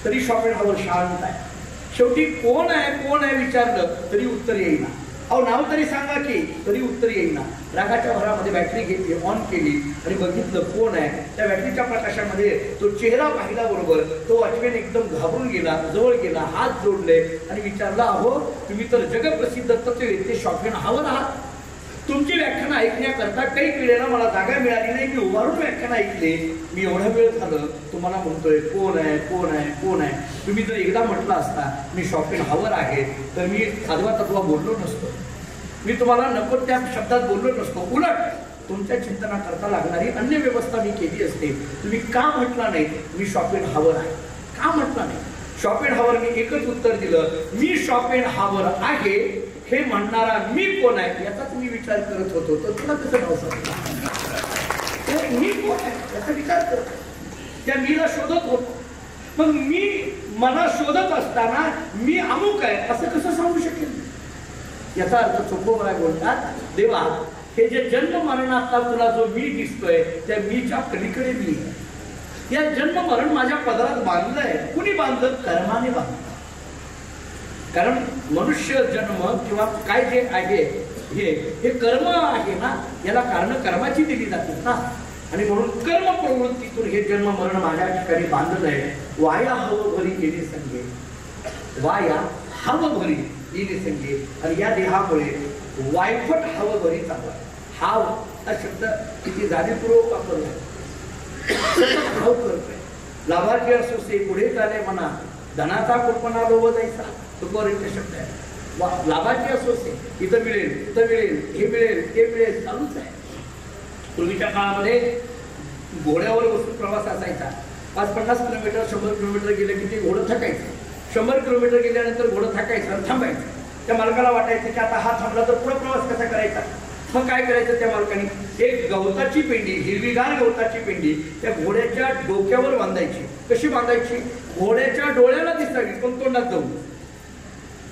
तरी शॉपेनहावर शांत आहे. शेवटी कोण आहे विचारलं तरी उत्तर येईना. अहो नाव तरी सांगा की तरी उत्तर येईना. रागाच्या भरामध्ये बॅटरी घेतली ऑन केली आणि बघितलं कोण आहे. त्या बॅटरीच्या प्रकाशामध्ये तो चेहरा पाहिला बरोबर तो वॉचमॅन एकदम घाबरून गेला. जवळ गेला. हात जोडले आणि विचारला अहो तुम्ही तर जगप्रसिद्ध तत्व येते शॉपेनहावर आहात. तुमची व्याख्यानं ऐकण्याकरता काही वेळेला मला जागा मिळाली नाही. मी उभारून व्याख्यान ऐकले. मी एवढा वेळ झालं तुम्हाला म्हणतोय कोण आहे कोण आहे कोण आहे. तुम्ही जर एकदा म्हटलं असता मी शॉपेनहावर आहे तर मी आजवा तत्वा बोललो नसतो. मी तुम्हाला नको त्या शब्दात बोललो नसतो. उलट तुमच्या चिंतनाकरता लागणारी अन्य व्यवस्था मी केली असते. तुम्ही का म्हटला नाही मी शॉपेनहावर आहे. का म्हटला नाही. शॉपेनहावरने एकच उत्तर दिलं मी शॉपेनहावर आहे. हे म्हणणारा मी कोण आहे याचाच मी विचार करत होतो. तर तुला कसं नाव सांगितलं. मी कोण आहे याचा विचार करत त्या मीला शोधत होतो. मग मी मला शोधत असताना मी अमुक आहे असं कसं सांगू शकेल. याचा अर्थ तुकोबारा बोलतात देवा हे जे जन्म मरणातला तुला जो मी दिसतोय त्या मीच्या पलीकडे मी आहे. या जन्म मरण माझ्या पदरात बांधलंय. कुणी बांधलं? कर्माने बांधलं. कारण मनुष्य जन्म किंवा काय जे आहे हे कर्म आहे ना, याला कारण कर्माची दिली जातात ना. आणि म्हणून कर्म प्रवृत्तीतून हे जन्म मरण माझ्या ठिकाणी बांधलंय. वाया हवं भरी गेली संगे, वाया हवं भरी गेली संगे. आणि या देहामुळे वायफट हवं भरी चालू आहे. हाव हा शब्द किती जाणीवपूर्वक वापरला. भाव करतोय. लाभाची असोसे पुढे चाले म्हणा, धनाचा कुरपणा लोभ जायचा तुकोरीचा शब्द आहे. लाभाची असोसे इथं मिळेल, तिथं मिळेल, हे मिळेल, ते मिळेल, चालूच आहे. पूर्वीच्या काळामध्ये घोड्यावर बसून प्रवास असायचा. 5-50 किलोमीटर 100 किलोमीटर गेलं की ते घोडं थकायचं. 100 किलोमीटर गेल्यानंतर घोडं थकायचं आणि थांबायचं. त्या मालकाला वाटायचं की आता हा थांबला तर पुढे प्रवास कसा करायचा. मग काय करायचं त्या मालकाने, एक गवताची पेंडी, हिरवीगार गवताची पेंडी त्या घोड्याच्या डोक्यावर बांधायची. कशी बांधायची? घोड्याच्या डोळ्याला दिसावी पण तोंडात जाऊ.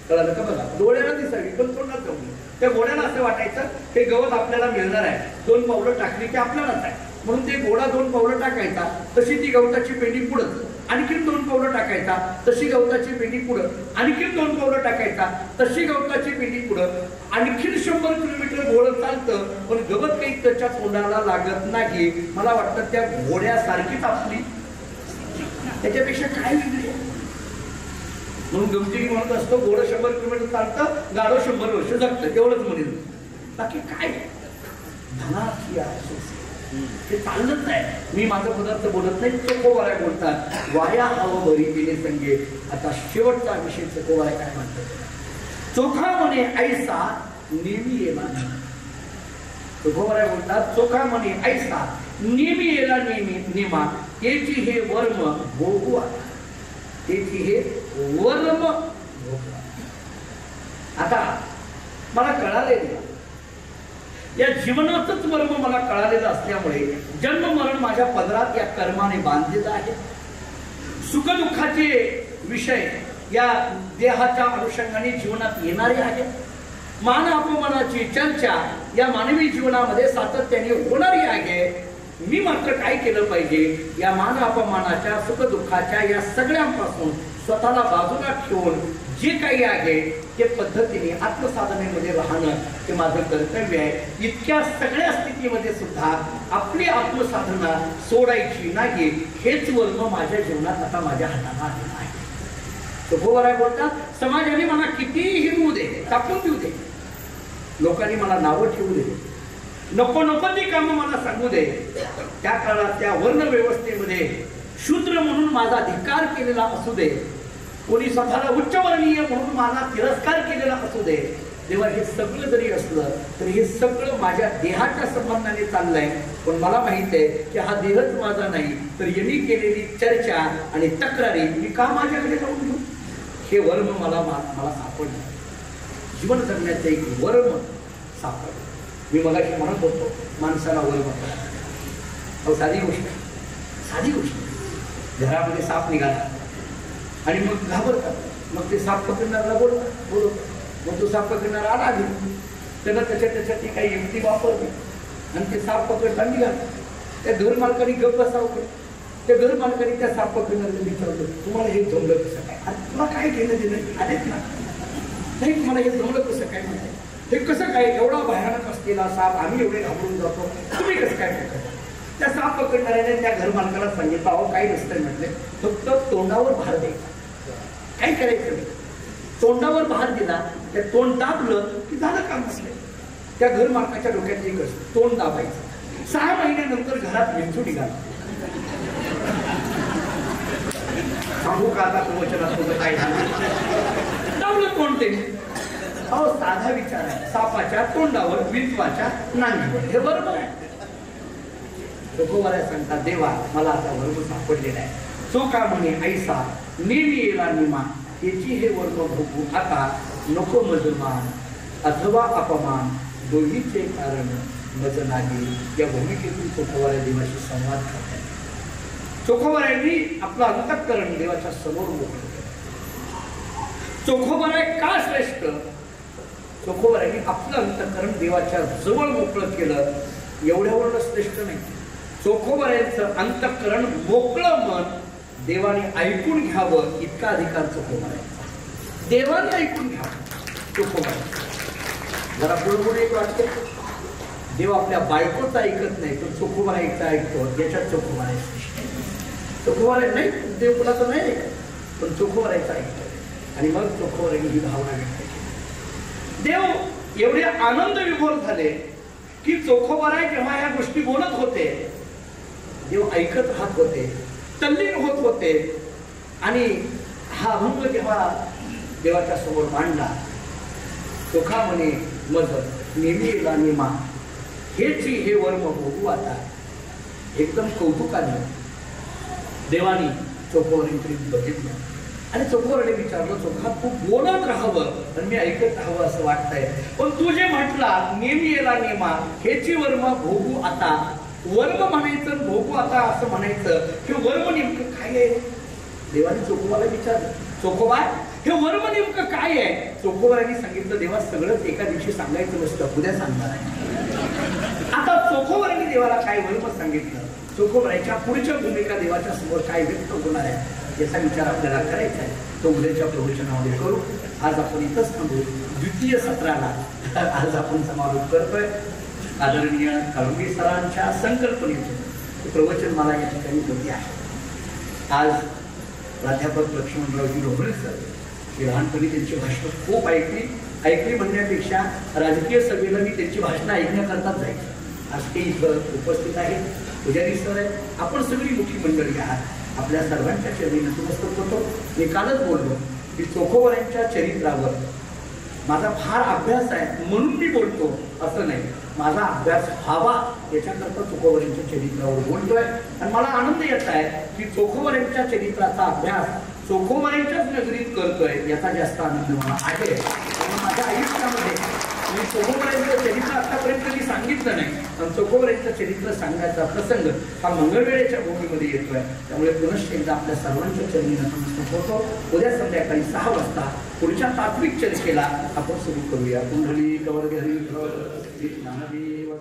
कळालं का? बघा, डोळ्याला दिसावी पण तोंडात जाऊ. त्या घोड्याला असं वाटायचं हे गवत आपल्याला मिळणार आहे, 2 पावलं टाकली की आपल्यालाच आहे. म्हणून ते घोडा 2 पावलं टाकायचा, तशी ती गवताची पेंडी पुढं. आणखीन 2 पावलं टाकायचा, तशी गवताची पेंडी पुढं. आणखीन 2 पावलं टाकायचा, तशी गवताची पेंडी पुढं. आणखीन 100 किलोमीटर घोडं चालतं पण गवत काही त्याच्या तोंडाला लागत नाही. मला वाटतं त्या घोड्यासारखीच आपली, त्याच्यापेक्षा काय वेगळी आहे. म्हणून गमतीने म्हणत असतो घोडं 100 किलोमीटर चालतं, गाडो 100 वर्ष जगतं, तेवढंच म्हणेल. बाकी काय? धनाची आहे ते चालत नाही. मी माझा पदार्थ बोलत नाही, चोखोबाराय बोलतात. वाया हवं भरी गेले संगे. आता शेवटचा विषय चोखोबाराय काय म्हणतात? चोखा म्हणे ऐसा नेहमी येला नाही. चोखोबाराय बोलतात चोखा म्हणे ऐसा नेहमी येला नेमा. त्याची हे वर्म भोगू आता, त्याची हे वर्म भोगू. आता मला कळाले या जीवनाचंच वर्म मला कळालेलं असल्यामुळे जन्म मरण माझ्या पदरात या कर्माने बांधलेलं आहे. सुखदुःखाचे विषय या देहाच्या अनुषंगाने जीवनात येणारे आहेत. मान अपमानाची चर्चा या मानवी जीवनामध्ये सातत्याने होणारी आहे. मी मात्र काय केलं पाहिजे? या मान अपमानाच्या सुखदुःखाच्या या सगळ्यांपासून स्वतःला बाजूला ठेवून जे काही आहे ते पद्धतीने आत्मसाधनेमध्ये राहणं हे माझं कर्तव्य आहे. इतक्या सगळ्या स्थितीमध्ये सुद्धा आपली आत्मसाधना सोडायची नाही. हेच वर्म माझ्या जीवनात आता माझ्या हाताला आलेलं आहे. चोखोबाराय बोलतात समाजाने मला कितीही हिरवू दे, टाकून देऊ दे, लोकांनी मला नावं ठेवू दे, नको नको ती कामं मला सांगू दे. त्या काळात त्या वर्ण व्यवस्थेमध्ये शूद्र म्हणून माझा धिक्कार केलेला असू दे, कोणी स्वतःला उच्चवर्णीय म्हणून माझा तिरस्कार केलेला असू दे. तेव्हा हे सगळं जरी असलं तरी हे सगळं माझ्या देहाच्या संबंधाने चाललंय. पण मला माहित आहे की हा देहच माझा नाही, तर यांनी केलेली चर्चा आणि तक्रारी मी का माझ्याकडे लावून घेऊ? हे वर्म मला सापडलं. जीवन जगण्याचं एक वर्म सापडलं. मी मगाशी म्हणत होतो माणसाला वर्म करा. साधी गोष्ट घरामध्ये साप निघाला आणि मग घाबरतात. मग ते साप पकडणाऱ्याला बोलवतात. मग तो साप पकडणारा आला त्याला त्याच्या ती काही युक्ती वापरली आणि ते साप पकडता निघाला. त्या घर मालकाने गप बसावं. त्या घर मालकाने त्या साप पकडणाऱ्याला विचारलं तुम्हाला हे जमलं कसं काय? आणि तुला काय केलं दिलं आलेच ना नाही, तुम्हाला हे जमलं कसं काय? म्हणते हे कसं काय? एवढा भयानक असलेला साप आम्ही एवढे घाबरून जातो, तुम्ही कसं काय पकडता? त्या साप पकडणाऱ्याने त्या घर मालकाला सांगितलं अहो काही नसतं म्हटलं, फक्त तोंडावर भार द्यायचा. काय करायचं? तोंडावर भार दिला, त्या तोंड दाबलं की झालं काम नसलं. त्या घर मालकाच्या डोक्यात एक असतं तोंड दाबायचं. 6 महिन्यानंतर घरात विंचू निघाला. सांगू का आता प्रवचनात तुझं काय झालं? दाबलं तोंड ते. अहो साधा विचार आहे, सापाच्या तोंडावर विंचवाच्या नांगीवर. हे बरोबर आहे. चोखोबाराय सांगतात देवा मला आता वर्म सापडलेला आहे. चोखा म्हणे ऐसा नेहमी येला निमा. याची हे वर्म भोगू आता नको मजमान अथवा अपमान दोन्हीचे कारण मज नाही. या भूमिकेतून चोखोबाराय देवाशी संवाद करतात. चोखोबारायांनी आपलं अंतःकरण देवाच्या समोर मोकळं केलं. चोखोबाराय का श्रेष्ठ? चोखोबारांनी आपलं अंतःकरण देवाच्या जवळ मोकळं केलं. एवढ्यावर श्रेष्ठ नाही, चोखोबारांचं अंतःकरण मोकळं मन देवाने ऐकून घ्यावं इतका अधिकार चोखोबारांचा. देवाने ऐकून घ्यावं चोखोबारांचं. जरा पुढे एक वाक्य, देव आपल्या बायकोचं ऐकत नाही पण चोखोबारांचं ऐकतो. याच्यात चोखोबारा चोखोबारा नाही, देव कुणाचं नाही ऐकत पण चोखोबारांचं ऐकतो. आणि मग चोखोबारांनी ही भावना व्यक्त केली. देव एवढे आनंद विभोर झाले की चोखोबारा जेव्हा या गोष्टी बोलत होते देव ऐकत राहत होते, तल्लीन होत होते. आणि हा अभंग जेव्हा देवाच्या समोर मांडला, चोखा म्हणे मज नेमीला नेमा हेची हे वर्म बघू आता. एकदम कौतुकाने देवानी चोखोबारांकडे बघितलं आणि चोखोबाराने विचारलं, चोखा तू बोलत राहावं आणि मी ऐकत राहावं असं वाटतंय, पण तू जे म्हटला नेमीला नेमा हेची वर्म भोगू आता, वर्म म्हणायचं भोगू आता असं म्हणायचं, हे वर्म नेमकं काय आहे? देवाने चोखोबाला विचारलं, चोखोबा हे वर्म नेमकं काय आहे? चोखोबारांनी सांगितलं, देवा सगळंच एका दिवशी सांगायचं नसतं, उद्या सांगणार आहे. आता चोखोबारांनी देवाला काय वर्म सांगितलं, चोखोबारांच्या पुढच्या भूमिका देवाच्या समोर काय व्यक्त होणार आहे याचा विचार आपल्याला करायचा आहे. तो उद्याच्या प्रवचनामध्ये करू. आज आपण इथंच थांबू. द्वितीय सत्राला आज आपण समारोप करतोय. आदरणीय काळुंगे सरांच्या संकल्पनेचं प्रवचन मला या ठिकाणी होते आहे. आज प्राध्यापक लक्ष्मणरावजी ढोबळे सर ही लहानपणी त्यांची भाषणं खूप ऐकली म्हणण्यापेक्षा राजकीय सभेला मी त्यांची भाषणं ऐकण्याकरताच जायचं. आज ते इथं उपस्थित आहेत. पुजारी सर आहे, आपण सगळी मोठी मंडळी आहात. आपल्या सर्वांच्या चरणी नतमस्तक होतो. मी कालच बोललो की चोखोबारांच्या चरित्रावर माझा फार अभ्यास आहे म्हणून मी बोलतो असं नाही, माझा अभ्यास व्हावा याच्याकरता चोखोबारांच्या चरित्रावर बोलतोय. आणि मला आनंद येत आहे की चोखोबारांच्या चरित्राचा अभ्यास चोखोबारांच्याच नगरीत करतोय याचा जास्त आनंद मला आहे. माझ्या आयुष्यामध्ये मी चोखोबारांचं चरित्र आतापर्यंत कधी सांगितलं नाही, पण चोखोबारांचं चरित्र सांगण्याचा प्रसंग हा मंगळवेळेच्या भूमीमध्ये येतोय. त्यामुळे पुनश्च एकदा आपल्या सर्वांच्या चरणी नतमस्तक होतो. उद्या संध्याकाळी 6 वाजता पुढच्या तात्विक चर्चेला आपण सुरू करूया. कुंडली कवर घरी ज्ञानदेव